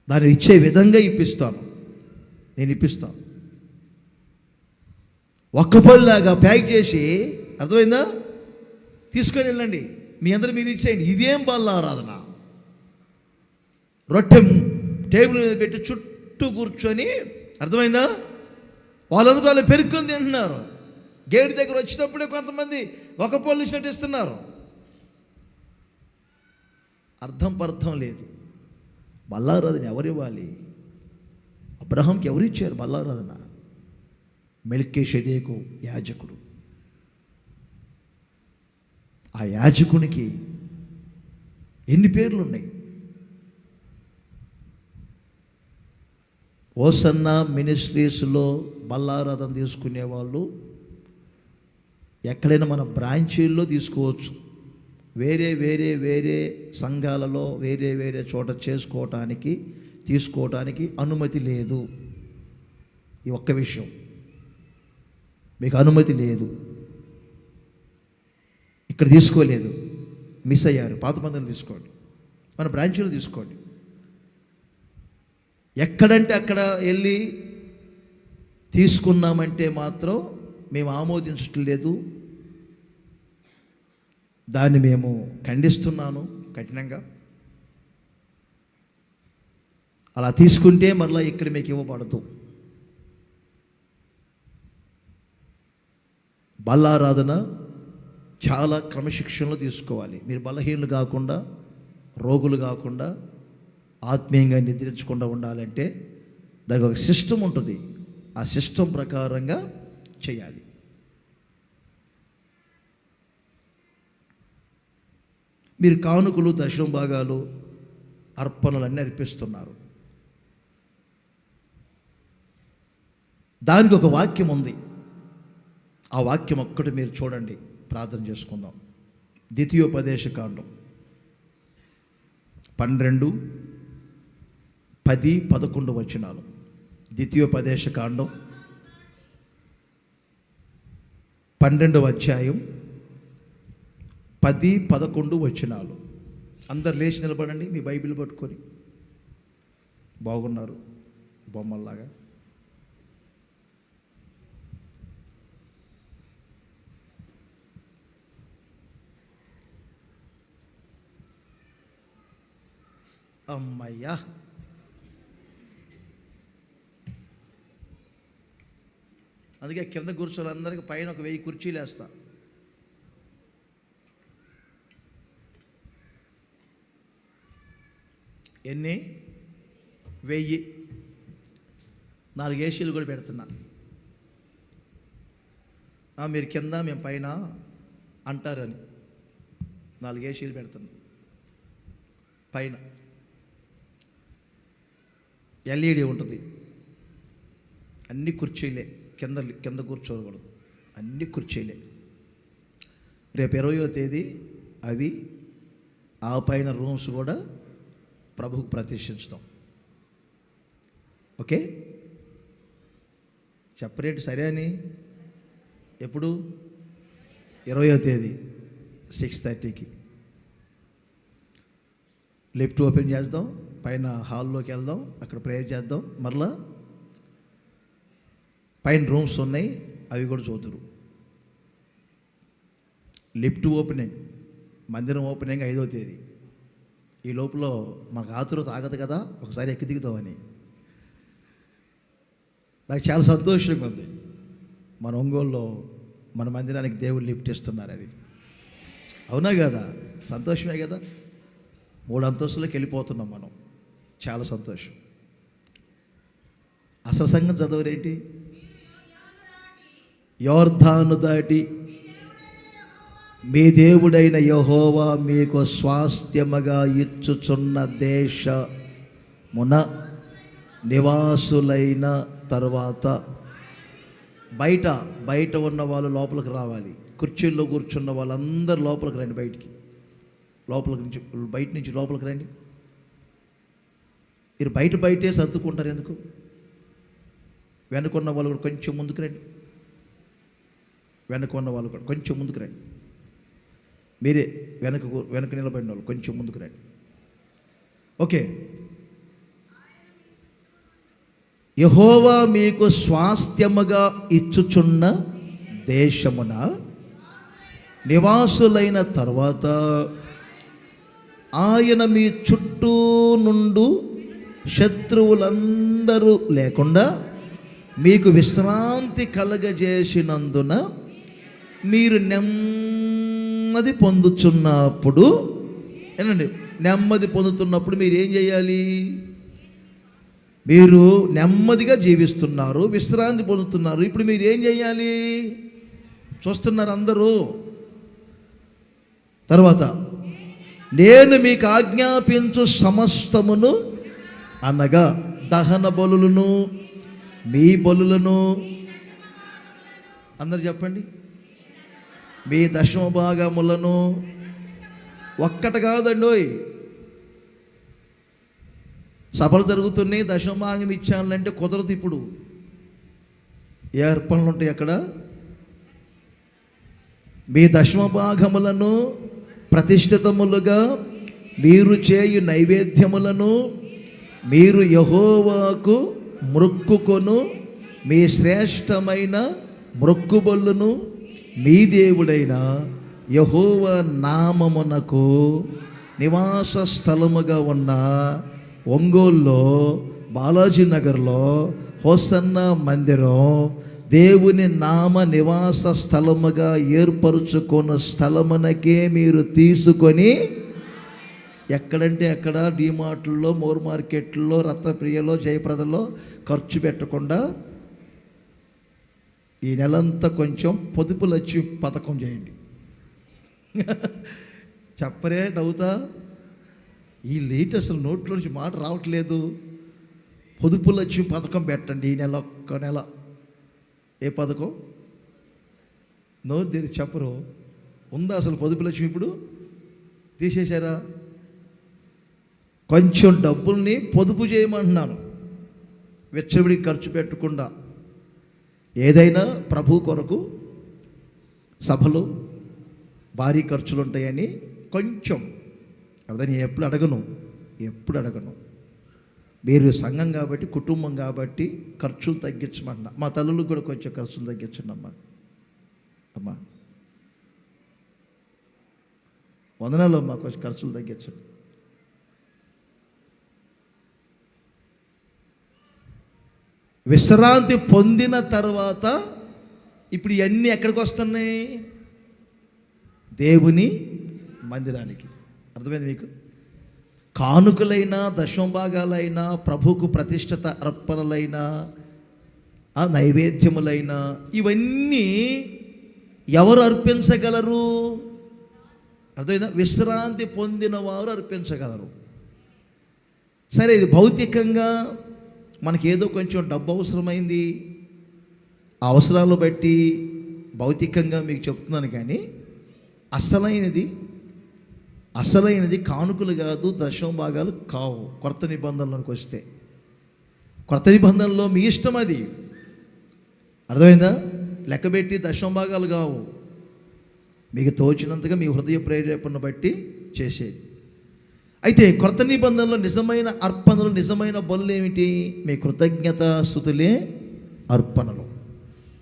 దాన్ని ఇచ్చే విధంగా నేను ఇప్పిస్తాను. ఒక్కపల్లిలాగా ప్యాక్ చేసి అర్థమైందా? తీసుకొని వెళ్ళండి, మీ అందరూ మీరు ఇచ్చేయండి. ఇదేం బల్లారాధన? రొట్టె టేబుల్ మీద పెట్టి చుట్టూ కూర్చొని, అర్థమైందా, వాళ్ళందరూ వాళ్ళు పెరుక్కొని తింటున్నారు. గేటు దగ్గర వచ్చినప్పుడే కొంతమంది ఒక పొల్యూషన్ ఇస్తున్నారు. అర్థం లేదు. బల్లారాధన ఎవరు ఇవ్వాలి? అబ్రహాంకి ఎవరు ఇచ్చారు బల్లారాధన? మెల్కీషెదెకు యాజకుడు. ఆ యాజకునికి ఎన్ని పేర్లు ఉన్నాయి? హోసన్నా మినిస్ట్రీస్లో బల్లారాధన తీసుకునే వాళ్ళు ఎక్కడైనా మన బ్రాంచీల్లో తీసుకోవచ్చు. వేరే సంఘాలలో వేరే చోట తీసుకోవటానికి అనుమతి లేదు. ఈ ఒక్క విషయం, మీకు అనుమతి లేదు. ఇక్కడ తీసుకోలేదు, మిస్ అయ్యారు. పాత మందిరం తీసుకోండి, మన బ్రాంచీలో తీసుకోండి. ఎక్కడంటే అక్కడ వెళ్ళి తీసుకున్నామంటే మాత్రం మేము ఆమోదించట్లేదు, దాన్ని మేము ఖండిస్తున్నాను కఠినంగా. అలా తీసుకుంటే మరలా ఇక్కడ మీకు ఇవ్వబడదు. బల్లారాధన చాలా క్రమశిక్షణలో తీసుకోవాలి. మీరు బలహీనులు కాకుండా, రోగులు కాకుండా, ఆత్మీయంగా నిద్రించకుండా ఉండాలంటే దానికి ఒక సిస్టమ్ ఉంటుంది. ఆ సిస్టమ్ ప్రకారంగా చేయాలి. మీరు కానుకలు, దశమ భాగాలు, అర్పణలన్నీ అర్పిస్తున్నారు. దానికి ఒక వాక్యం ఉంది. ఆ వాక్యం ఒక్కటి మీరు చూడండి, ప్రార్థన చేసుకుందాం. ద్వితీయోపదేశకాండం 12, 10, 11 వచనాలు. ద్వితీయోపదేశకాండం 12వ అధ్యాయం 10, 11 వచనాలు. అందరు లేచి నిలబడండి, మీ బైబిల్ పట్టుకొని. బాగున్నారు బొమ్మల్లాగా. అమ్మయ్యా, అందుకే కింద కూర్చోవాలి అందరికి, పైన ఒక 1000 కుర్చీలు వేస్తా. ఎన్ని? 1000. 4 ఏసీలు కూడా పెడుతున్నా. మీరు కింద మేము పైన అంటారని 4 ఏసీలు పెడుతున్నా. పైన ఎల్ఈడి ఉంటుంది. అన్ని కుర్చీలే, కింద కూర్చోకూడదు, అన్ని కుర్చీలే. రేపు 20వ తేదీ అవి, ఆ పైన రూమ్స్ కూడా ప్రభువుకు ప్రతిష్ఠించుతాం. ఓకే, చెప్పరేంటి సరే అని? ఎప్పుడు? 20వ తేదీ 6:30కి లిఫ్ట్ ఓపెన్ చేద్దాం, పైన హాల్లోకి వెళ్దాం, అక్కడ ప్రేయర్ చేద్దాం. మరలా పైన రూమ్స్ ఉన్నాయి, అవి కూడా చూద్దరు. లిఫ్ట్ ఓపెనింగ్, మందిరం ఓపెనింగ్ 5వ తేదీ. ఈ లోపల మనకు ఆతురత ఆగదు కదా, ఒకసారి ఎక్కి దిగుతామని. నాకు చాలా సంతోషంగా ఉంది. మన ఒంగోలులో మన మందిరానికి దేవుడు లిఫ్ట్ ఇస్తున్నారని. అవునా కదా? సంతోషమే కదా. 3 అంతస్తులకు వెళ్ళిపోతున్నాం మనం. చాలా సంతోషం. అసలు సంగతి చదవరేంటి? యోర్దాను దాటి మీ దేవుడైన యెహోవా మీకు స్వాస్థ్యముగా ఇచ్చుచున్న దేశమున నివాసులైన తరువాత బయట ఉన్న వాళ్ళు లోపలికి రావాలి. కుర్చీల్లో కూర్చున్న వాళ్ళందరూ లోపలికి రండి. బయట నుంచి లోపలికి రండి. మీరు బయటే సర్దుకుంటారు ఎందుకు? వెనుకున్న వాళ్ళు కూడా కొంచెం ముందుకు రండి. వెనుకున్న వాళ్ళు కూడా కొంచెం ముందుకు రండి. మీరే వెనక నిలబడిన వాళ్ళు కొంచెం ముందుకు రండి. ఓకే. యెహోవా మీకు స్వాస్థ్యముగా ఇచ్చుచున్న దేశమున నివాసులైన తర్వాత ఆయన మీ చుట్టూ నుండు శత్రువులందరూ లేకుండా మీకు విశ్రాంతి కలగజేసినందున మీరు నెమ్మది పొందుతున్నప్పుడు, ఏనండి, నెమ్మది పొందుతున్నప్పుడు మీరు ఏం చేయాలి? మీరు నెమ్మదిగా జీవిస్తున్నారు, విశ్రాంతి పొందుతున్నారు. ఇప్పుడు మీరు ఏం చేయాలి? చూస్తున్నారు అందరూ. తర్వాత, నేను మీకు ఆజ్ఞాపించు సమస్తమును అనగా దహన బలులను, మీ బలులను, అందరు చెప్పండి, మీ దశమ భాగములను, ఒక్కటి కాదండోయ్, సభలు జరుగుతున్నాయి, దశమ భాగం ఇచ్చానంటే కుదరదు. ఇప్పుడు ఏ అర్పణలు ఉంటాయి అక్కడ? మీ దశమ భాగములను, ప్రతిష్ఠితములుగా మీరు చేయు నైవేద్యములను, మీరు యెహోవాకు మ్రొక్కుకొను మీ శ్రేష్టమైన మ్రొక్కుబళ్ళును మీ దేవుడైన యెహోవా నామమునకు నివాస స్థలముగా ఉన్న ఒంగోలులో, బాలాజీ నగర్లో హోసన్న మందిరం దేవుని నామ నివాస స్థలముగా ఏర్పరుచుకున్న స్థలమునకే మీరు తీసుకొని, ఎక్కడంటే అక్కడ డిమార్ట్లో, మోర్ మార్కెట్లో, రత్నప్రియలో, జయప్రదలో ఖర్చు పెట్టకుండా ఈ నెలంతా కొంచెం పొదుపులు వచ్చి పథకం చేయండి. చెప్పరే, నవ్వుతా. ఈ లేట్ అసలు నోట్లో నుంచి మాట రావట్లేదు. పొదుపులు వచ్చి పథకం పెట్టండి ఈ నెల, ఒక్క నెల. ఏ పథకం? నోరు తెరిచి చెప్పరు. ఉందా అసలు పొదుపు లక్ష్మి? ఇప్పుడు తీసేశారా? కొంచెం డబ్బుల్ని పొదుపు చేయమంటున్నాను, వెచ్చవిడికి ఖర్చు పెట్టకుండా. ఏదైనా ప్రభు కొరకు సభలు భారీ ఖర్చులు ఉంటాయని కొంచెం అదే. నేను ఎప్పుడు అడగను. మీరు సంఘం కాబట్టి, కుటుంబం కాబట్టి ఖర్చులు తగ్గించమన్నా. మా తల్లులకు కూడా కొంచెం ఖర్చులు తగ్గించండి అమ్మా. వందనాలు అమ్మా, కొంచెం ఖర్చులు తగ్గించండి. విశ్రాంతి పొందిన తర్వాత ఇప్పుడు ఇవన్నీ ఎక్కడికి వస్తున్నాయి? దేవుని మందిరానికి. అర్థమైంది మీకు? కానుకలైనా, దశమభాగాలైనా, ప్రభుకు ప్రతిష్ఠిత అర్పణలైనా, ఆ నైవేద్యములైనా, ఇవన్నీ ఎవరు అర్పించగలరు? అర్థమైందా? విశ్రాంతి పొందిన వారు అర్పించగలరు. సరే, ఇది భౌతికంగా మనకి ఏదో కొంచెం డబ్బు అవసరమైంది, ఆ అవసరాలు బట్టి భౌతికంగా మీకు చెప్తున్నాను. కానీ అసలైనది కానుకలు కాదు, దశమ భాగాలు కావు. కొత్త నిబంధనలోకి వస్తే, కొత్త నిబంధనలో మీ ఇష్టం అది. అర్థమైందా? లెక్కబెట్టి దశమ భాగాలు కావు, మీకు తోచినంతగా మీ హృదయ ప్రేరేపణ బట్టి చేసేది. అయితే కొత్త నిబంధనలో నిజమైన అర్పణలు, నిజమైన బలులు ఏమిటి? మీ కృతజ్ఞత స్తుతులే అర్పణలు,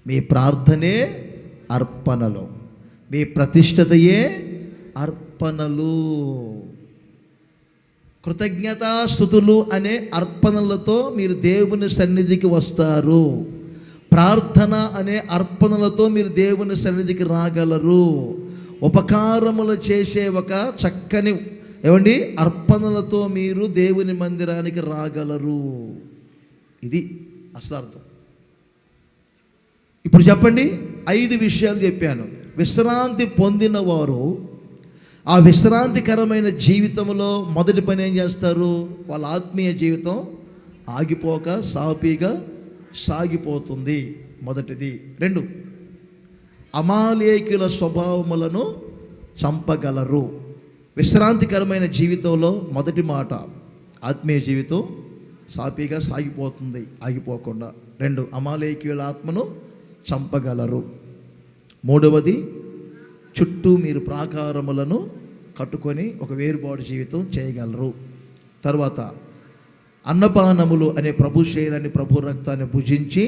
మీ ప్రార్థనే అర్పణలు, మీ ప్రతిష్ఠతయే అర్పణలు. కృతజ్ఞతాస్తుతులు అనే అర్పణలతో మీరు దేవుని సన్నిధికి వస్తారు. ప్రార్థన అనే అర్పణలతో మీరు దేవుని సన్నిధికి రాగలరు. ఉపకారములు చేసే ఒక చక్కని అర్పణలతో మీరు దేవుని మందిరానికి రాగలరు. ఇది అసలు అర్థం. ఇప్పుడు చెప్పండి, 5 విషయాలు చెప్పాను. విశ్రాంతి పొందిన వారు ఆ విశ్రాంతికరమైన జీవితంలో మొదటి పని ఏం చేస్తారు? వాళ్ళ ఆత్మీయ జీవితం ఆగిపోక సాఫీగా సాగిపోతుంది. మొదటిది. 2, అమాలేకుల స్వభావములను చంపగలరు. విశ్రాంతికరమైన జీవితంలో మొదటి మాట, ఆత్మీయ జీవితం సాఫీగా సాగిపోతుంది, ఆగిపోకుండా. 2, అమాలేకుల ఆత్మను చంపగలరు. 3వది, చుట్టూ మీరు ప్రాకారములను కట్టుకొని ఒక వేరుబాటు జీవితం చేయగలరు. తర్వాత, అన్నపానములు అనే ప్రభు శరీరాన్ని, ప్రభు రక్తాన్ని భుజించి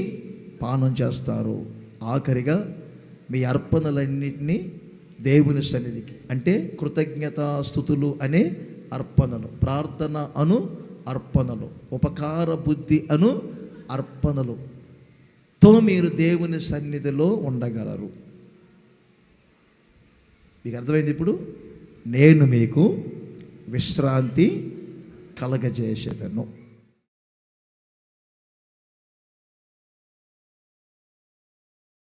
పానం చేస్తారు. ఆఖరిగా, మీ అర్పణలన్నింటినీ దేవుని సన్నిధికి, అంటే కృతజ్ఞతాస్తుతులు అనే అర్పణలు, ప్రార్థన అను అర్పణలు, ఉపకార బుద్ధి అను అర్పణలుతో మీరు దేవుని సన్నిధిలో ఉండగలరు. మీకు అర్థమైంది? ఇప్పుడు నేను మీకు విశ్రాంతి కలగజేసేదను.